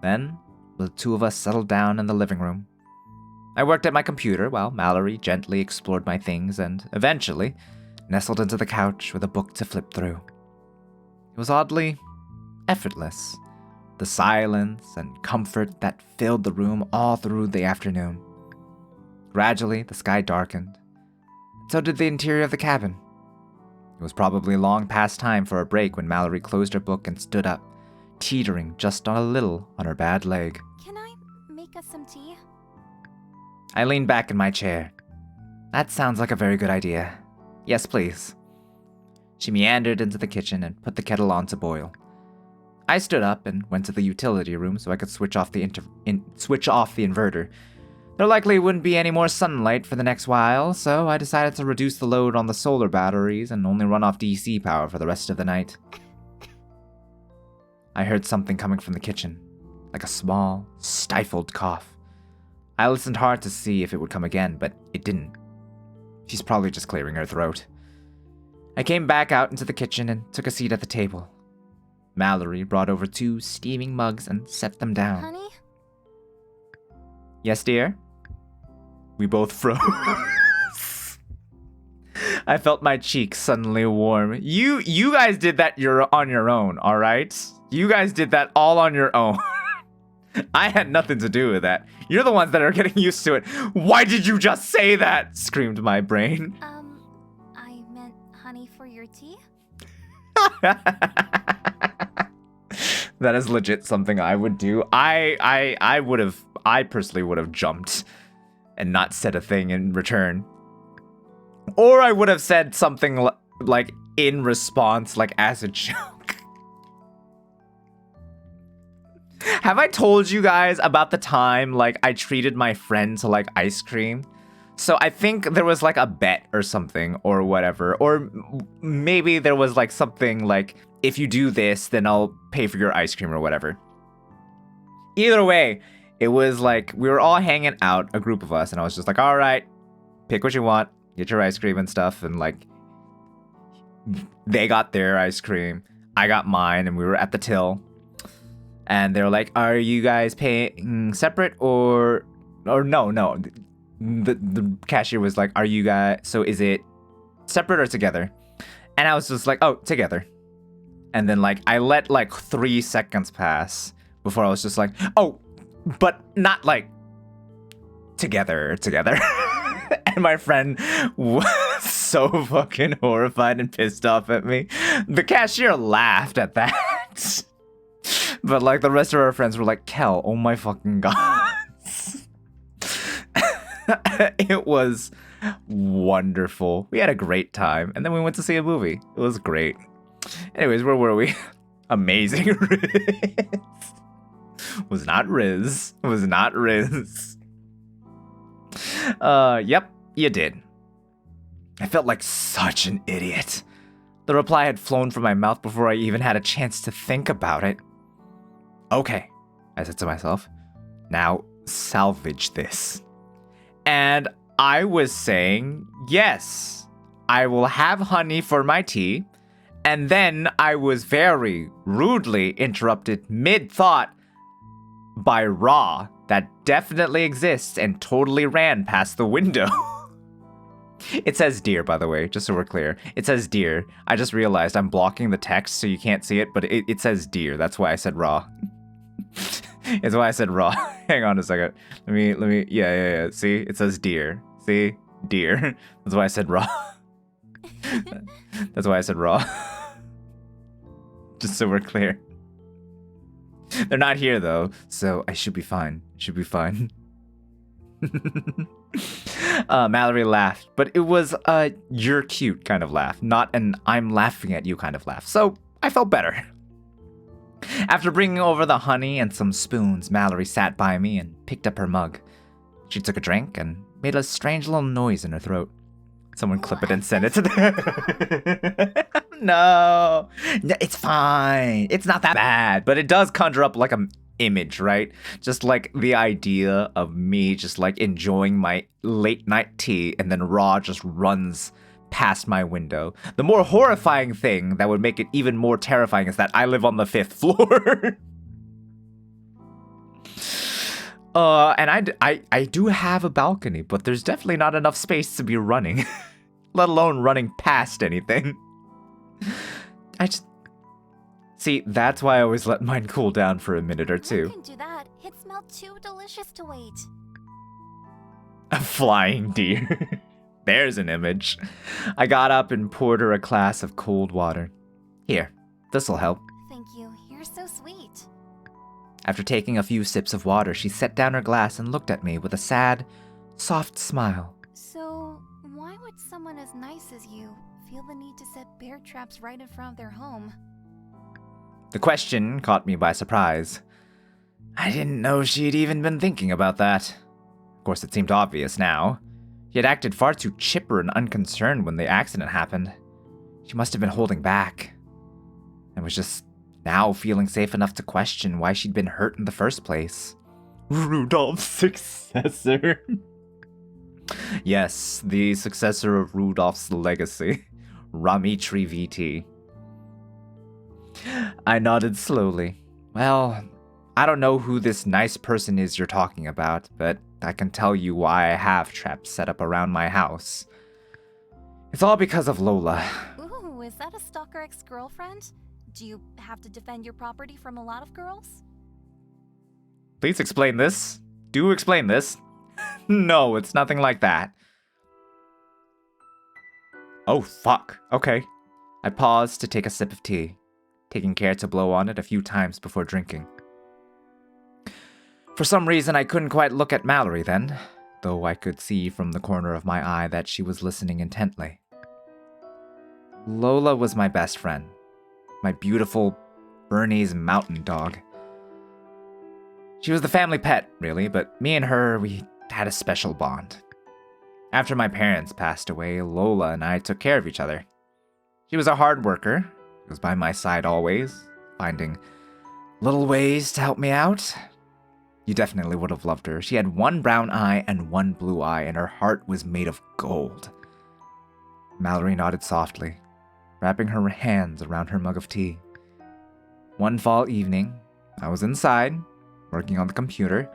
Then, the 2 of us settled down in the living room. I worked at my computer while Mallory gently explored my things and, eventually, nestled into the couch with a book to flip through. It was oddly effortless. The silence and comfort that filled the room all through the afternoon. Gradually, the sky darkened. So did the interior of the cabin. It was probably long past time for a break when Mallory closed her book and stood up, teetering just a little on her bad leg. Can I make us some tea? I leaned back in my chair. That sounds like a very good idea. Yes, please. She meandered into the kitchen and put the kettle on to boil. I stood up and went to the utility room so I could switch off the inverter. There likely wouldn't be any more sunlight for the next while, so I decided to reduce the load on the solar batteries and only run off DC power for the rest of the night. I heard something coming from the kitchen, like a small, stifled cough. I listened hard to see if it would come again, but it didn't. She's probably just clearing her throat. I came back out into the kitchen and took a seat at the table. Mallory brought over 2 steaming mugs and set them down. Honey? Yes, dear? We both froze. I felt my cheeks suddenly warm. You guys did that on your own, all right? You guys did that all on your own. I had nothing to do with that. You're the ones that are getting used to it. Why did you just say that? Screamed my brain. I meant honey for your tea? That is legit something I would do. I personally would have jumped and not said a thing in return. Or I would have said something like in response, like as a joke. Have I told you guys about the time like I treated my friend to like ice cream? So I think there was like a bet or something or whatever. Or maybe there was like something like, if you do this, then I'll pay for your ice cream or whatever. Either way, it was like we were all hanging out, a group of us, and I was just like, all right, pick what you want, get your ice cream and stuff. And like, they got their ice cream, I got mine, and we were at the till. And they were like, are you guys paying separate or no. The cashier was like, are you guys, so is it separate or together? And I was just like, oh, together. And then like, I let like 3 seconds pass before I was just like, oh, but not like together. And my friend was so fucking horrified and pissed off at me. The cashier laughed at that. But like the rest of our friends were like, Kel, oh my fucking god. It was wonderful. We had a great time. And then we went to see a movie. It was great. Anyways, where were we? Amazing Riz. Was not Riz. Yep, you did. I felt like such an idiot. The reply had flown from my mouth before I even had a chance to think about it. Okay, I said to myself. Now salvage this. And I was saying, yes, I will have honey for my tea. And then I was very rudely interrupted mid-thought by Raw that definitely exists and totally ran past the window. It says deer, by the way, just so we're clear. It says deer. I just realized I'm blocking the text so you can't see it, but it says deer. That's why I said raw. It's why I said raw. Hang on a second. Let me, yeah. See, it says deer. See, deer. That's why I said raw. That's why I said raw. Just so we're clear. They're not here though, so I should be fine. Mallory laughed, but it was a you're cute kind of laugh, not an I'm laughing at you kind of laugh. So I felt better. After bringing over the honey and some spoons, Mallory sat by me and picked up her mug. She took a drink and made a strange little noise in her throat. Someone clip it and send it to them. No, it's fine. It's not that bad, but it does conjure up like an image, right? Just like the idea of me just like enjoying my late night tea and then Raw just runs past my window. The more horrifying thing that would make it even more terrifying is that I live on the 5th floor. And I do have a balcony, but there's definitely not enough space to be running, let alone running past anything. See, that's why I always let mine cool down for a minute or two. You can do that. It smelled too delicious to wait. A flying deer. There's an image. I got up and poured her a glass of cold water. Here, this'll help. Thank you. You're so sweet. After taking a few sips of water, she set down her glass and looked at me with a sad, soft smile. So, why would someone as nice as you feel the need to set bear traps right in front of their home? The question caught me by surprise. I didn't know she'd even been thinking about that. Of course, it seemed obvious now. She had acted far too chipper and unconcerned when the accident happened. She must have been holding back. I was just now feeling safe enough to question why she'd been hurt in the first place. Rudolph's successor. Yes, the successor of Rudolph's legacy. Ramitri VT. I nodded slowly. Well, I don't know who this nice person is you're talking about, but I can tell you why I have traps set up around my house. It's all because of Lola. Ooh, is that a stalker ex-girlfriend? Do you have to defend your property from a lot of girls? Please explain this. Do explain this. No, it's nothing like that. Oh, fuck. Okay. I paused to take a sip of tea, taking care to blow on it a few times before drinking. For some reason, I couldn't quite look at Mallory then, though I could see from the corner of my eye that she was listening intently. Lola was my best friend. My beautiful Bernese mountain dog. She was the family pet, really, but me and her, we had a special bond. After my parents passed away, Lola and I took care of each other. She was a hard worker. She was by my side always, finding little ways to help me out. You definitely would have loved her. She had one brown eye and one blue eye, and her heart was made of gold. Mallory nodded softly, wrapping her hands around her mug of tea. One fall evening, I was inside, working on the computer,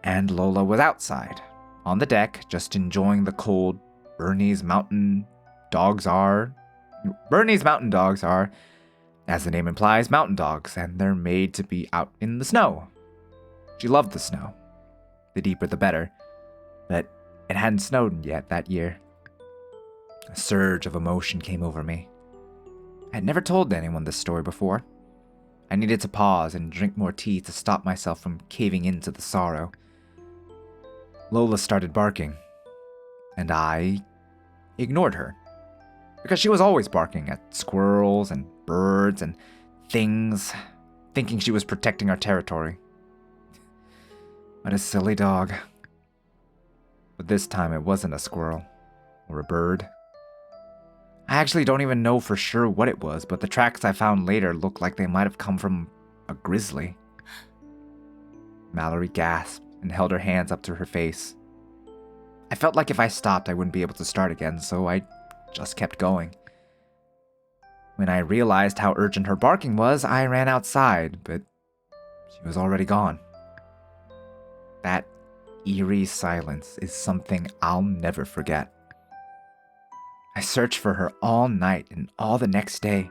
and Lola was outside, on the deck, just enjoying the cold. Bernese mountain dogs are, as the name implies, mountain dogs, and they're made to be out in the snow. She loved the snow. The deeper the better, but it hadn't snowed yet that year. A surge of emotion came over me. I had never told anyone this story before. I needed to pause and drink more tea to stop myself from caving into the sorrow. Lola started barking, and I ignored her, because she was always barking at squirrels and birds and things, thinking she was protecting our territory. What a silly dog. But this time it wasn't a squirrel or a bird. I actually don't even know for sure what it was, but the tracks I found later looked like they might have come from a grizzly. Mallory gasped and held her hands up to her face. I felt like if I stopped, I wouldn't be able to start again, so I just kept going. When I realized how urgent her barking was, I ran outside, but she was already gone. That eerie silence is something I'll never forget. I searched for her all night and all the next day.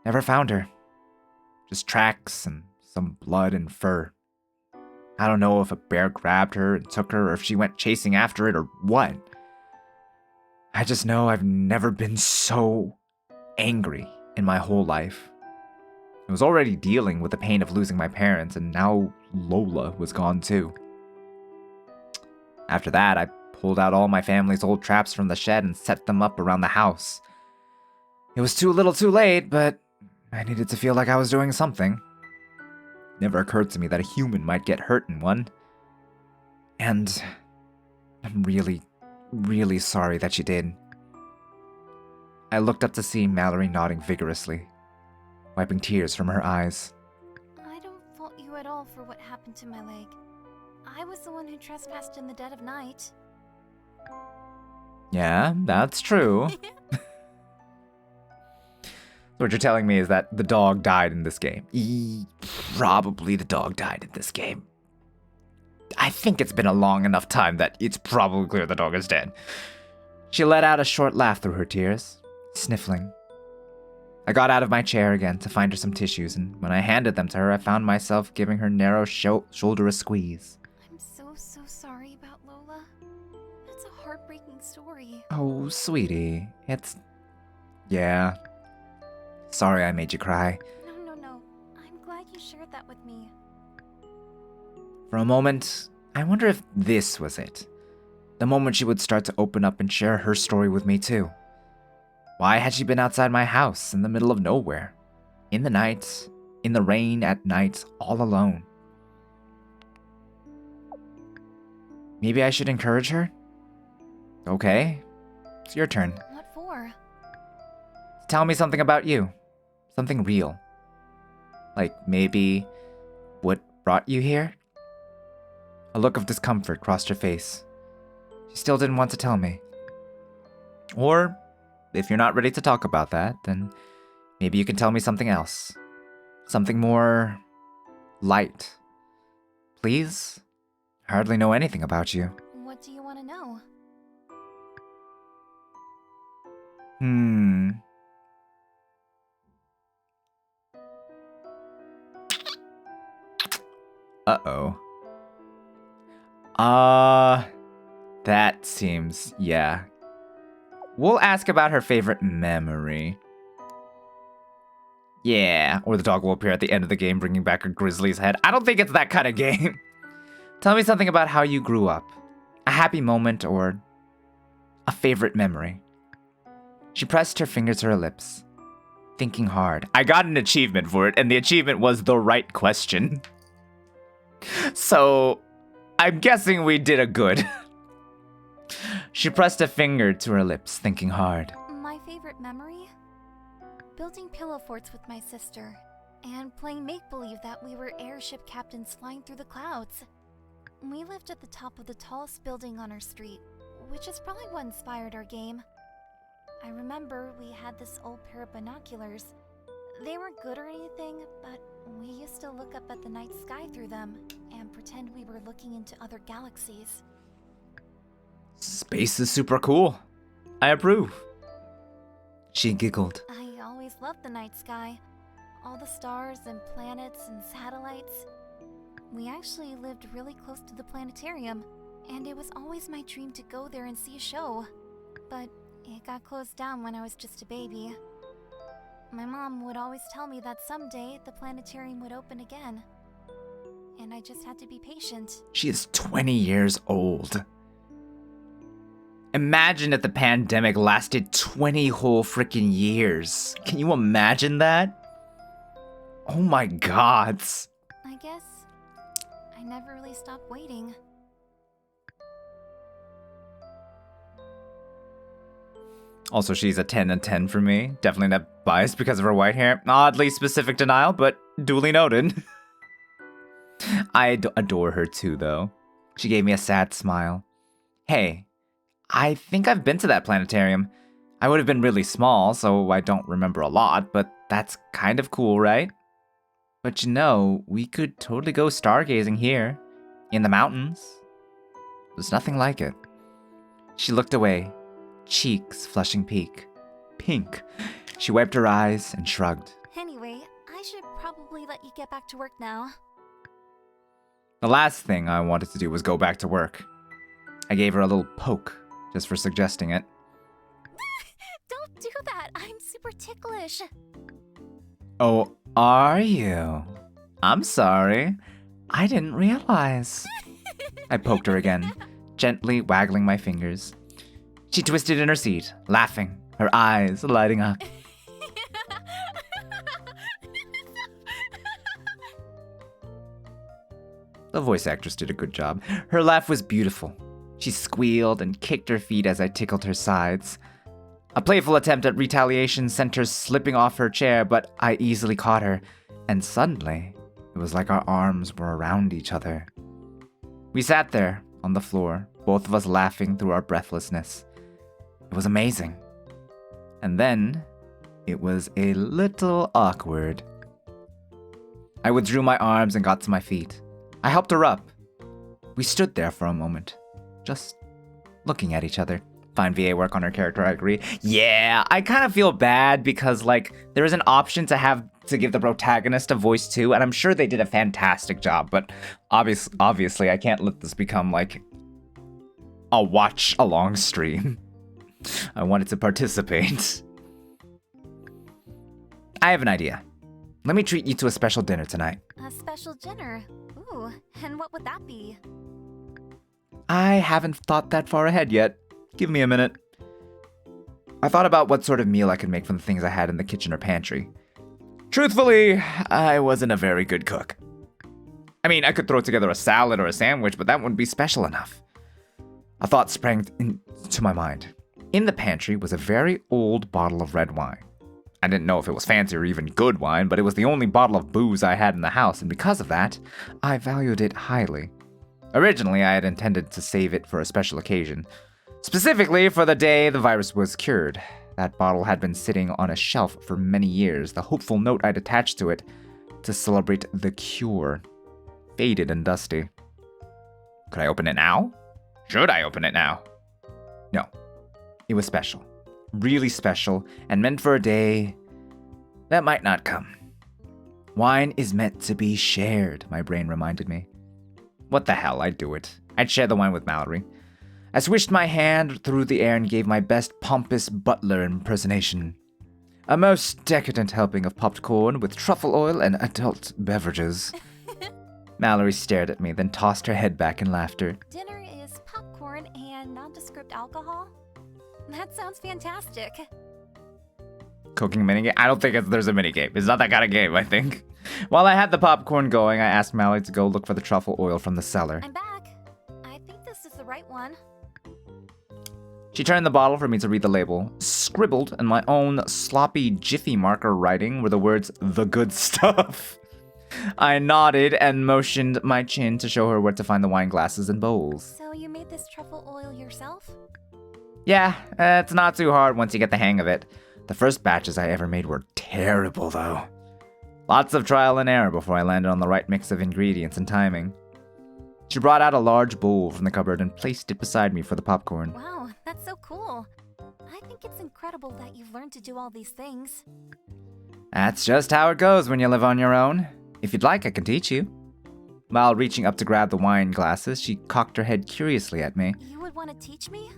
Never found her. Just tracks and some blood and fur. I don't know if a bear grabbed her and took her, or if she went chasing after it, or what. I just know I've never been so angry in my whole life. I was already dealing with the pain of losing my parents, and now Lola was gone too. After that, I pulled out all my family's old traps from the shed and set them up around the house. It was too little too late, but I needed to feel like I was doing something. It never occurred to me that a human might get hurt in one. And I'm really, really sorry that she did. I looked up to see Mallory nodding vigorously, wiping tears from her eyes. I don't fault you at all for what happened to my leg. I was the one who trespassed in the dead of night. Yeah, that's true. What you're telling me is that the dog died in this game. Probably the dog died in this game. I think it's been a long enough time that it's probably clear the dog is dead. She let out a short laugh through her tears, sniffling. I got out of my chair again to find her some tissues, and when I handed them to her, I found myself giving her narrow shoulder a squeeze. I'm so sorry about Lola. That's a heartbreaking story. Oh, sweetie, yeah. Sorry I made you cry. No. I'm glad you shared that with me. For a moment, I wonder if this was it. The moment she would start to open up and share her story with me too. Why had she been outside my house in the middle of nowhere? In the night, in the rain at night, all alone. Maybe I should encourage her? Okay, it's your turn. What for? Tell me something about you. Something real. Like maybe what brought you here? A look of discomfort crossed her face. She still didn't want to tell me. Or, if you're not ready to talk about that, then maybe you can tell me something else. Something more light. Please? I hardly know anything about you. What do you want to know? Uh-oh. That seems, yeah. We'll ask about her favorite memory. Yeah, or the dog will appear at the end of the game bringing back a grizzly's head. I don't think it's that kind of game. Tell me something about how you grew up. A happy moment or a favorite memory. She pressed her fingers to her lips, thinking hard. I got an achievement for it, and the achievement was the right question. So, I'm guessing we did a good. She pressed a finger to her lips, thinking hard. My favorite memory? Building pillow forts with my sister, and playing make-believe that we were airship captains flying through the clouds. We lived at the top of the tallest building on our street, which is probably what inspired our game. I remember we had this old pair of binoculars. They weren't good or anything, but we used to look up at the night sky through them and pretend we were looking into other galaxies. Space is super cool. I approve. She giggled. I always loved the night sky. All the stars and planets and satellites. We actually lived really close to the planetarium, and it was always my dream to go there and see a show. But it got closed down when I was just a baby. My mom would always tell me that someday the planetarium would open again. And I just had to be patient. She is 20 years old. Imagine if the pandemic lasted 20 whole freaking years. Can you imagine that? Oh my god. I guess I never really stopped waiting. Also, she's a 10 and 10 for me. Definitely not biased because of her white hair. Oddly specific denial, but duly noted. I adore her too, though. She gave me a sad smile. Hey, I think I've been to that planetarium. I would have been really small, so I don't remember a lot, but that's kind of cool, right? But you know, we could totally go stargazing here, in the mountains. There's nothing like it. She looked away, cheeks flushing pink. She wiped her eyes and shrugged. Anyway, I should probably let you get back to work now. The last thing I wanted to do was go back to work. I gave her a little poke, just for suggesting it. Don't do that! I'm super ticklish! Oh, are you? I'm sorry. I didn't realize. I poked her again, gently waggling my fingers. She twisted in her seat, laughing, her eyes lighting up. The voice actress did a good job. Her laugh was beautiful. She squealed and kicked her feet as I tickled her sides. A playful attempt at retaliation sent her slipping off her chair, but I easily caught her, and suddenly, it was like our arms were around each other. We sat there, on the floor, both of us laughing through our breathlessness. It was amazing. And then, it was a little awkward. I withdrew my arms and got to my feet. I helped her up. We stood there for a moment, just looking at each other. Fine VA work on her character, I agree. Yeah, I kind of feel bad because, like, there is an option to give the protagonist a voice too, and I'm sure they did a fantastic job, but obviously I can't let this become, like, a watch-along stream. I wanted to participate. I have an idea. Let me treat you to a special dinner tonight. A special dinner? Ooh, and what would that be? I haven't thought that far ahead yet. Give me a minute. I thought about what sort of meal I could make from the things I had in the kitchen or pantry. Truthfully, I wasn't a very good cook. I mean, I could throw together a salad or a sandwich, but that wouldn't be special enough. A thought sprang into my mind. In the pantry was a very old bottle of red wine. I didn't know if it was fancy or even good wine, but it was the only bottle of booze I had in the house, and because of that, I valued it highly. Originally, I had intended to save it for a special occasion. Specifically for the day the virus was cured. That bottle had been sitting on a shelf for many years, the hopeful note I'd attached to it to celebrate the cure. Faded and dusty. Could I open it now? Should I open it now? No. It was special. Really special, and meant for a day that might not come. Wine is meant to be shared, my brain reminded me. What the hell, I'd do it. I'd share the wine with Mallory. I swished my hand through the air and gave my best pompous butler impersonation. A most decadent helping of popped corn with truffle oil and adult beverages. Mallory stared at me, then tossed her head back in laughter. Dinner is popcorn and nondescript alcohol? That sounds fantastic. Cooking minigame? I don't think there's a minigame. It's not that kind of game, I think. While I had the popcorn going, I asked Mallory to go look for the truffle oil from the cellar. I'm back. I think this is the right one. She turned the bottle for me to read the label. Scribbled in my own sloppy Jiffy marker writing were the words, "The good stuff." I nodded and motioned my chin to show her where to find the wine glasses and bowls. So you made this truffle oil yourself? Yeah, it's not too hard once you get the hang of it. The first batches I ever made were terrible, though. Lots of trial and error before I landed on the right mix of ingredients and timing. She brought out a large bowl from the cupboard and placed it beside me for the popcorn. Wow, that's so cool. I think it's incredible that you've learned to do all these things. That's just how it goes when you live on your own. If you'd like, I can teach you. While reaching up to grab the wine glasses, she cocked her head curiously at me. You would want to teach me?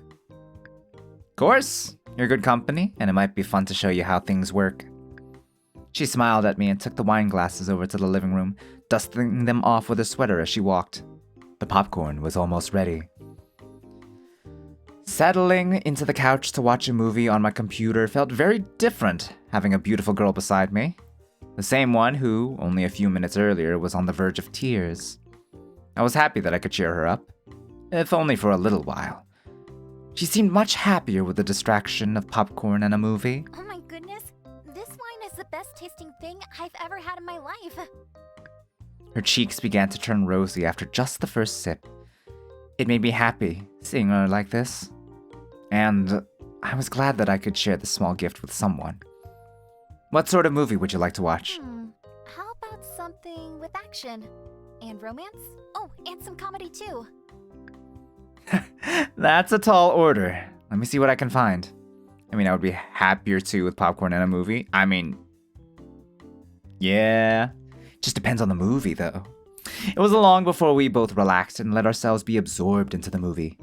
Of course, you're good company, and it might be fun to show you how things work. She smiled at me and took the wine glasses over to the living room, dusting them off with her sweater as she walked. The popcorn was almost ready. Settling into the couch to watch a movie on my computer felt very different having a beautiful girl beside me. The same one who, only a few minutes earlier, was on the verge of tears. I was happy that I could cheer her up, if only for a little while. She seemed much happier with the distraction of popcorn and a movie. Oh my goodness, this wine is the best tasting thing I've ever had in my life. Her cheeks began to turn rosy after just the first sip. It made me happy seeing her like this. And I was glad that I could share this small gift with someone. What sort of movie would you like to watch? How about something with action? And romance? Oh, and some comedy too. That's a tall order. Let me see what I can find. I mean, I would be happier too with popcorn and a movie. I mean, yeah. Just depends on the movie, though. It was long before we both relaxed and let ourselves be absorbed into the movie.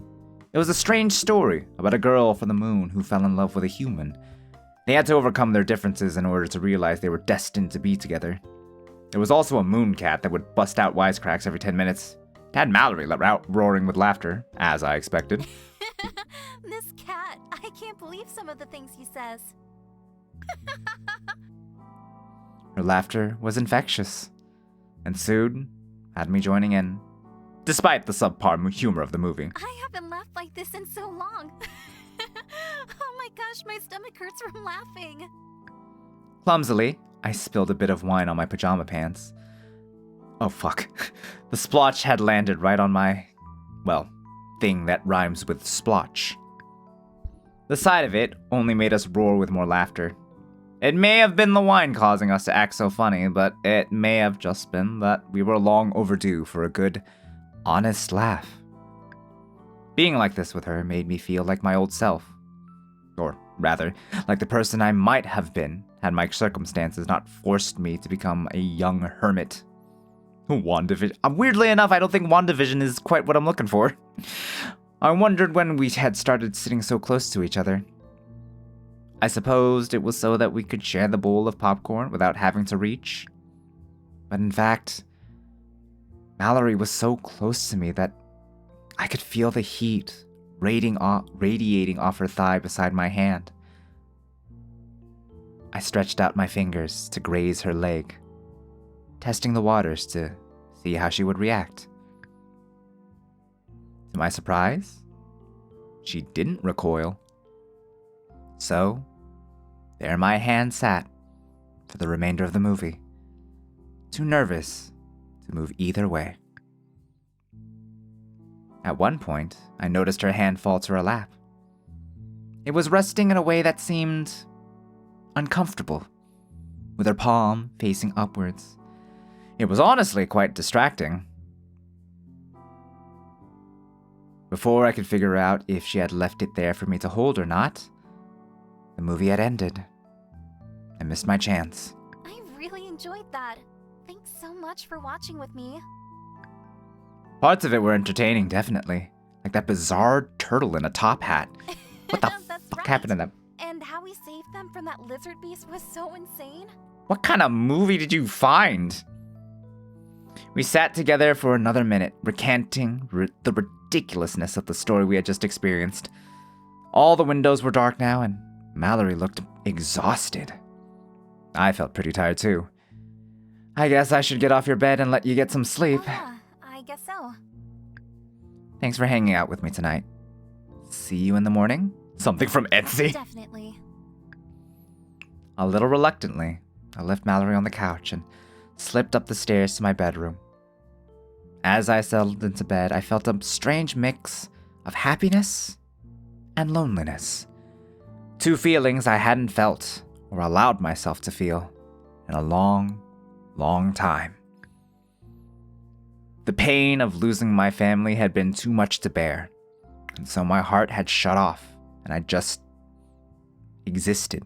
It was a strange story about a girl from the moon who fell in love with a human. They had to overcome their differences in order to realize they were destined to be together. There was also a moon cat that would bust out wisecracks every 10 minutes. It had Mallory let out roaring with laughter, as I expected. This cat, I can't believe some of the things he says. Her laughter was infectious, and soon had me joining in, despite the subpar humor of the movie. I haven't laughed like this in so long. Oh my gosh, my stomach hurts from laughing. Clumsily, I spilled a bit of wine on my pajama pants. Oh fuck. The splotch had landed right on my, well, thing that rhymes with splotch. The sight of it only made us roar with more laughter. It may have been the wine causing us to act so funny, but it may have just been that we were long overdue for a good, honest laugh. Being like this with her made me feel like my old self. Or rather, like the person I might have been had my circumstances not forced me to become a young hermit. WandaVision. Weirdly enough, I don't think WandaVision is quite what I'm looking for. I wondered when we had started sitting so close to each other. I supposed it was so that we could share the bowl of popcorn without having to reach. But in fact, Mallory was so close to me that I could feel the heat radiating off her thigh beside my hand. I stretched out my fingers to graze her leg, testing the waters to see how she would react. To my surprise, she didn't recoil. So, there my hand sat for the remainder of the movie, too nervous to move either way. At one point, I noticed her hand fall to her lap. It was resting in a way that seemed uncomfortable, with her palm facing upwards. It was honestly quite distracting. Before I could figure out if she had left it there for me to hold or not, the movie had ended. I missed my chance. I really enjoyed that. Thanks so much for watching with me. Parts of it were entertaining, definitely. Like that bizarre turtle in a top hat. What the That's fuck right. happened to that? And how we saved them from that lizard beast was so insane. What kind of movie did you find? We sat together for another minute, recanting the ridiculousness of the story we had just experienced. All the windows were dark now, and Mallory looked exhausted. I felt pretty tired too. I guess I should get off your bed and let you get some sleep. Oh, yeah, I guess so. Thanks for hanging out with me tonight. See you in the morning, Something from Etsy? Definitely. A little reluctantly, I left Mallory on the couch and slipped up the stairs to my bedroom. As I settled into bed, I felt a strange mix of happiness and loneliness. Two feelings I hadn't felt or allowed myself to feel in a long, long time. The pain of losing my family had been too much to bear, and so my heart had shut off, and I just existed,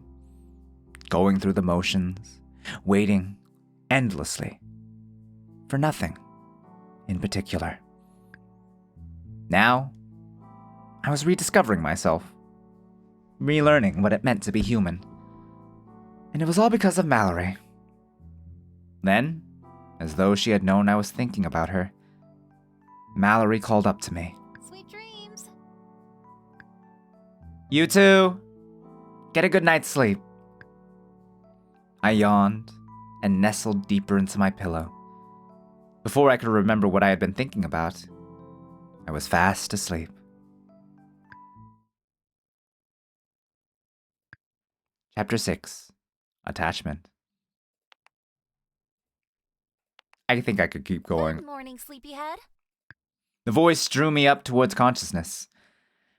going through the motions, waiting endlessly for nothing in particular. Now, I was rediscovering myself, relearning what it meant to be human. And it was all because of Mallory. Then, as though she had known I was thinking about her, Mallory called up to me. Sweet dreams. You too. Get a good night's sleep. I yawned and nestled deeper into my pillow. Before I could remember what I had been thinking about, I was fast asleep. Chapter 6. Attachment. I think I could keep going. Good morning, sleepyhead. The voice drew me up towards consciousness,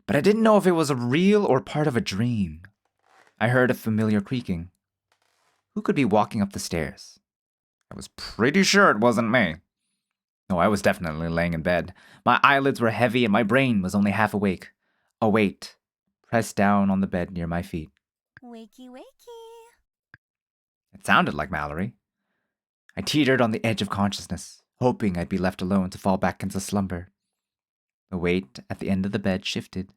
but I didn't know if it was a real or part of a dream. I heard a familiar creaking. Who could be walking up the stairs? I was pretty sure it wasn't me. No, I was definitely laying in bed. My eyelids were heavy and my brain was only half awake. A weight pressed down on the bed near my feet. Wakey, wakey. It sounded like Mallory. I teetered on the edge of consciousness, hoping I'd be left alone to fall back into slumber. The weight at the end of the bed shifted,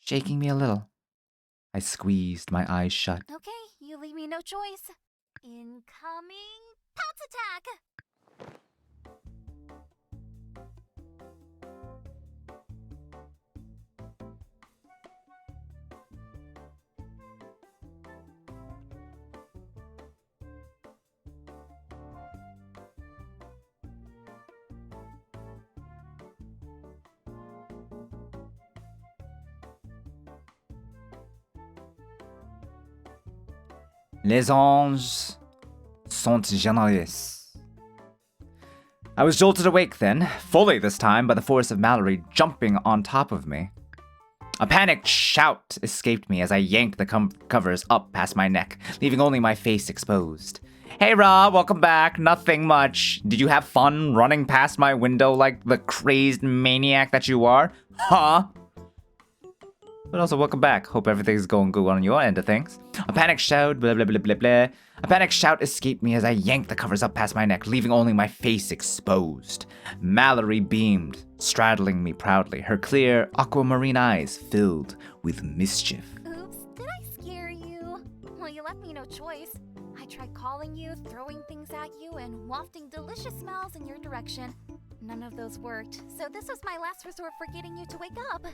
shaking me a little. I squeezed my eyes shut. Okay, you leave me no choice. Incoming pounce attack! Les anges sont généreux. I was jolted awake then, fully this time by the force of Mallory jumping on top of me. A panicked shout escaped me as I yanked the covers up past my neck, leaving only my face exposed. Hey Ra, welcome back. Nothing much. Did you have fun running past my window like the crazed maniac that you are? Huh? But also, welcome back. Hope everything's going good on your end of things. A panicked shout, blah blah blah blah blah. A panicked shout escaped me as I yanked the covers up past my neck, leaving only my face exposed. Mallory beamed, straddling me proudly, her clear, aquamarine eyes filled with mischief. Oops, did I scare you? Well, you left me no choice. I tried calling you, throwing things at you, and wafting delicious smells in your direction. None of those worked, so this was my last resort for getting you to wake up.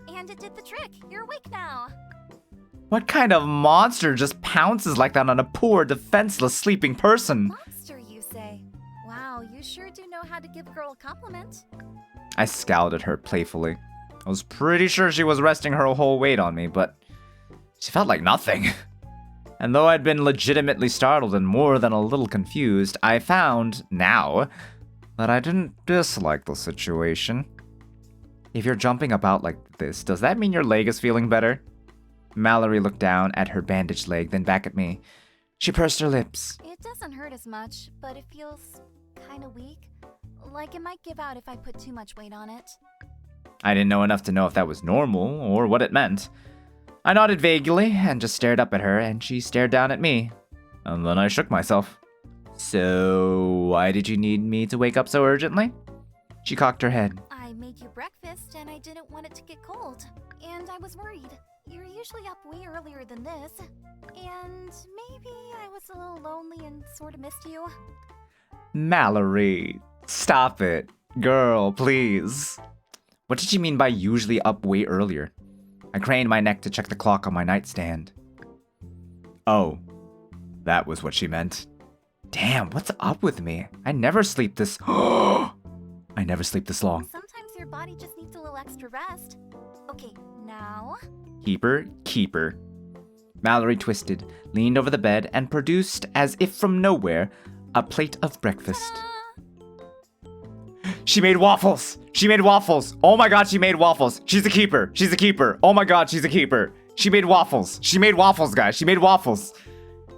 And it did the trick. You're awake now. What kind of monster just pounces like that on a poor, defenseless, sleeping person? Monster, you say? Wow, you sure do know how to give a girl a compliment. I scowled at her playfully. I was pretty sure she was resting her whole weight on me, but she felt like nothing. And though I'd been legitimately startled and more than a little confused, I found, now, that I didn't dislike the situation. If you're jumping about like this, does that mean your leg is feeling better? Mallory looked down at her bandaged leg, then back at me. She pursed her lips. It doesn't hurt as much, but it feels kinda weak. Like it might give out if I put too much weight on it. I didn't know enough to know if that was normal or what it meant. I nodded vaguely and just stared up at her, and she stared down at me. And then I shook myself. So, why did you need me to wake up so urgently? She cocked her head. I made you breakfast and I didn't want it to get cold. And I was worried. You're usually up way earlier than this. And maybe I was a little lonely and sort of missed you. Mallory, stop it. Girl, please. What did she mean by usually up way earlier? I craned my neck to check the clock on my nightstand. Oh, that was what she meant. Damn, what's up with me? I never sleep this... I never sleep this long. Sometimes your body just needs a little extra rest. Okay, now, Keeper. Mallory twisted, leaned over the bed, and produced, as if from nowhere, a plate of breakfast. She made waffles! Oh my god, she made waffles! She's a keeper! Oh my god, she's a keeper! She made waffles, guys! She made waffles!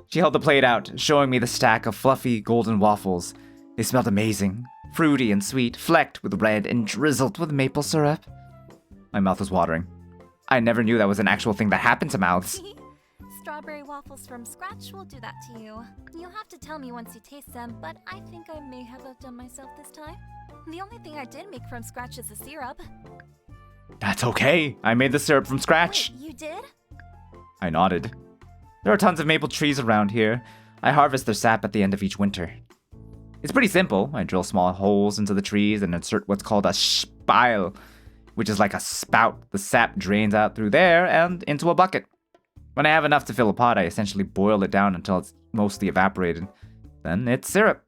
She held the plate out, showing me the stack of fluffy, golden waffles. They smelled amazing, fruity and sweet, flecked with red and drizzled with maple syrup. My mouth was watering. I never knew that was an actual thing that happened to mouths. Strawberry waffles from scratch will do that to you. You'll have to tell me once you taste them, but I think I may have outdone myself this time. The only thing I did make from scratch is the syrup. That's okay. I made the syrup from scratch. Wait, you did? I nodded. There are tons of maple trees around here. I harvest their sap at the end of each winter. It's pretty simple. I drill small holes into the trees and insert what's called a spile, which is like a spout. The sap drains out through there and into a bucket. When I have enough to fill a pot, I essentially boil it down until it's mostly evaporated. Then it's syrup.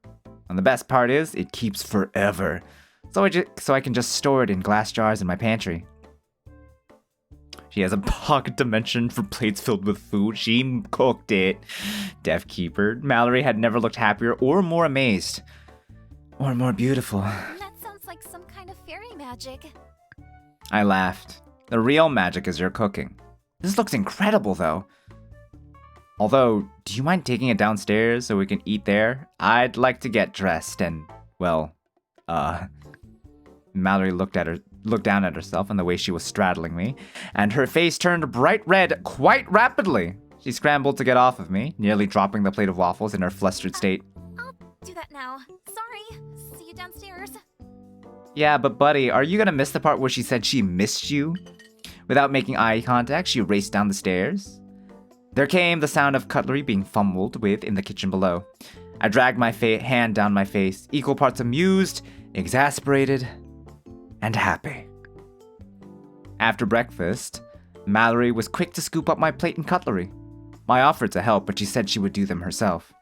And the best part is, it keeps forever. So I can just store it in glass jars in my pantry. She has a pocket dimension for plates filled with food. She cooked it. Deaf keeper. Mallory had never looked happier or more amazed. Or more beautiful. That sounds like some kind of fairy magic. I laughed. The real magic is your cooking. This looks incredible, though. Although, do you mind taking it downstairs so we can eat there? I'd like to get dressed and, well, Mallory looked down at herself and the way she was straddling me, and her face turned bright red quite rapidly. She scrambled to get off of me, nearly dropping the plate of waffles in her flustered state. I'll do that now. Sorry. See you downstairs. Yeah, but buddy, are you gonna miss the part where she said she missed you? Without making eye contact, she raced down the stairs. There came the sound of cutlery being fumbled with in the kitchen below. I dragged my hand down my face, equal parts amused, exasperated, and happy. After breakfast, Mallory was quick to scoop up my plate and cutlery. I offered to help, but she said she would do them herself.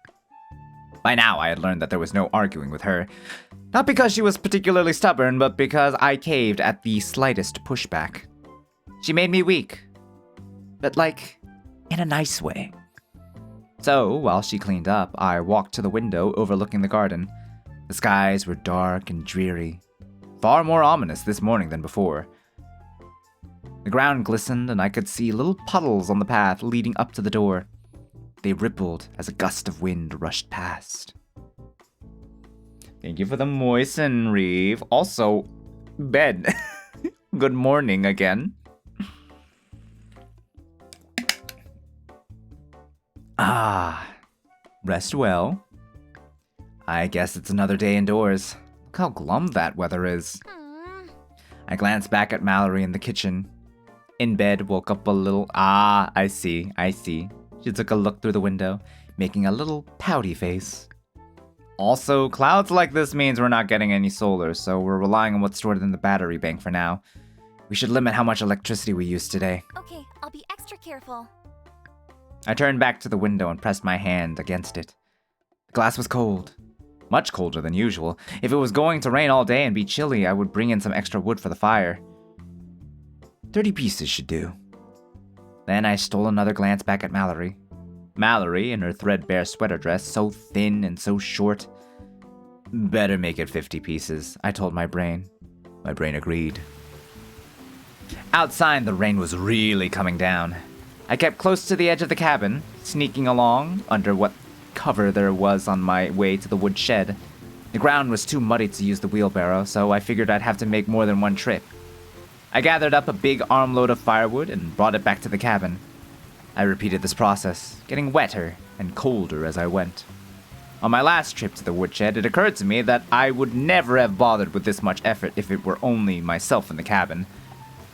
By now, I had learned that there was no arguing with her. Not because she was particularly stubborn, but because I caved at the slightest pushback. She made me weak, but in a nice way. So, while she cleaned up, I walked to the window overlooking the garden. The skies were dark and dreary, far more ominous this morning than before. The ground glistened, and I could see little puddles on the path leading up to the door. They rippled as a gust of wind rushed past. Thank you for the moisten, Reeve. Also, Ben, good morning again. Rest well. I guess it's another day indoors. Look how glum that weather is. I glanced back at Mallory in the kitchen. In bed, woke up a little. I see. She took a look through the window, making a little pouty face. Also, clouds like this means we're not getting any solar, so we're relying on what's stored in the battery bank for now. We should limit how much electricity we use today. Okay, I'll be extra careful. I turned back to the window and pressed my hand against it. The glass was cold. Much colder than usual. If it was going to rain all day and be chilly, I would bring in some extra wood for the fire. 30 pieces should do. Then I stole another glance back at Mallory. Mallory, in her threadbare sweater dress, so thin and so short. Better make it 50 pieces, I told my brain. My brain agreed. Outside, the rain was really coming down. I kept close to the edge of the cabin, sneaking along under what cover there was on my way to the wood shed. The ground was too muddy to use the wheelbarrow, so I figured I'd have to make more than one trip. I gathered up a big armload of firewood and brought it back to the cabin. I repeated this process, getting wetter and colder as I went. On my last trip to the woodshed, it occurred to me that I would never have bothered with this much effort if it were only myself in the cabin.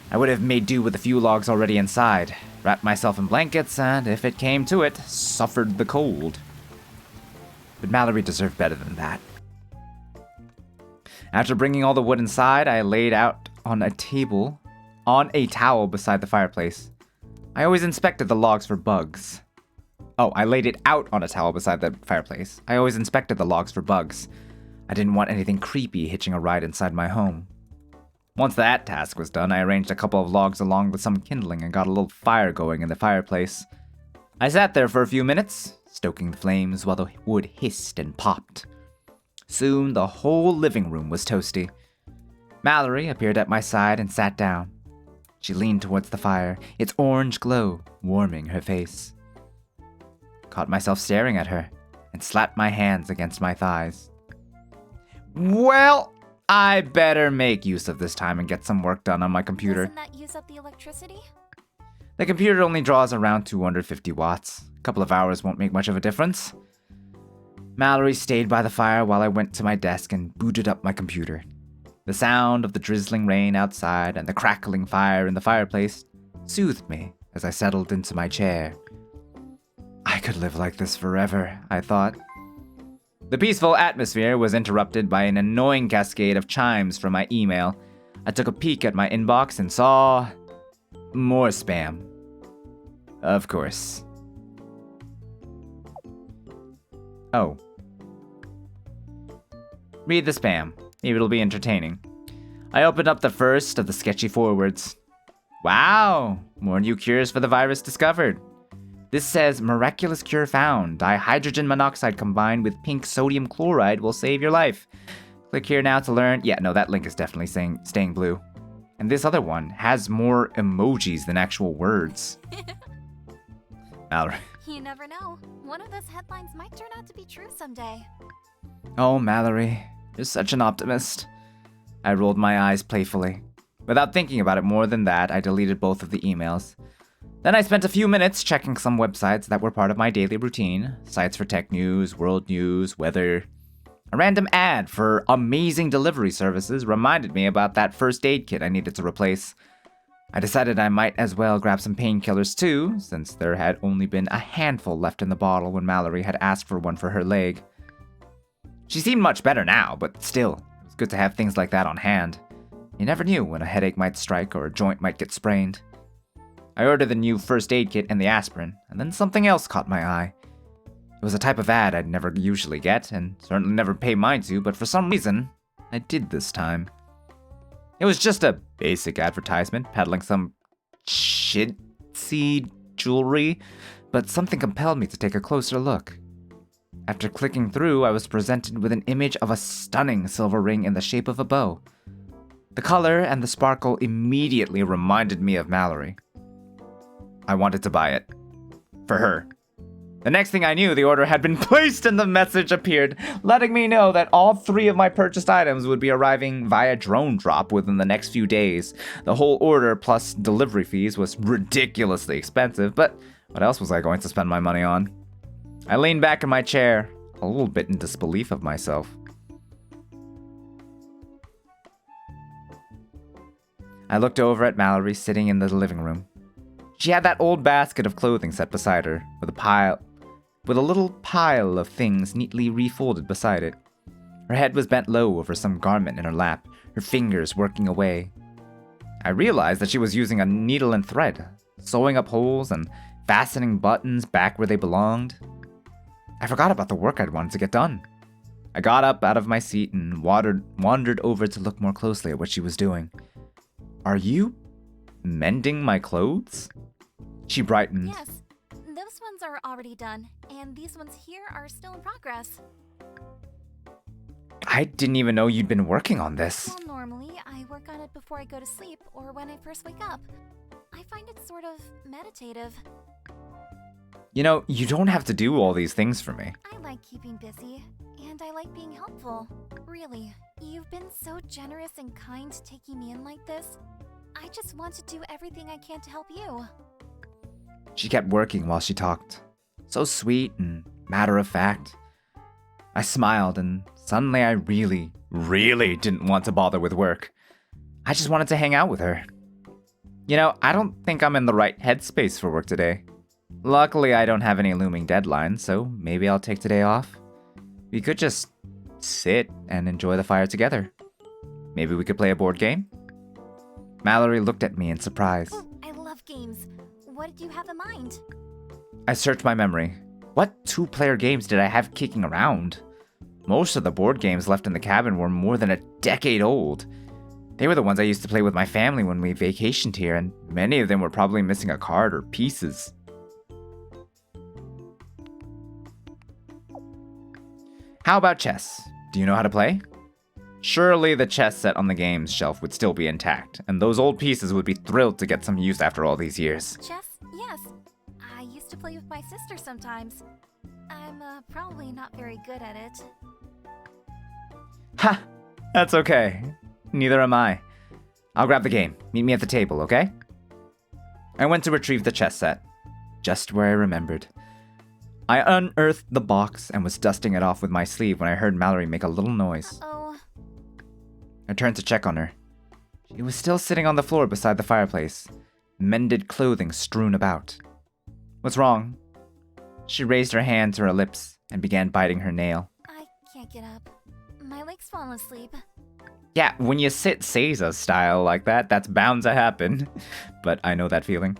I would have made do with a few logs already inside, wrapped myself in blankets, and if it came to it, suffered the cold. But Mallory deserved better than that. After bringing all the wood inside, I laid out on a towel beside the fireplace. I always inspected the logs for bugs. I laid it out on a towel beside the fireplace. I always inspected the logs for bugs. I didn't want anything creepy hitching a ride inside my home. Once that task was done, I arranged a couple of logs along with some kindling and got a little fire going in the fireplace. I sat there for a few minutes, stoking the flames while the wood hissed and popped. Soon, the whole living room was toasty. Mallory appeared at my side and sat down. She leaned towards the fire, its orange glow warming her face. Caught myself staring at her and slapped my hands against my thighs. Well, I better make use of this time and get some work done on my computer. Doesn't that use up the electricity? The computer only draws around 250 watts. A couple of hours won't make much of a difference. Mallory stayed by the fire while I went to my desk and booted up my computer. The sound of the drizzling rain outside and the crackling fire in the fireplace soothed me as I settled into my chair. I could live like this forever, I thought. The peaceful atmosphere was interrupted by an annoying cascade of chimes from my email. I took a peek at my inbox and saw more spam. Of course. Oh. Read the spam. Maybe it'll be entertaining. I opened up the first of the sketchy forwards. Wow! More new cures for the virus discovered. This says, miraculous cure found. Dihydrogen monoxide combined with pink sodium chloride will save your life. Click here now to learn. Yeah, no, that link is definitely staying blue. And this other one has more emojis than actual words. Mallory. You never know. One of those headlines might turn out to be true someday. Oh, Mallory, you're such an optimist. I rolled my eyes playfully. Without thinking about it more than that, I deleted both of the emails. Then I spent a few minutes checking some websites that were part of my daily routine. Sites for tech news, world news, weather. A random ad for amazing delivery services reminded me about that first aid kit I needed to replace. I decided I might as well grab some painkillers too, since there had only been a handful left in the bottle when Mallory had asked for one for her leg. She seemed much better now, but still, it was good to have things like that on hand. You never knew when a headache might strike or a joint might get sprained. I ordered the new first aid kit and the aspirin, and then something else caught my eye. It was a type of ad I'd never usually get, and certainly never pay mind to, but for some reason, I did this time. It was just a basic advertisement peddling some chintzy jewelry, but something compelled me to take a closer look. After clicking through, I was presented with an image of a stunning silver ring in the shape of a bow. The color and the sparkle immediately reminded me of Mallory. I wanted to buy it. For her. The next thing I knew, the order had been placed and the message appeared, letting me know that all 3 of my purchased items would be arriving via drone drop within the next few days. The whole order plus delivery fees was ridiculously expensive, but what else was I going to spend my money on? I leaned back in my chair, a little bit in disbelief of myself. I looked over at Mallory sitting in the living room. She had that old basket of clothing set beside her, with a little pile of things neatly refolded beside it. Her head was bent low over some garment in her lap, her fingers working away. I realized that she was using a needle and thread, sewing up holes and fastening buttons back where they belonged. I forgot about the work I'd wanted to get done. I got up out of my seat and wandered over to look more closely at what she was doing. Are you mending my clothes? She brightened. Yes, those ones are already done, and these ones here are still in progress. I didn't even know you'd been working on this. Well, normally I work on it before I go to sleep or when I first wake up. I find it sort of meditative. You know, you don't have to do all these things for me. I like keeping busy, and I like being helpful. Really, you've been so generous and kind taking me in like this. I just want to do everything I can to help you. She kept working while she talked. So sweet and matter of fact. I smiled and suddenly I really didn't want to bother with work. I just wanted to hang out with her. You know, I don't think I'm in the right headspace for work today. Luckily, I don't have any looming deadlines, so maybe I'll take today off. We could just sit and enjoy the fire together. Maybe we could play a board game? Mallory looked at me in surprise. Oh, I love games. What did you have in mind? I searched my memory. What 2-player games did I have kicking around? Most of the board games left in the cabin were more than a decade old. They were the ones I used to play with my family when we vacationed here, and many of them were probably missing a card or pieces. How about chess? Do you know how to play? Surely the chess set on the games shelf would still be intact, and those old pieces would be thrilled to get some use after all these years. Chess? Yes. I used to play with my sister sometimes. I'm probably not very good at it. Ha! That's okay. Neither am I. I'll grab the game. Meet me at the table, okay? I went to retrieve the chess set, just where I remembered. I unearthed the box and was dusting it off with my sleeve when I heard Mallory make a little noise. Oh, I turned to check on her. She was still sitting on the floor beside the fireplace, mended clothing strewn about. What's wrong? She raised her hand to her lips and began biting her nail. I can't get up. My leg's fallen asleep. Yeah, when you sit Seiza style like that, that's bound to happen. But I know that feeling.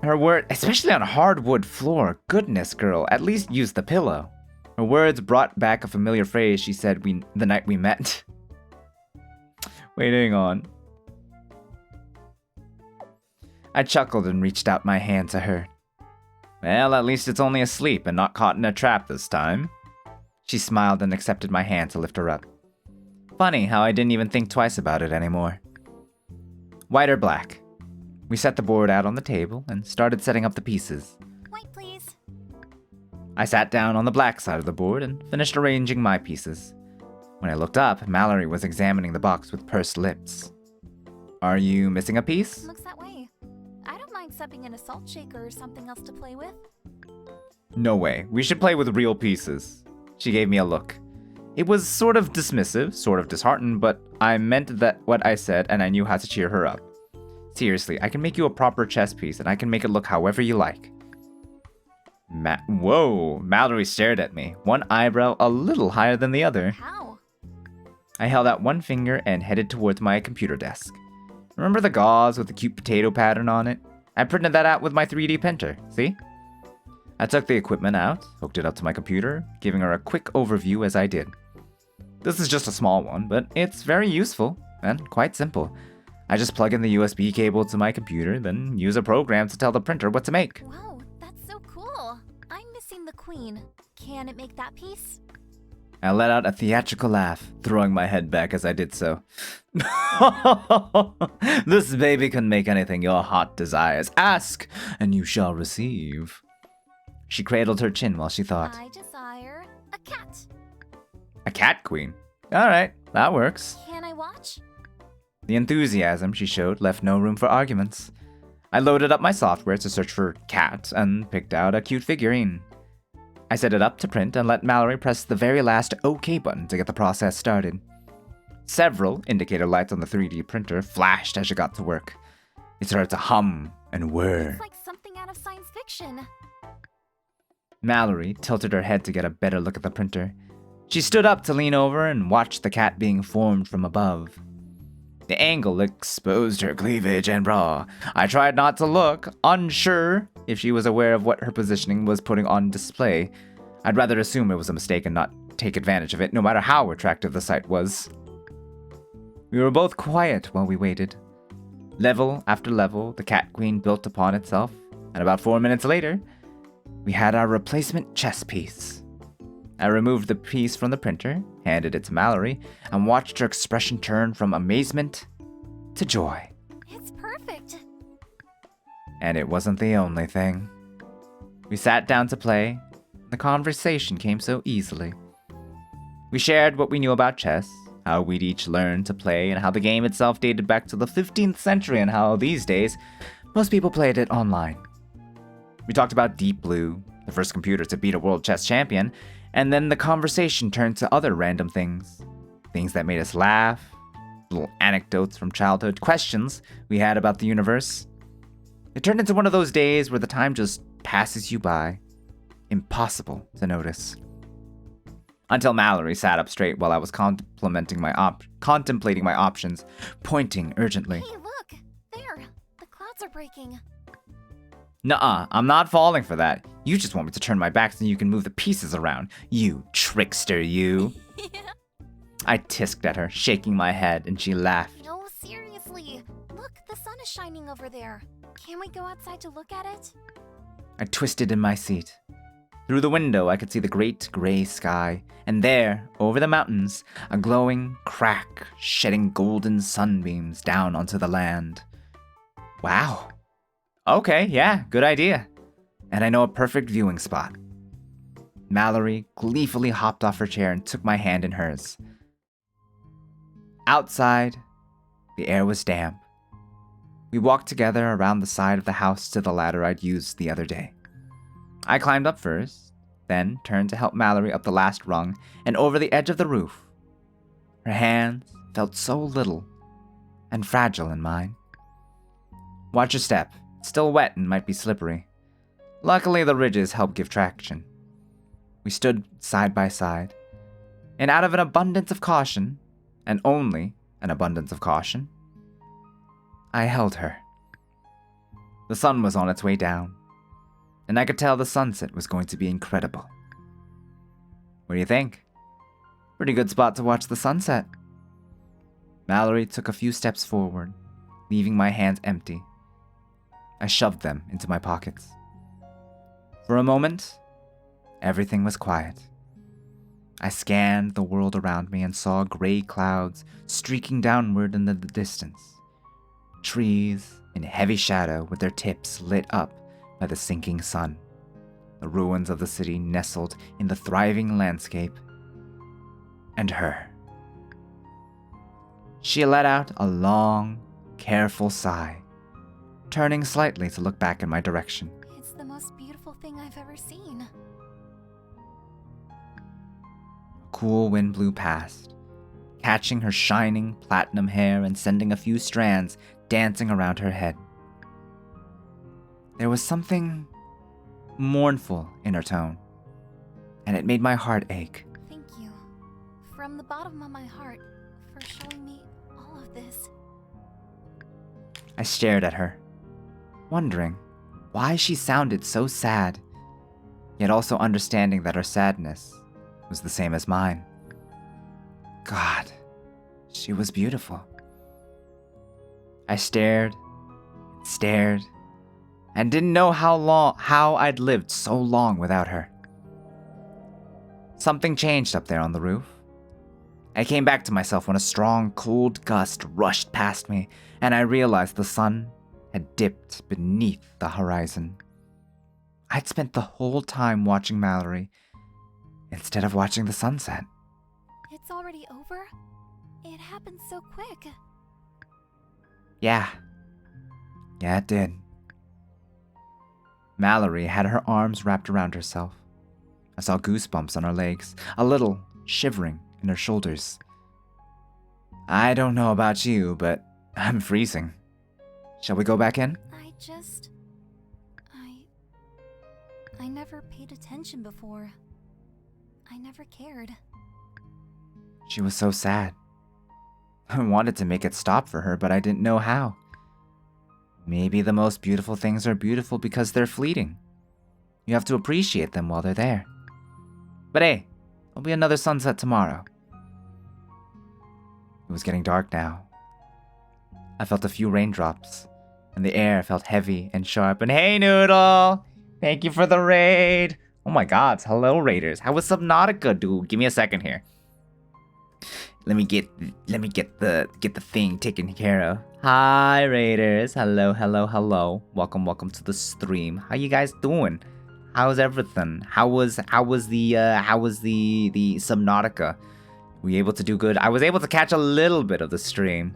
Her word, especially on a hardwood floor, goodness girl, at least use the pillow. Her words brought back a familiar phrase she said the night we met. Wait, hang on. I chuckled and reached out my hand to her. Well, at least it's only asleep and not caught in a trap this time. She smiled and accepted my hand to lift her up. Funny how I didn't even think twice about it anymore. White or black? We set the board out on the table and started setting up the pieces. White, please. I sat down on the black side of the board and finished arranging my pieces. When I looked up, Mallory was examining the box with pursed lips. Are you missing a piece? Looks that way. I don't mind subbing in a salt shaker or something else to play with. No way. We should play with real pieces. She gave me a look. It was sort of dismissive, sort of disheartened, but I meant that what I said and I knew how to cheer her up. Seriously, I can make you a proper chess piece and I can make it look however you like. Whoa, Mallory stared at me, one eyebrow a little higher than the other. How? I held out one finger and headed towards my computer desk. Remember the gauze with the cute potato pattern on it? I printed that out with my 3D printer, see? I took the equipment out, hooked it up to my computer, giving her a quick overview as I did. This is just a small one, but it's very useful and quite simple. I just plug in the USB cable to my computer, then use a program to tell the printer what to make. Whoa, that's so cool. I'm missing the queen. Can it make that piece? I let out a theatrical laugh, throwing my head back as I did so. This baby can make anything your heart desires. Ask, and you shall receive. She cradled her chin while she thought. I desire a cat. A cat queen? Alright, that works. Can I watch? The enthusiasm she showed left no room for arguments. I loaded up my software to search for cat and picked out a cute figurine. I set it up to print and let Mallory press the very last OK button to get the process started. Several indicator lights on the 3D printer flashed as she got to work. It started to hum and whir. It's like something out of science fiction. Mallory tilted her head to get a better look at the printer. She stood up to lean over and watch the cat being formed from above. The angle exposed her cleavage and bra. I tried not to look, unsure if she was aware of what her positioning was putting on display. I'd rather assume it was a mistake and not take advantage of it, no matter how attractive the sight was. We were both quiet while we waited. Level after level, the cat queen built upon itself, and about 4 minutes later, we had our replacement chess piece. I removed the piece from the printer, handed it to Mallory, and watched her expression turn from amazement to joy. It's perfect. And it wasn't the only thing. We sat down to play. The conversation came so easily. We shared what we knew about chess, how we'd each learned to play, and how the game itself dated back to the 15th century and how these days, most people played it online. We talked about Deep Blue, the first computer to beat a world chess champion, and then the conversation turned to other random things. Things that made us laugh, little anecdotes from childhood, questions we had about the universe. It turned into one of those days where the time just passes you by. Impossible to notice. Until Mallory sat up straight while I was contemplating my options, pointing urgently. Hey, look! There! The clouds are breaking. Nuh-uh, I'm not falling for that. You just want me to turn my back so you can move the pieces around. You trickster, you. I tisked at her, shaking my head, and she laughed. No, seriously. Look, the sun is shining over there. Can we go outside to look at it? I twisted in my seat. Through the window, I could see the great gray sky, and there, over the mountains, a glowing crack shedding golden sunbeams down onto the land. Wow. Okay, yeah, good idea. And I know a perfect viewing spot. Mallory gleefully hopped off her chair and took my hand in hers. Outside, the air was damp. We walked together around the side of the house to the ladder I'd used the other day. I climbed up first, then turned to help Mallory up the last rung and over the edge of the roof. Her hands felt so little and fragile in mine. Watch your step. It's still wet and might be slippery. Luckily, the ridges help give traction. We stood side by side, and out of an abundance of caution, and only an abundance of caution, I held her. The sun was on its way down, and I could tell the sunset was going to be incredible. What do you think? Pretty good spot to watch the sunset. Mallory took a few steps forward, leaving my hands empty. I shoved them into my pockets. For a moment, everything was quiet. I scanned the world around me and saw gray clouds streaking downward in the distance. Trees in heavy shadow with their tips lit up by the sinking sun. The ruins of the city nestled in the thriving landscape. And her. She let out a long, careful sigh, turning slightly to look back in my direction. It's the most beautiful thing I've ever seen. A cool wind blew past, catching her shining platinum hair and sending a few strands dancing around her head. There was something mournful in her tone, and it made my heart ache. Thank you, from the bottom of my heart, for showing me all of this. I stared at her, wondering why she sounded so sad, yet also understanding that her sadness was the same as mine. God, she was beautiful. I stared, and didn't know how I'd lived so long without her. Something changed up there on the roof. I came back to myself when a strong, cold gust rushed past me, and I realized the sun had dipped beneath the horizon. I'd spent the whole time watching Mallory instead of watching the sunset. It's already over? It happened so quick. Yeah, it did. Mallory had her arms wrapped around herself. I saw goosebumps on her legs, a little shivering in her shoulders. I don't know about you, but I'm freezing. Shall we go back in? I never paid attention before. I never cared. She was so sad. I wanted to make it stop for her, but I didn't know how. Maybe the most beautiful things are beautiful because they're fleeting. You have to appreciate them while they're there. But hey, there'll be another sunset tomorrow. It was getting dark now. I felt a few raindrops, and the air felt heavy and sharp. And hey, Noodle! Thank you for the raid! Oh my god, hello, Raiders. How was Subnautica, dude? Give me a second here. Let me get the thing taken care of. Hi, Raiders. Hello. Welcome to the stream. How you guys doing? How's everything? How was the Subnautica? Were you able to do good? I was able to catch a little bit of the stream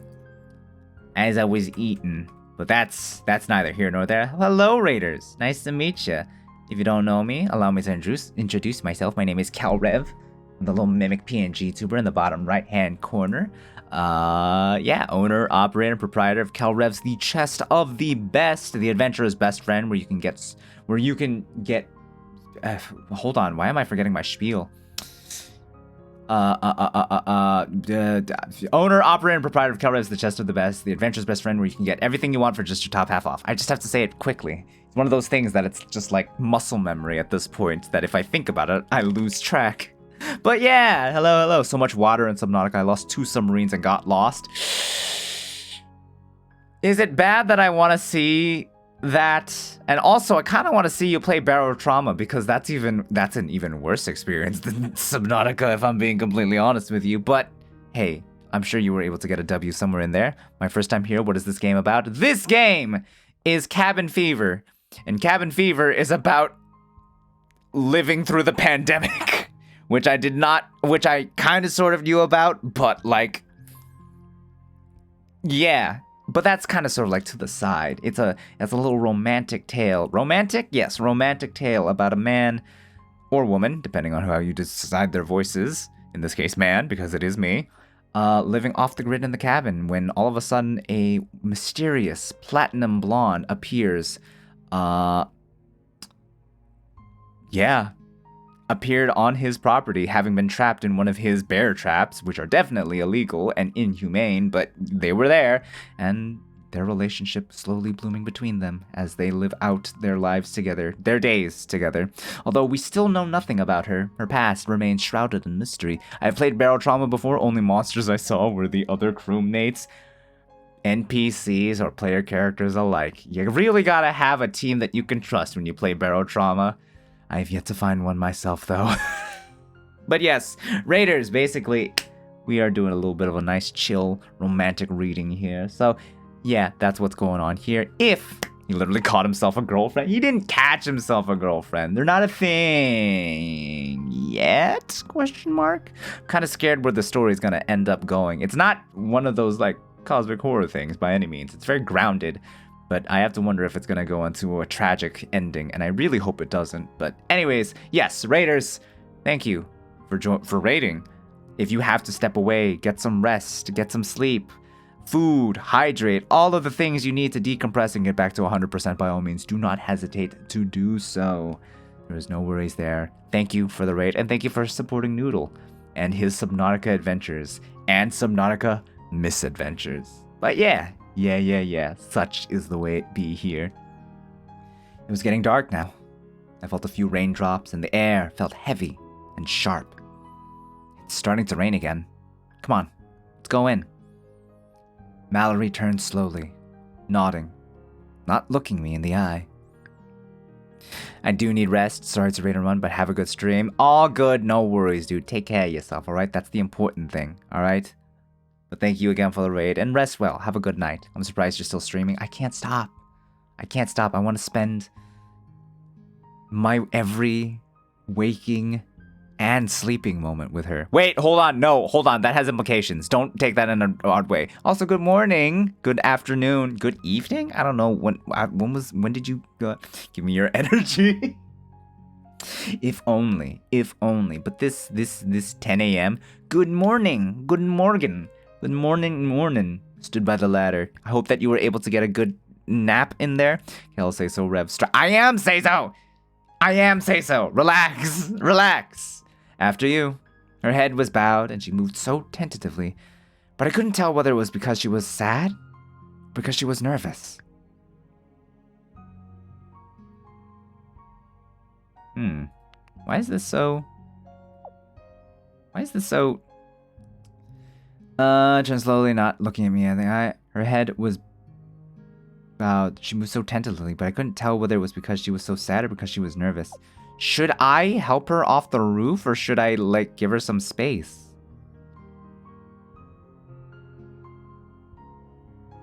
as I was eating, but that's neither here nor there. Hello, Raiders. Nice to meet you. If you don't know me, allow me to introduce myself. My name is CalRev. I'm the little mimic PNG tuber in the bottom right-hand corner. Owner, operator, and proprietor of CalRev's The Chest of the Best, the adventurer's best friend, where you can get. Hold on, why am I forgetting my spiel? Owner, operator, and proprietor of CalRev's The Chest of the Best, the adventurer's best friend, where you can get everything you want for just your top half off. I just have to say it quickly. It's one of those things that it's just like muscle memory at this point, that if I think about it, I lose track. But yeah, hello. So much water in Subnautica. I lost 2 submarines and got lost. Is it bad that I want to see that? And also, I kind of want to see you play Barrow Trauma, because that's an even worse experience than Subnautica, if I'm being completely honest with you. But hey, I'm sure you were able to get a W somewhere in there. My first time here. What is this game about? This game is Cabin Fever, and Cabin Fever is about living through the pandemic, which I kind of sort of knew about, but like, yeah. But that's kind of sort of like to the side. It's a little romantic tale. Romantic? Yes, romantic tale about a man or woman, depending on how you decide their voices. In this case, man, because it is me. Living off the grid in the cabin when all of a sudden a mysterious platinum blonde appears. Appeared on his property, having been trapped in one of his bear traps, which are definitely illegal and inhumane, but they were there, and their relationship slowly blooming between them as they live out their lives together, their days together. Although we still know nothing about her, her past remains shrouded in mystery. I've played Barrel Trauma before, only monsters I saw were the other crewmates, NPCs, or player characters alike. You really gotta have a team that you can trust when you play Barrel Trauma. I've yet to find one myself, though. But yes, Raiders, basically, we are doing a little bit of a nice, chill, romantic reading here. So, yeah, that's what's going on here. If he literally caught himself a girlfriend, he didn't catch himself a girlfriend. They're not a thing yet? Question mark. I'm kind of scared where the story's gonna end up going. It's not one of those, like, cosmic horror things by any means. It's very grounded. But I have to wonder if it's going to go into a tragic ending, and I really hope it doesn't. But anyways, yes, Raiders, thank you for raiding. If you have to step away, get some rest, get some sleep, food, hydrate, all of the things you need to decompress and get back to 100%, by all means, do not hesitate to do so. There is no worries there. Thank you for the raid, and thank you for supporting Noodle and his Subnautica adventures and Subnautica misadventures. But yeah. Such is the way it be here. It was getting dark now. I felt a few raindrops, and the air felt heavy and sharp. It's starting to rain again. Come on, let's go in. Mallory turned slowly, nodding, not looking me in the eye. I do need rest. Sorry to raid and run, but have a good stream. All good, no worries, dude. Take care of yourself, alright? That's the important thing, alright? But thank you again for the raid, and rest well. Have a good night. I'm surprised you're still streaming. I can't stop. I want to spend my every waking and sleeping moment with her. Wait, hold on. No, hold on. That has implications. Don't take that in an odd way. Also, good morning, good afternoon, good evening. I don't know when did you give me your energy? If only. But this 10 a.m. Good morning. Good morning. Good morning. Stood by the ladder. I hope that you were able to get a good nap in there. I'll say so, Rev. I am say so. Relax. After you. Her head was bowed and she moved so tentatively, but I couldn't tell whether it was because she was sad or because she was nervous. Why is this so... Turned slowly, not looking at me in the eye. Her head was bowed. She moved so tentatively, but I couldn't tell whether it was because she was so sad or because she was nervous. Should I help her off the roof, or should I, like, give her some space?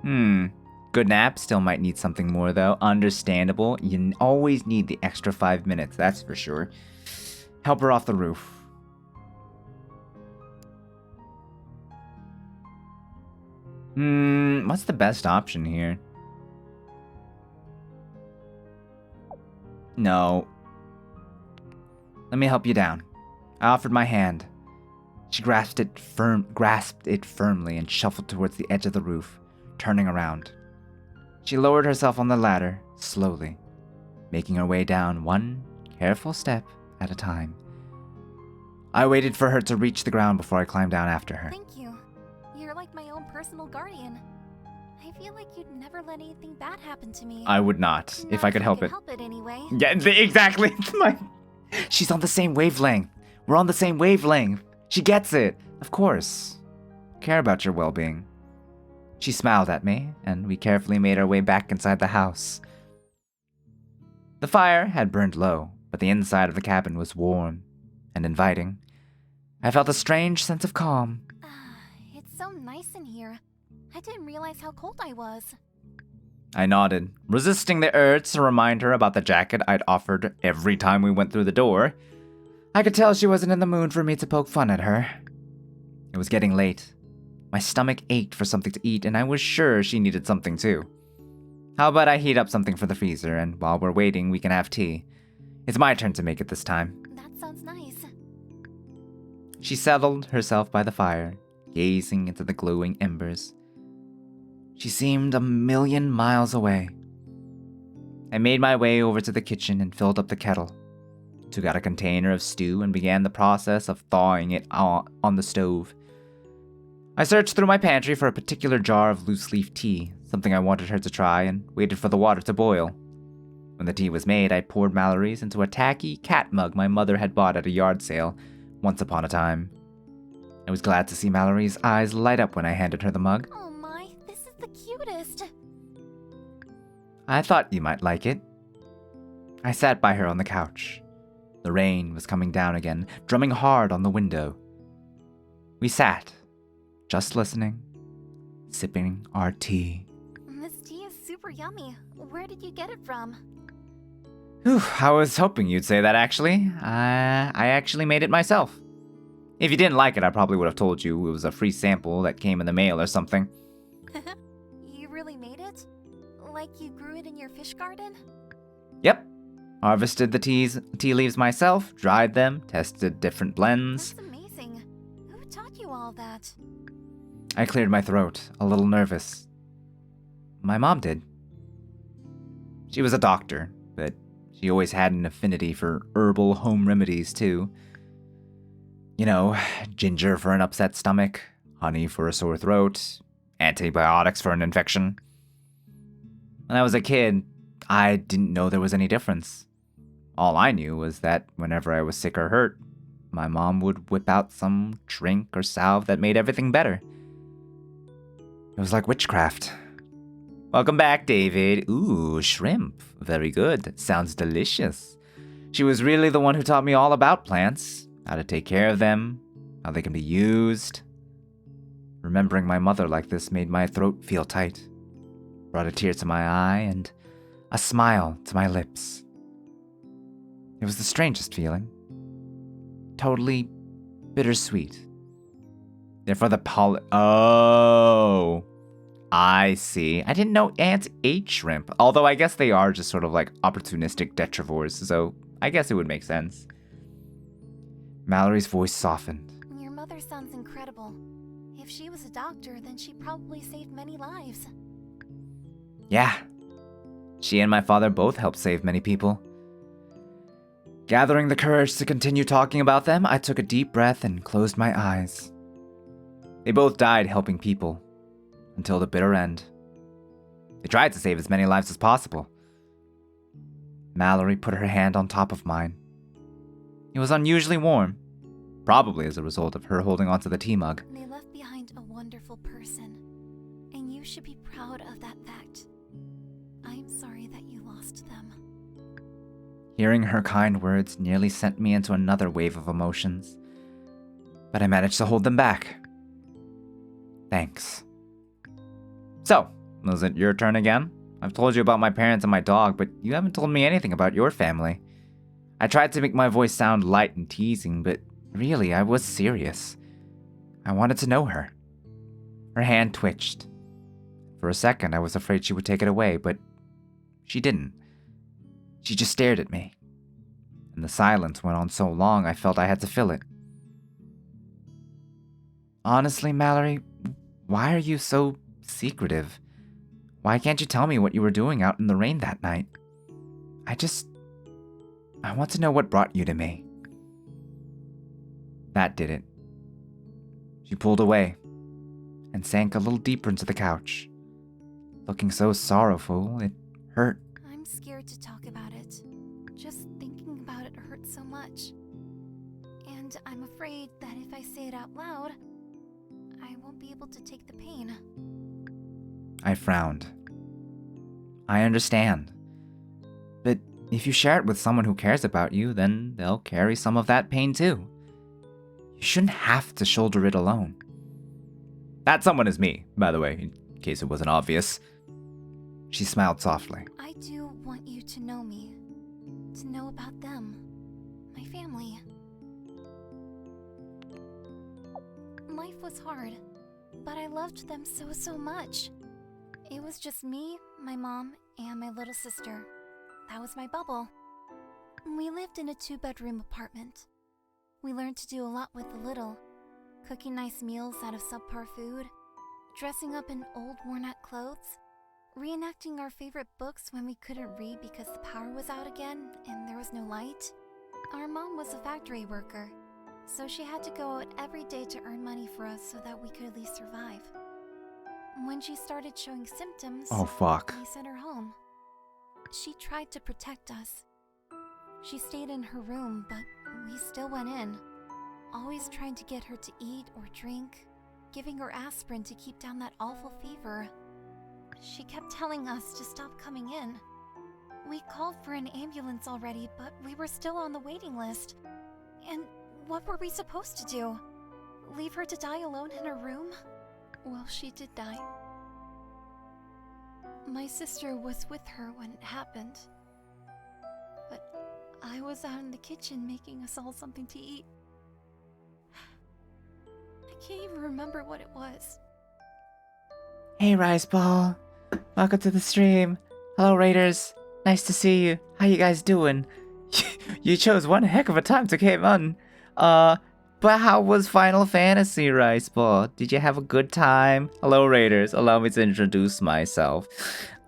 Good nap. Still might need something more, though. Understandable. You always need the extra 5 minutes, that's for sure. Help her off the roof. What's the best option here? No. Let me help you down. I offered my hand. She grasped it firmly and shuffled towards the edge of the roof, turning around. She lowered herself on the ladder, slowly, making her way down one careful step at a time. I waited for her to reach the ground before I climbed down after her. Thank you. You're like my own personal guardian. I feel like you'd never let anything bad happen to me. I would not, if I could help it. Help it anyway. Yeah, exactly. She's on the same wavelength. We're on the same wavelength. She gets it. Of course. Care about your well-being. She smiled at me, and we carefully made our way back inside the house. The fire had burned low, but the inside of the cabin was warm and inviting. I felt a strange sense of calm. It's so nice in here. I didn't realize how cold I was. I nodded, resisting the urge to remind her about the jacket I'd offered every time we went through the door. I could tell she wasn't in the mood for me to poke fun at her. It was getting late. My stomach ached for something to eat, and I was sure she needed something too. How about I heat up something for the freezer, and while we're waiting, we can have tea. It's my turn to make it this time. That sounds nice. She settled herself by the fire, gazing into the glowing embers. She seemed a million miles away. I made my way over to the kitchen and filled up the kettle, took out a container of stew and began the process of thawing it on the stove. I searched through my pantry for a particular jar of loose-leaf tea, something I wanted her to try, and waited for the water to boil. When the tea was made, I poured Mallory's into a tacky cat mug my mother had bought at a yard sale once upon a time. I was glad to see Mallory's eyes light up when I handed her the mug. Oh my, this is the cutest. I thought you might like it. I sat by her on the couch. The rain was coming down again, drumming hard on the window. We sat, just listening, sipping our tea. This tea is super yummy. Where did you get it from? Whew, I was hoping you'd say that, actually. I actually made it myself. If you didn't like it, I probably would have told you it was a free sample that came in the mail or something. You really made it? Like you grew it in your fish garden? Yep. Harvested the tea leaves myself, dried them, tested different blends. That's amazing. Who taught you all that? I cleared my throat, a little nervous. My mom did. She was a doctor, but she always had an affinity for herbal home remedies, too. You know, ginger for an upset stomach, honey for a sore throat, antibiotics for an infection. When I was a kid, I didn't know there was any difference. All I knew was that whenever I was sick or hurt, my mom would whip out some drink or salve that made everything better. It was like witchcraft. Welcome back, David. Ooh, shrimp. Very good. Sounds delicious. She was really the one who taught me all about plants, how to take care of them, how they can be used. Remembering my mother like this made my throat feel tight, brought a tear to my eye and a smile to my lips. It was the strangest feeling. Totally bittersweet. Therefore Oh, I see. I didn't know ants ate shrimp, although I guess they are just sort of like opportunistic detrivores, so I guess it would make sense. Mallory's voice softened. Your mother sounds incredible. If she was a doctor, then she probably saved many lives. Yeah. She and my father both helped save many people. Gathering the courage to continue talking about them, I took a deep breath and closed my eyes. They both died helping people, until the bitter end. They tried to save as many lives as possible. Mallory put her hand on top of mine. It was unusually warm, probably as a result of her holding onto the tea mug. They left behind a wonderful person, and you should be proud of that fact. I'm sorry that you lost them. Hearing her kind words nearly sent me into another wave of emotions, but I managed to hold them back. Thanks. So, is it your turn again? I've told you about my parents and my dog, but you haven't told me anything about your family. I tried to make my voice sound light and teasing, but really, I was serious. I wanted to know her. Her hand twitched. For a second, I was afraid she would take it away, but she didn't. She just stared at me. And the silence went on so long, I felt I had to fill it. Honestly, Mallory, why are you so secretive? Why can't you tell me what you were doing out in the rain that night? I want to know what brought you to me. That did it. She pulled away and sank a little deeper into the couch. Looking so sorrowful, it hurt. I'm scared to talk about it. Just thinking about it hurts so much. And And I'm afraid that if I say it out loud, I won't be able to take the pain. I frowned. I understand. But if you share it with someone who cares about you, then they'll carry some of that pain too. You shouldn't have to shoulder it alone. That someone is me, by the way, in case it wasn't obvious. She smiled softly. I do want you to know me. To know about them. My family. Life was hard, but I loved them so much. It was just me, my mom, and my little sister. That was my bubble. We lived in a 2-bedroom apartment. We learned to do a lot with the little. Cooking nice meals out of subpar food, dressing up in old worn-out clothes, reenacting our favorite books when we couldn't read because the power was out again and there was no light. Our mom was a factory worker, so she had to go out every day to earn money for us so that we could at least survive. When she started showing symptoms, Oh, fuck. we sent her home. She tried to protect us. She stayed in her room, but we still went in, always trying to get her to eat or drink, giving her aspirin to keep down that awful fever. She kept telling us to stop coming in. We called for an ambulance already, but we were still on the waiting list. And what were we supposed to do? Leave her to die alone in her room? Well, she did die. My sister was with her when it happened. But I was out in the kitchen making us all something to eat. I can't even remember what it was. Hey, Rice Ball. Welcome to the stream. Hello, Raiders. Nice to see you. How you guys doing? You chose one heck of a time to come on. But how was Final Fantasy, Rice Ball? Did you have a good time? Hello, Raiders. Allow me to introduce myself.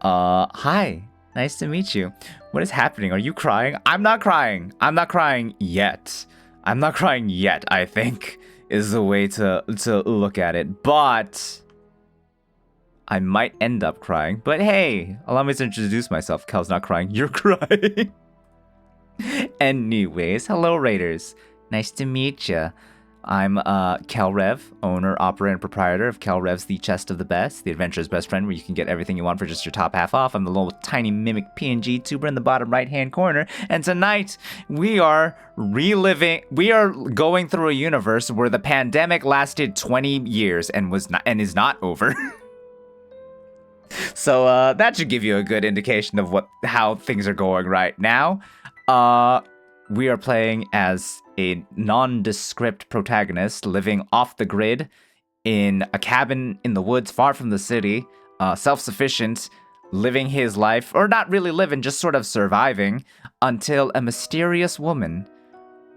Hi. Nice to meet you. What is happening? Are you crying? I'm not crying. I'm not crying yet. I'm not crying yet, I think, is the way to look at it. But I might end up crying. But hey, allow me to introduce myself. Kel's not crying. You're crying. Anyways, hello, Raiders. Nice to meet ya. I'm Kelrev, owner, operator, and proprietor of Kelrev's The Chest of the Best, the adventurer's best friend, where you can get everything you want for just your top half off. I'm the little tiny mimic PNG tuber in the bottom right-hand corner, and tonight we are going through a universe where the pandemic lasted 20 years and is not over. So that should give you a good indication of how things are going right now. We are playing as a nondescript protagonist living off the grid in a cabin in the woods far from the city, self-sufficient, living his life, or not really living, just sort of surviving, until a mysterious woman,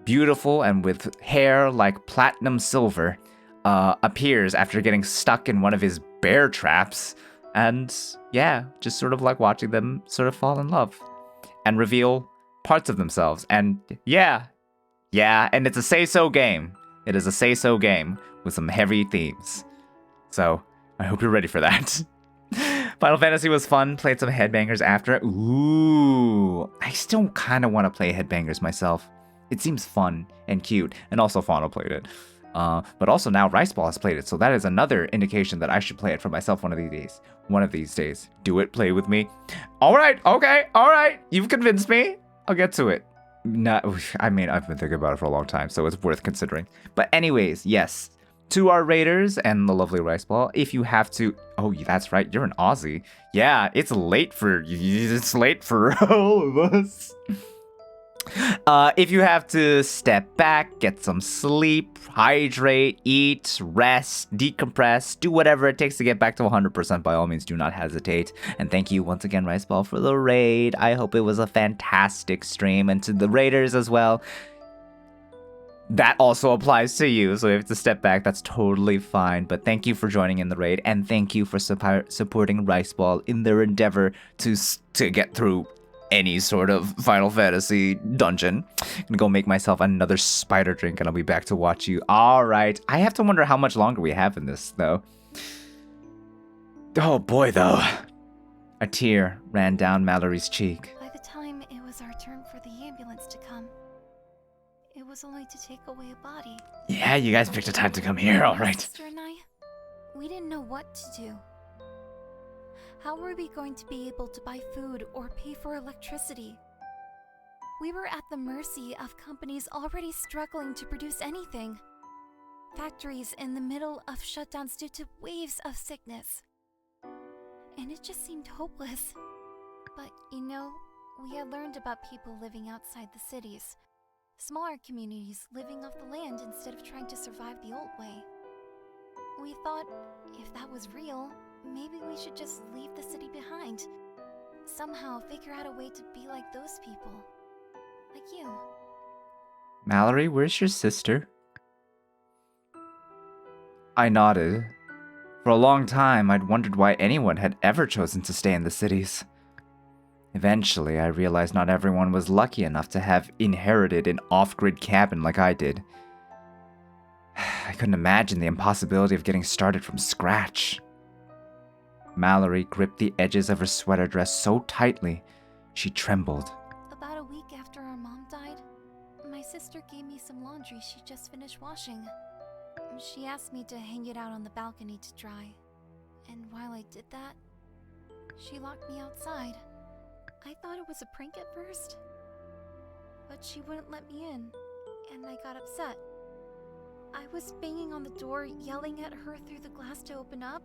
beautiful and with hair like platinum silver, appears after getting stuck in one of his bear traps. And yeah, just sort of like watching them sort of fall in love and reveal parts of themselves. And yeah, and it's a say-so game. It is a say-so game with some heavy themes. So I hope you're ready for that. Final Fantasy was fun. Played some Headbangers after. Ooh, I still kind of want to play Headbangers myself. It seems fun and cute. And also Fauna played it. But also now Riceball has played it, so that is another indication that I should play it for myself one of these days. One of these days. Do it, play with me. Alright, okay, alright. You've convinced me. I'll get to it. I mean, I've been thinking about it for a long time, so it's worth considering. But anyways, yes. To our Raiders and the lovely Riceball, if you have to... Oh, that's right, you're an Aussie. Yeah, it's late for all of us. If you have to step back, get some sleep, hydrate, eat, rest, decompress, do whatever it takes to get back to 100%, by all means, do not hesitate. And thank you once again, Riceball, for the raid. I hope it was a fantastic stream, and to the Raiders as well. That also applies to you, so if you have to step back, that's totally fine. But thank you for joining in the raid, and thank you for supporting Riceball in their endeavor to get through any sort of Final Fantasy dungeon. I'm gonna go make myself another spider drink and I'll be back to watch you. Alright, I have to wonder how much longer we have in this, though. Oh boy, though. A tear ran down Mallory's cheek. By the time it was our turn for the ambulance to come, it was was only to take away a body. Yeah, you guys picked a time to come here, My alright. sister and I, we didn't know what to do. How were we going to be able to buy food or pay for electricity? We were at the mercy of companies already struggling to produce anything. Factories in the middle of shutdowns due to waves of sickness. And it just seemed hopeless. But, we had learned about people living outside the cities. Smaller communities living off the land instead of trying to survive the old way. We thought, if that was real, maybe we should just leave the city behind. Somehow figure out a way to be like those people. Like you. Mallory, where's your sister? I nodded. For a long time, I'd wondered why anyone had ever chosen to stay in the cities. Eventually, I realized not everyone was lucky enough to have inherited an off-grid cabin like I did. I couldn't imagine the impossibility of getting started from scratch. Mallory gripped the edges of her sweater dress so tightly, she trembled. About a week after our mom died, my sister gave me some laundry she just finished washing. She asked me to hang it out on the balcony to dry. And while I did that, she locked me outside. I thought it was a prank at first, but she wouldn't let me in, and I got upset. I was banging on the door, yelling at her through the glass to open up.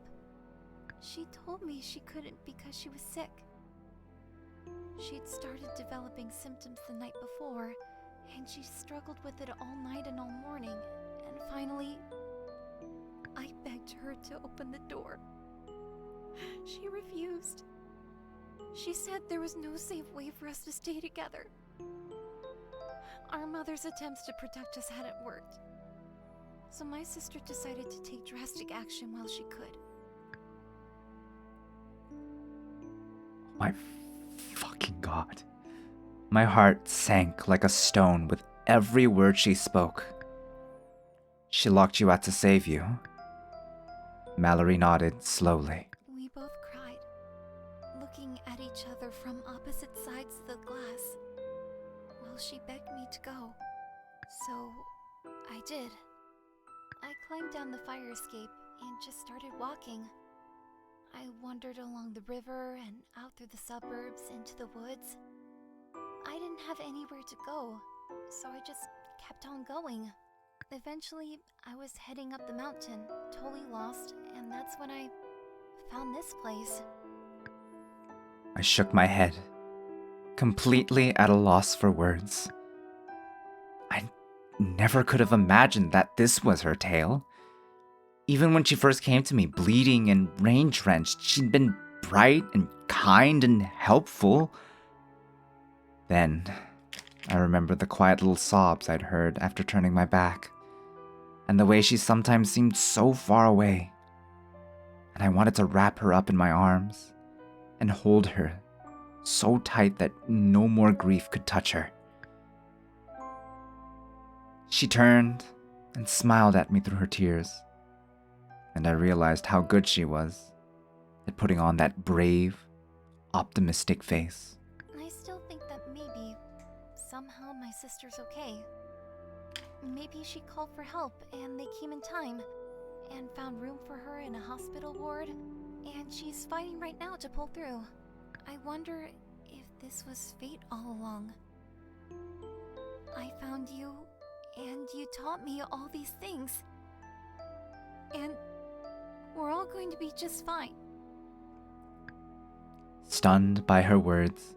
She told me she couldn't because she was sick. She'd started developing symptoms the night before, and she struggled with it all night and all morning, and finally, I begged her to open the door. She refused. She said there was no safe way for us to stay together. Our mother's attempts to protect us hadn't worked. So my sister decided to take drastic action while she could. My fucking God. My heart sank like a stone with every word she spoke. She locked you out to save you. Mallory nodded slowly. We both cried, looking at each other from opposite sides of the glass, while she begged me to go. So, I did. I climbed down the fire escape and just started walking. I wandered along the river and out through the suburbs into the woods. I didn't have anywhere to go, so I just kept on going. Eventually, I was heading up the mountain, totally lost, and that's when I found this place. I shook my head, completely at a loss for words. I never could have imagined that this was her tale. Even when she first came to me, bleeding and rain-drenched, she'd been bright and kind and helpful. Then, I remembered the quiet little sobs I'd heard after turning my back, and the way she sometimes seemed so far away. And I wanted to wrap her up in my arms and hold her so tight that no more grief could touch her. She turned and smiled at me through her tears, and I realized how good she was at putting on that brave, optimistic face. I still think that maybe, somehow my sister's okay. Maybe she called for help and they came in time and found room for her in a hospital ward, and she's fighting right now to pull through. I wonder if this was fate all along. I found you, and you taught me all these things. And we're all going to be just fine. Stunned by her words,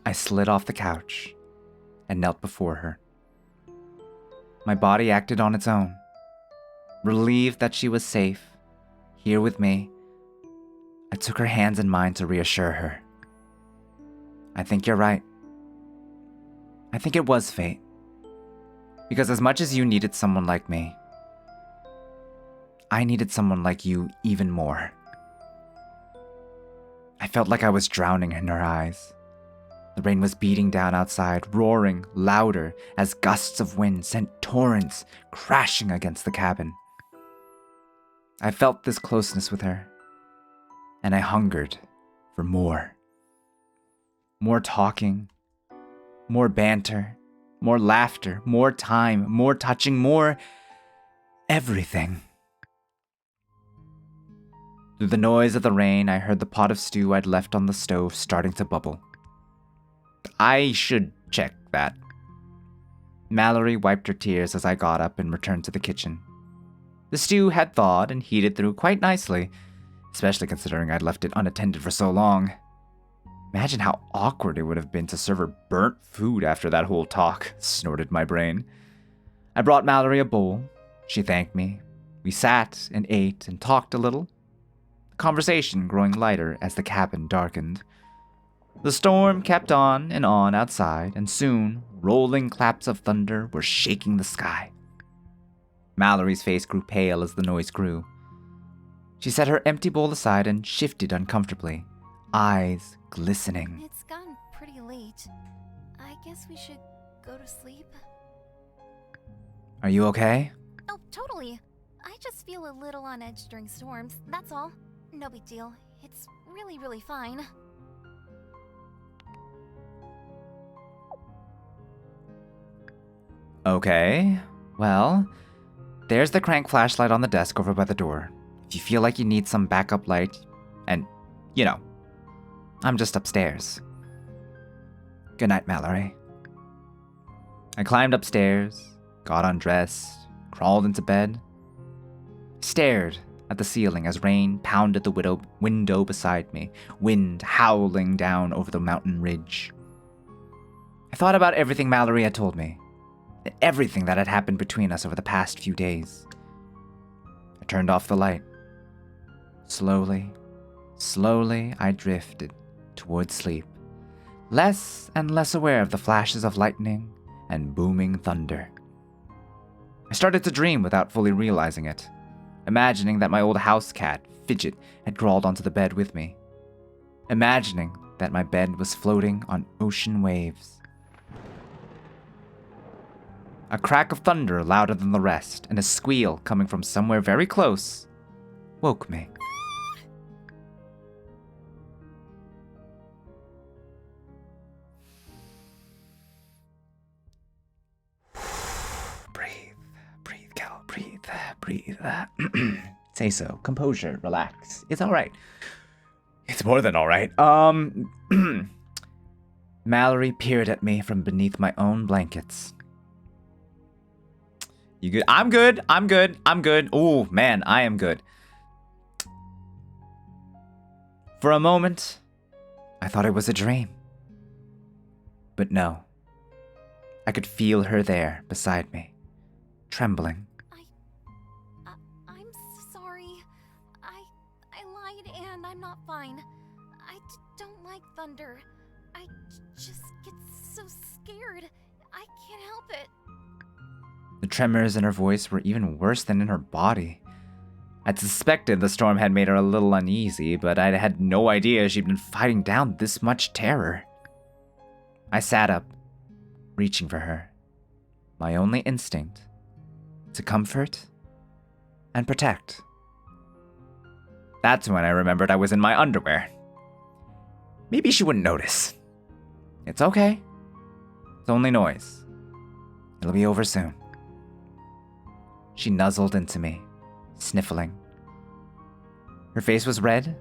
I slid off the couch and knelt before her. My body acted on its own. Relieved that she was safe, here with me, I took her hands in mine to reassure her. I think you're right. I think it was fate. Because as much as you needed someone like me, I needed someone like you even more. I felt like I was drowning in her eyes. The rain was beating down outside, roaring louder as gusts of wind sent torrents crashing against the cabin. I felt this closeness with her, and I hungered for more. More talking, more banter, More laughter, more time, more touching, more everything. Through the noise of the rain, I heard the pot of stew I'd left on the stove starting to bubble. I should check that. Mallory wiped her tears as I got up and returned to the kitchen. The stew had thawed and heated through quite nicely, especially considering I'd left it unattended for so long. Imagine how awkward it would have been to serve her burnt food after that whole talk, snorted my brain. I brought Mallory a bowl. She thanked me. We sat and ate and talked a little, the conversation growing lighter as the cabin darkened. The storm kept on outside, and soon rolling claps of thunder were shaking the sky. Mallory's face grew pale as the noise grew. She set her empty bowl aside and shifted uncomfortably, eyes glistening. It's gotten pretty late. I guess we should go to sleep. Are you okay? Oh, totally. I just feel a little on edge during storms, that's all. No big deal. It's really fine. Okay, well, there's the crank flashlight on the desk over by the door. If you feel like you need some backup light, and, I'm just upstairs. Good night, Mallory. I climbed upstairs, got undressed, crawled into bed, stared at the ceiling as rain pounded the window beside me, wind howling down over the mountain ridge. I thought about everything Mallory had told me, and everything that had happened between us over the past few days. I turned off the light. Slowly, I drifted towards sleep, less and less aware of the flashes of lightning and booming thunder. I started to dream without fully realizing it, imagining that my old house cat, Fidget, had crawled onto the bed with me, imagining that my bed was floating on ocean waves. A crack of thunder louder than the rest, and a squeal coming from somewhere very close, woke me. Breathe, Cal, breathe. Say so. Composure, relax. It's alright. It's more than alright. Mallory peered at me from beneath my own blankets. You good? I'm good. Oh, man, I am good. For a moment, I thought it was a dream. But no. I could feel her there beside me, trembling. I'm sorry. I lied and I'm not fine. Don't like thunder. I just get so scared. I can't help it. The tremors in her voice were even worse than in her body. I'd suspected the storm had made her a little uneasy, but I had no idea she'd been fighting down this much terror. I sat up, reaching for her. My only instinct, to comfort and protect. That's when I remembered I was in my underwear. Maybe she wouldn't notice. It's okay. It's only noise. It'll be over soon. She nuzzled into me, sniffling. Her face was red.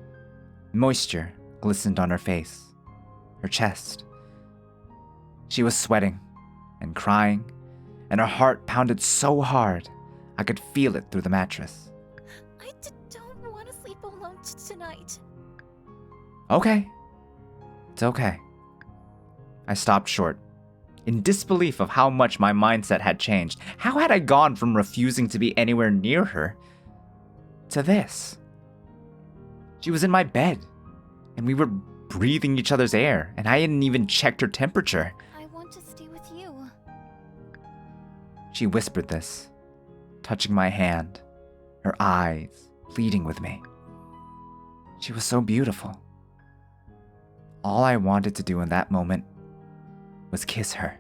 Moisture glistened on her face, her chest. She was sweating and crying, and her heart pounded so hard I could feel it through the mattress. I don't want to sleep alone tonight. Okay. It's okay. I stopped short, in disbelief of how much my mindset had changed. How had I gone from refusing to be anywhere near her to this? She was in my bed, and we were breathing each other's air, and I hadn't even checked her temperature. I want to stay with you. She whispered this, touching my hand, her eyes pleading with me. She was so beautiful. All I wanted to do in that moment was kiss her.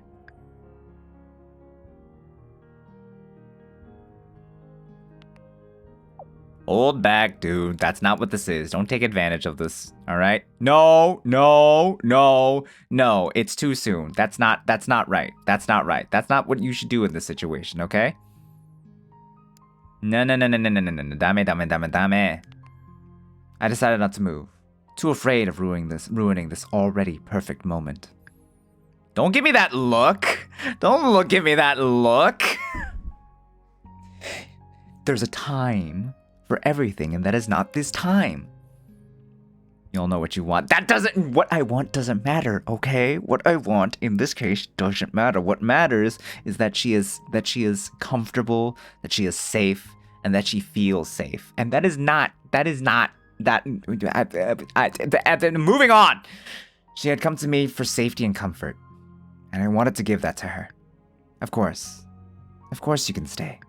Hold back, dude. That's not what this is. Don't take advantage of this. All right? No, no, no, no. It's too soon. That's not right. That's not right. That's not what you should do in this situation, okay? No, no, no, no, no, no, no, no. Dame, dame, dame, dame. I decided not to move. Too afraid of ruining this already perfect moment. Don't give me that look. Don't give me that look. There's a time for everything, and that is not this time. You'll know what you want. What I want doesn't matter, okay? What I want in this case doesn't matter. What matters is that she is comfortable, that she is safe, and that she feels safe. And that is not moving on. She had come to me for safety and comfort, and I wanted to give that to her. Of course you can stay.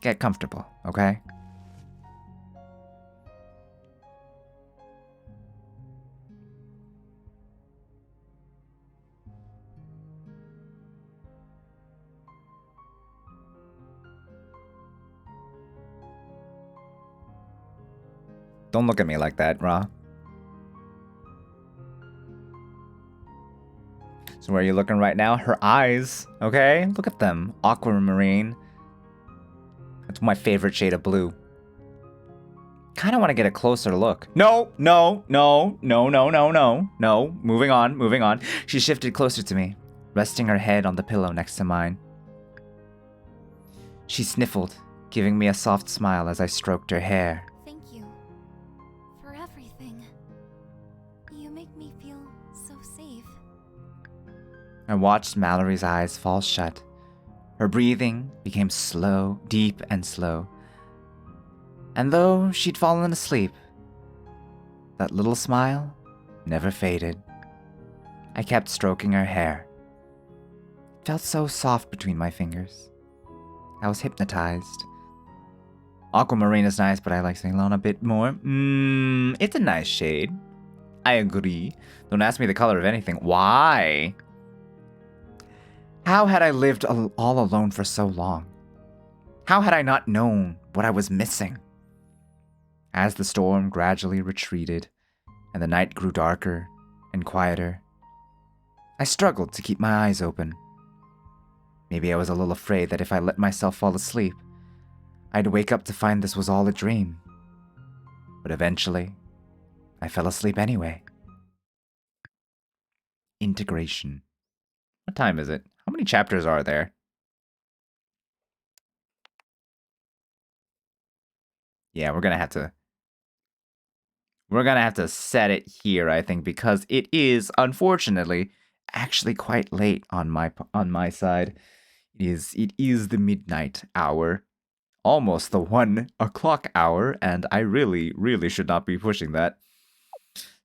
Get comfortable, okay? Don't look at me like that, Ra. So where are you looking right now? Her eyes, okay? Look at them. Aquamarine. That's my favorite shade of blue. Kind of want to get a closer look. No, no, no, no, no, no, no, no. Moving on, moving on. She shifted closer to me, resting her head on the pillow next to mine. She sniffled, giving me a soft smile as I stroked her hair. Thank you for everything. You make me feel so safe. I watched Mallory's eyes fall shut. Her breathing became slow, deep and slow. And though she'd fallen asleep, that little smile never faded. I kept stroking her hair. It felt so soft between my fingers. I was hypnotized. Aquamarine is nice, but I like Ceylon a bit more. It's a nice shade. I agree. Don't ask me the color of anything. Why? How had I lived all alone for so long? How had I not known what I was missing? As the storm gradually retreated and the night grew darker and quieter, I struggled to keep my eyes open. Maybe I was a little afraid that if I let myself fall asleep, I'd wake up to find this was all a dream. But eventually, I fell asleep anyway. Integration. What time is it? How many chapters are there? Yeah, we're gonna have to set it here, I think, because it is unfortunately actually quite late on my side. It is the midnight hour, almost the 1 o'clock hour, and I really should not be pushing that.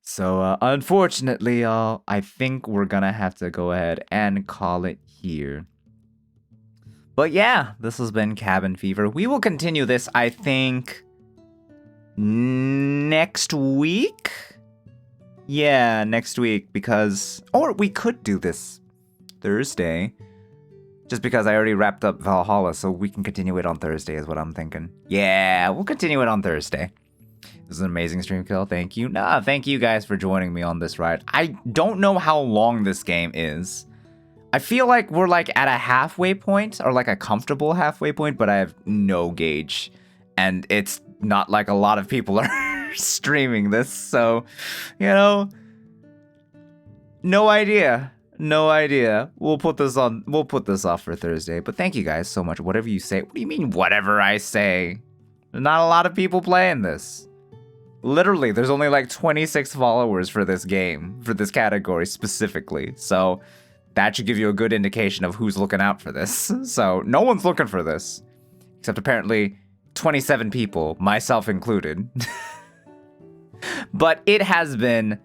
So unfortunately, I think we're gonna have to go ahead and call it here. But yeah, this has been Cabin Fever. We will continue this, I think, next week? Yeah, next week, because... Or we could do this Thursday. Just because I already wrapped up Valhalla, so we can continue it on Thursday is what I'm thinking. Yeah, we'll continue it on Thursday. This is an amazing stream kill. Thank you. Thank you guys for joining me on this ride. I don't know how long this game is. I feel like we're like at a halfway point, or like a comfortable halfway point, but I have no gauge. And it's not like a lot of people are streaming this, so, you know, no idea. No idea. We'll put this off for Thursday. But thank you guys so much. Whatever you say. What do you mean, whatever I say? There's not a lot of people playing this. Literally, there's only like 26 followers for this game, for this category specifically. So that should give you a good indication of who's looking out for this. So no one's looking for this. Except apparently 27 people, myself included. But it has been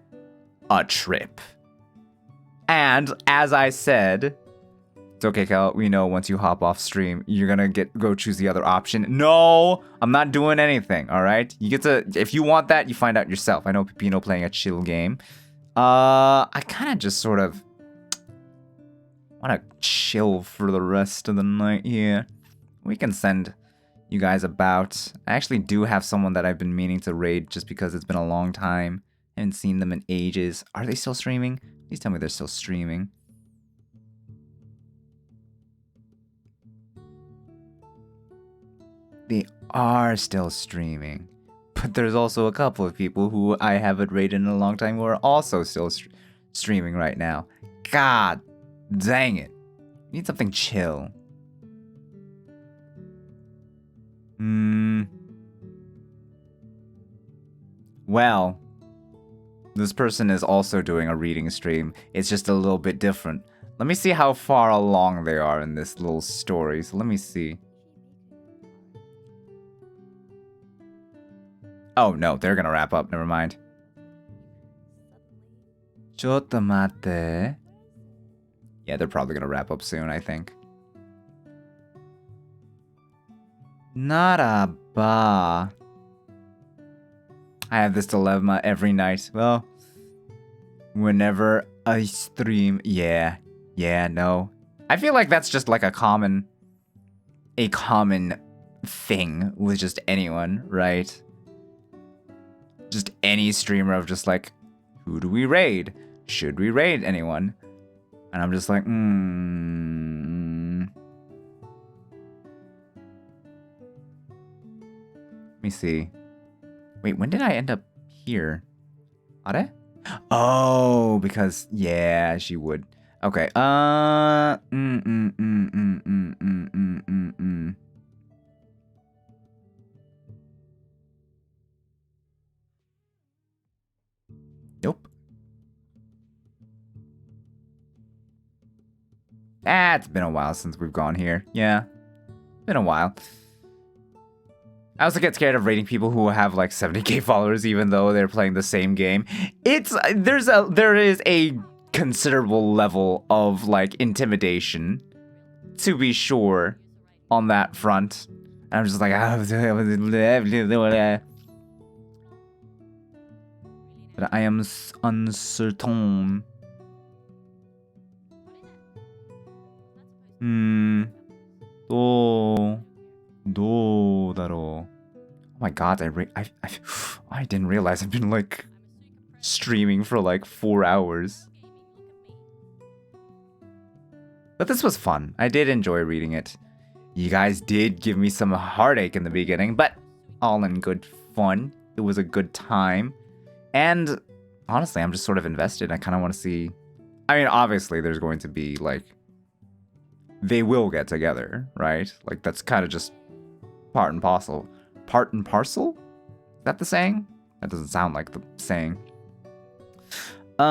a trip. And as I said, it's okay, Cal. We know once you hop off stream, you're gonna go choose the other option. No, I'm not doing anything. All right, you get to, if you want that, you find out yourself. I know Pepino playing a chill game. I kind of just sort of want to chill for the rest of the night here. We can send you guys about. I actually do have someone that I've been meaning to raid just because it's been a long time. I haven't seen them in ages. Are they still streaming? Please tell me they're still streaming. They are still streaming. But there's also a couple of people who I haven't raided in a long time who are also still streaming right now. God dang it. Need something chill. Well, this person is also doing a reading stream. It's just a little bit different. Let me see how far along they are in this little story. So let me see. Oh, no, they're gonna wrap up. Never mind. ちょっと待って. Yeah, they're probably gonna wrap up soon, I think. ならば. I have this dilemma every night. Well, whenever I stream, yeah, no. I feel like that's just like a common thing with just anyone, right? Just any streamer of just like, who do we raid? Should we raid anyone? And I'm just like, Let me see. Wait, when did I end up here? Are? Oh, because yeah, she would. Okay. Nope. It's been a while since we've gone here. Yeah. Been a while. I also get scared of raiding people who have like 70k followers even though they're playing the same game. There is a considerable level of like intimidation, to be sure, on that front. And I'm just like, but I am uncertain. Oh my god, I didn't realize I've been like streaming for like 4 hours. But this was fun. I did enjoy reading it. You guys did give me some heartache in the beginning, but all in good fun. It was a good time. And honestly, I'm just sort of invested. I kind of want to see. I mean, obviously, there's going to be like. They will get together, right? Like, that's kind of just part and parcel. Part and parcel? Is that the saying? That doesn't sound like the saying. You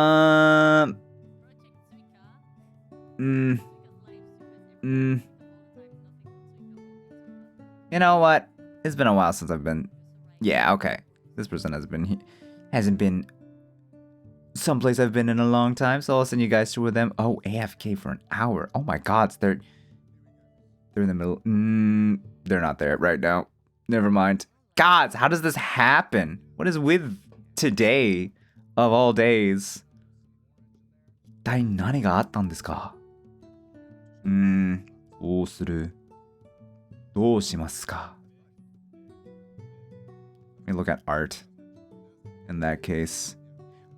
know what? It's been a while since I've been. Yeah, okay. This person hasn't been someplace I've been in a long time, so I'll send you guys through with them. Oh, AFK for an hour. Oh my god, they're in the middle. They're not there right now. Never mind. Gods, how does this happen? What is with today of all days? 一体何があったんですか? どうする? どうしますか? Let me look at art. In that case.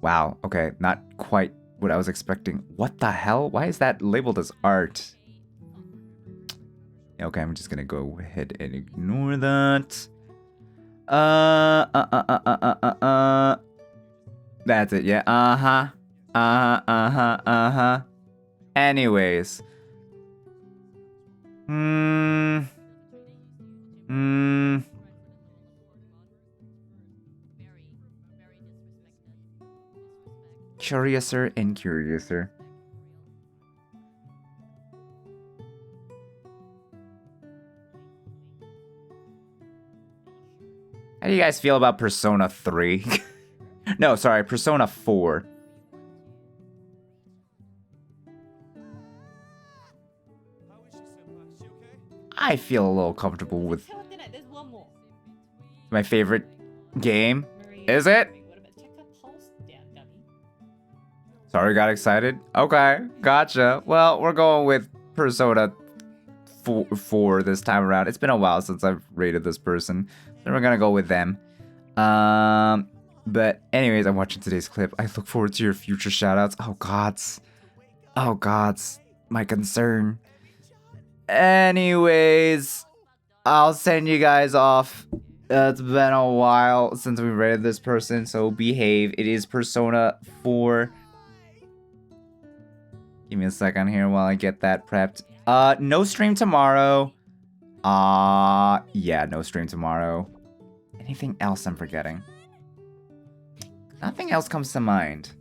Wow, okay, not quite what I was expecting. What the hell? Why is that labeled as art? Okay, I'm just gonna go ahead and ignore that. That's it, yeah, Anyways. Curiouser and curiouser. How do you guys feel about Persona 3? No, sorry, Persona 4. I feel a little comfortable with my favorite game. Is it? Sorry, got excited? Okay, gotcha. Well, we're going with Persona four this time around. It's been a while since I've rated this person, so we're gonna go with them. But anyways, I'm watching today's clip. I look forward to your future shoutouts. Oh gods, my concern. Anyways, I'll send you guys off. It's been a while since we rated this person, so behave. It is Persona 4. Give me a second here while I get that prepped. No stream tomorrow. Yeah, no stream tomorrow. Anything else I'm forgetting? Nothing else comes to mind.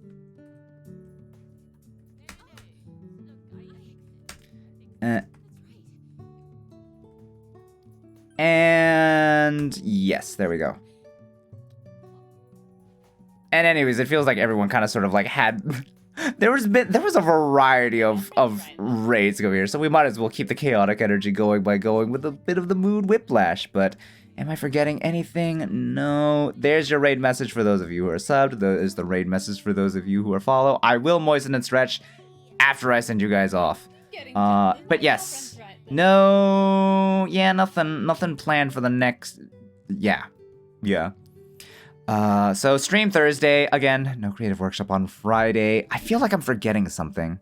And yes, there we go. And anyways, it feels like everyone kind of sort of like had there was a variety of raids go here, so we might as well keep the chaotic energy going by going with a bit of the mood whiplash. But am I forgetting anything? No. There's your raid message for those of you who are subbed. There's the raid message for those of you who are follow. I will moisten and stretch after I send you guys off. But yes. No, yeah, nothing planned for the next, yeah. So stream Thursday, again, no creative workshop on Friday. I feel like I'm forgetting something.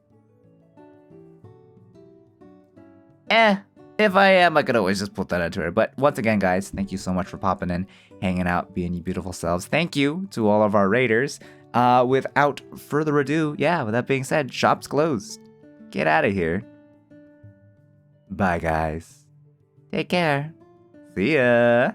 If I am, I could always just put that into it. But once again, guys, thank you so much for popping in, hanging out, being you beautiful selves. Thank you to all of our raiders. Without further ado, yeah, with that being said, shop's closed. Get out of here. Bye, guys. Take care. See ya.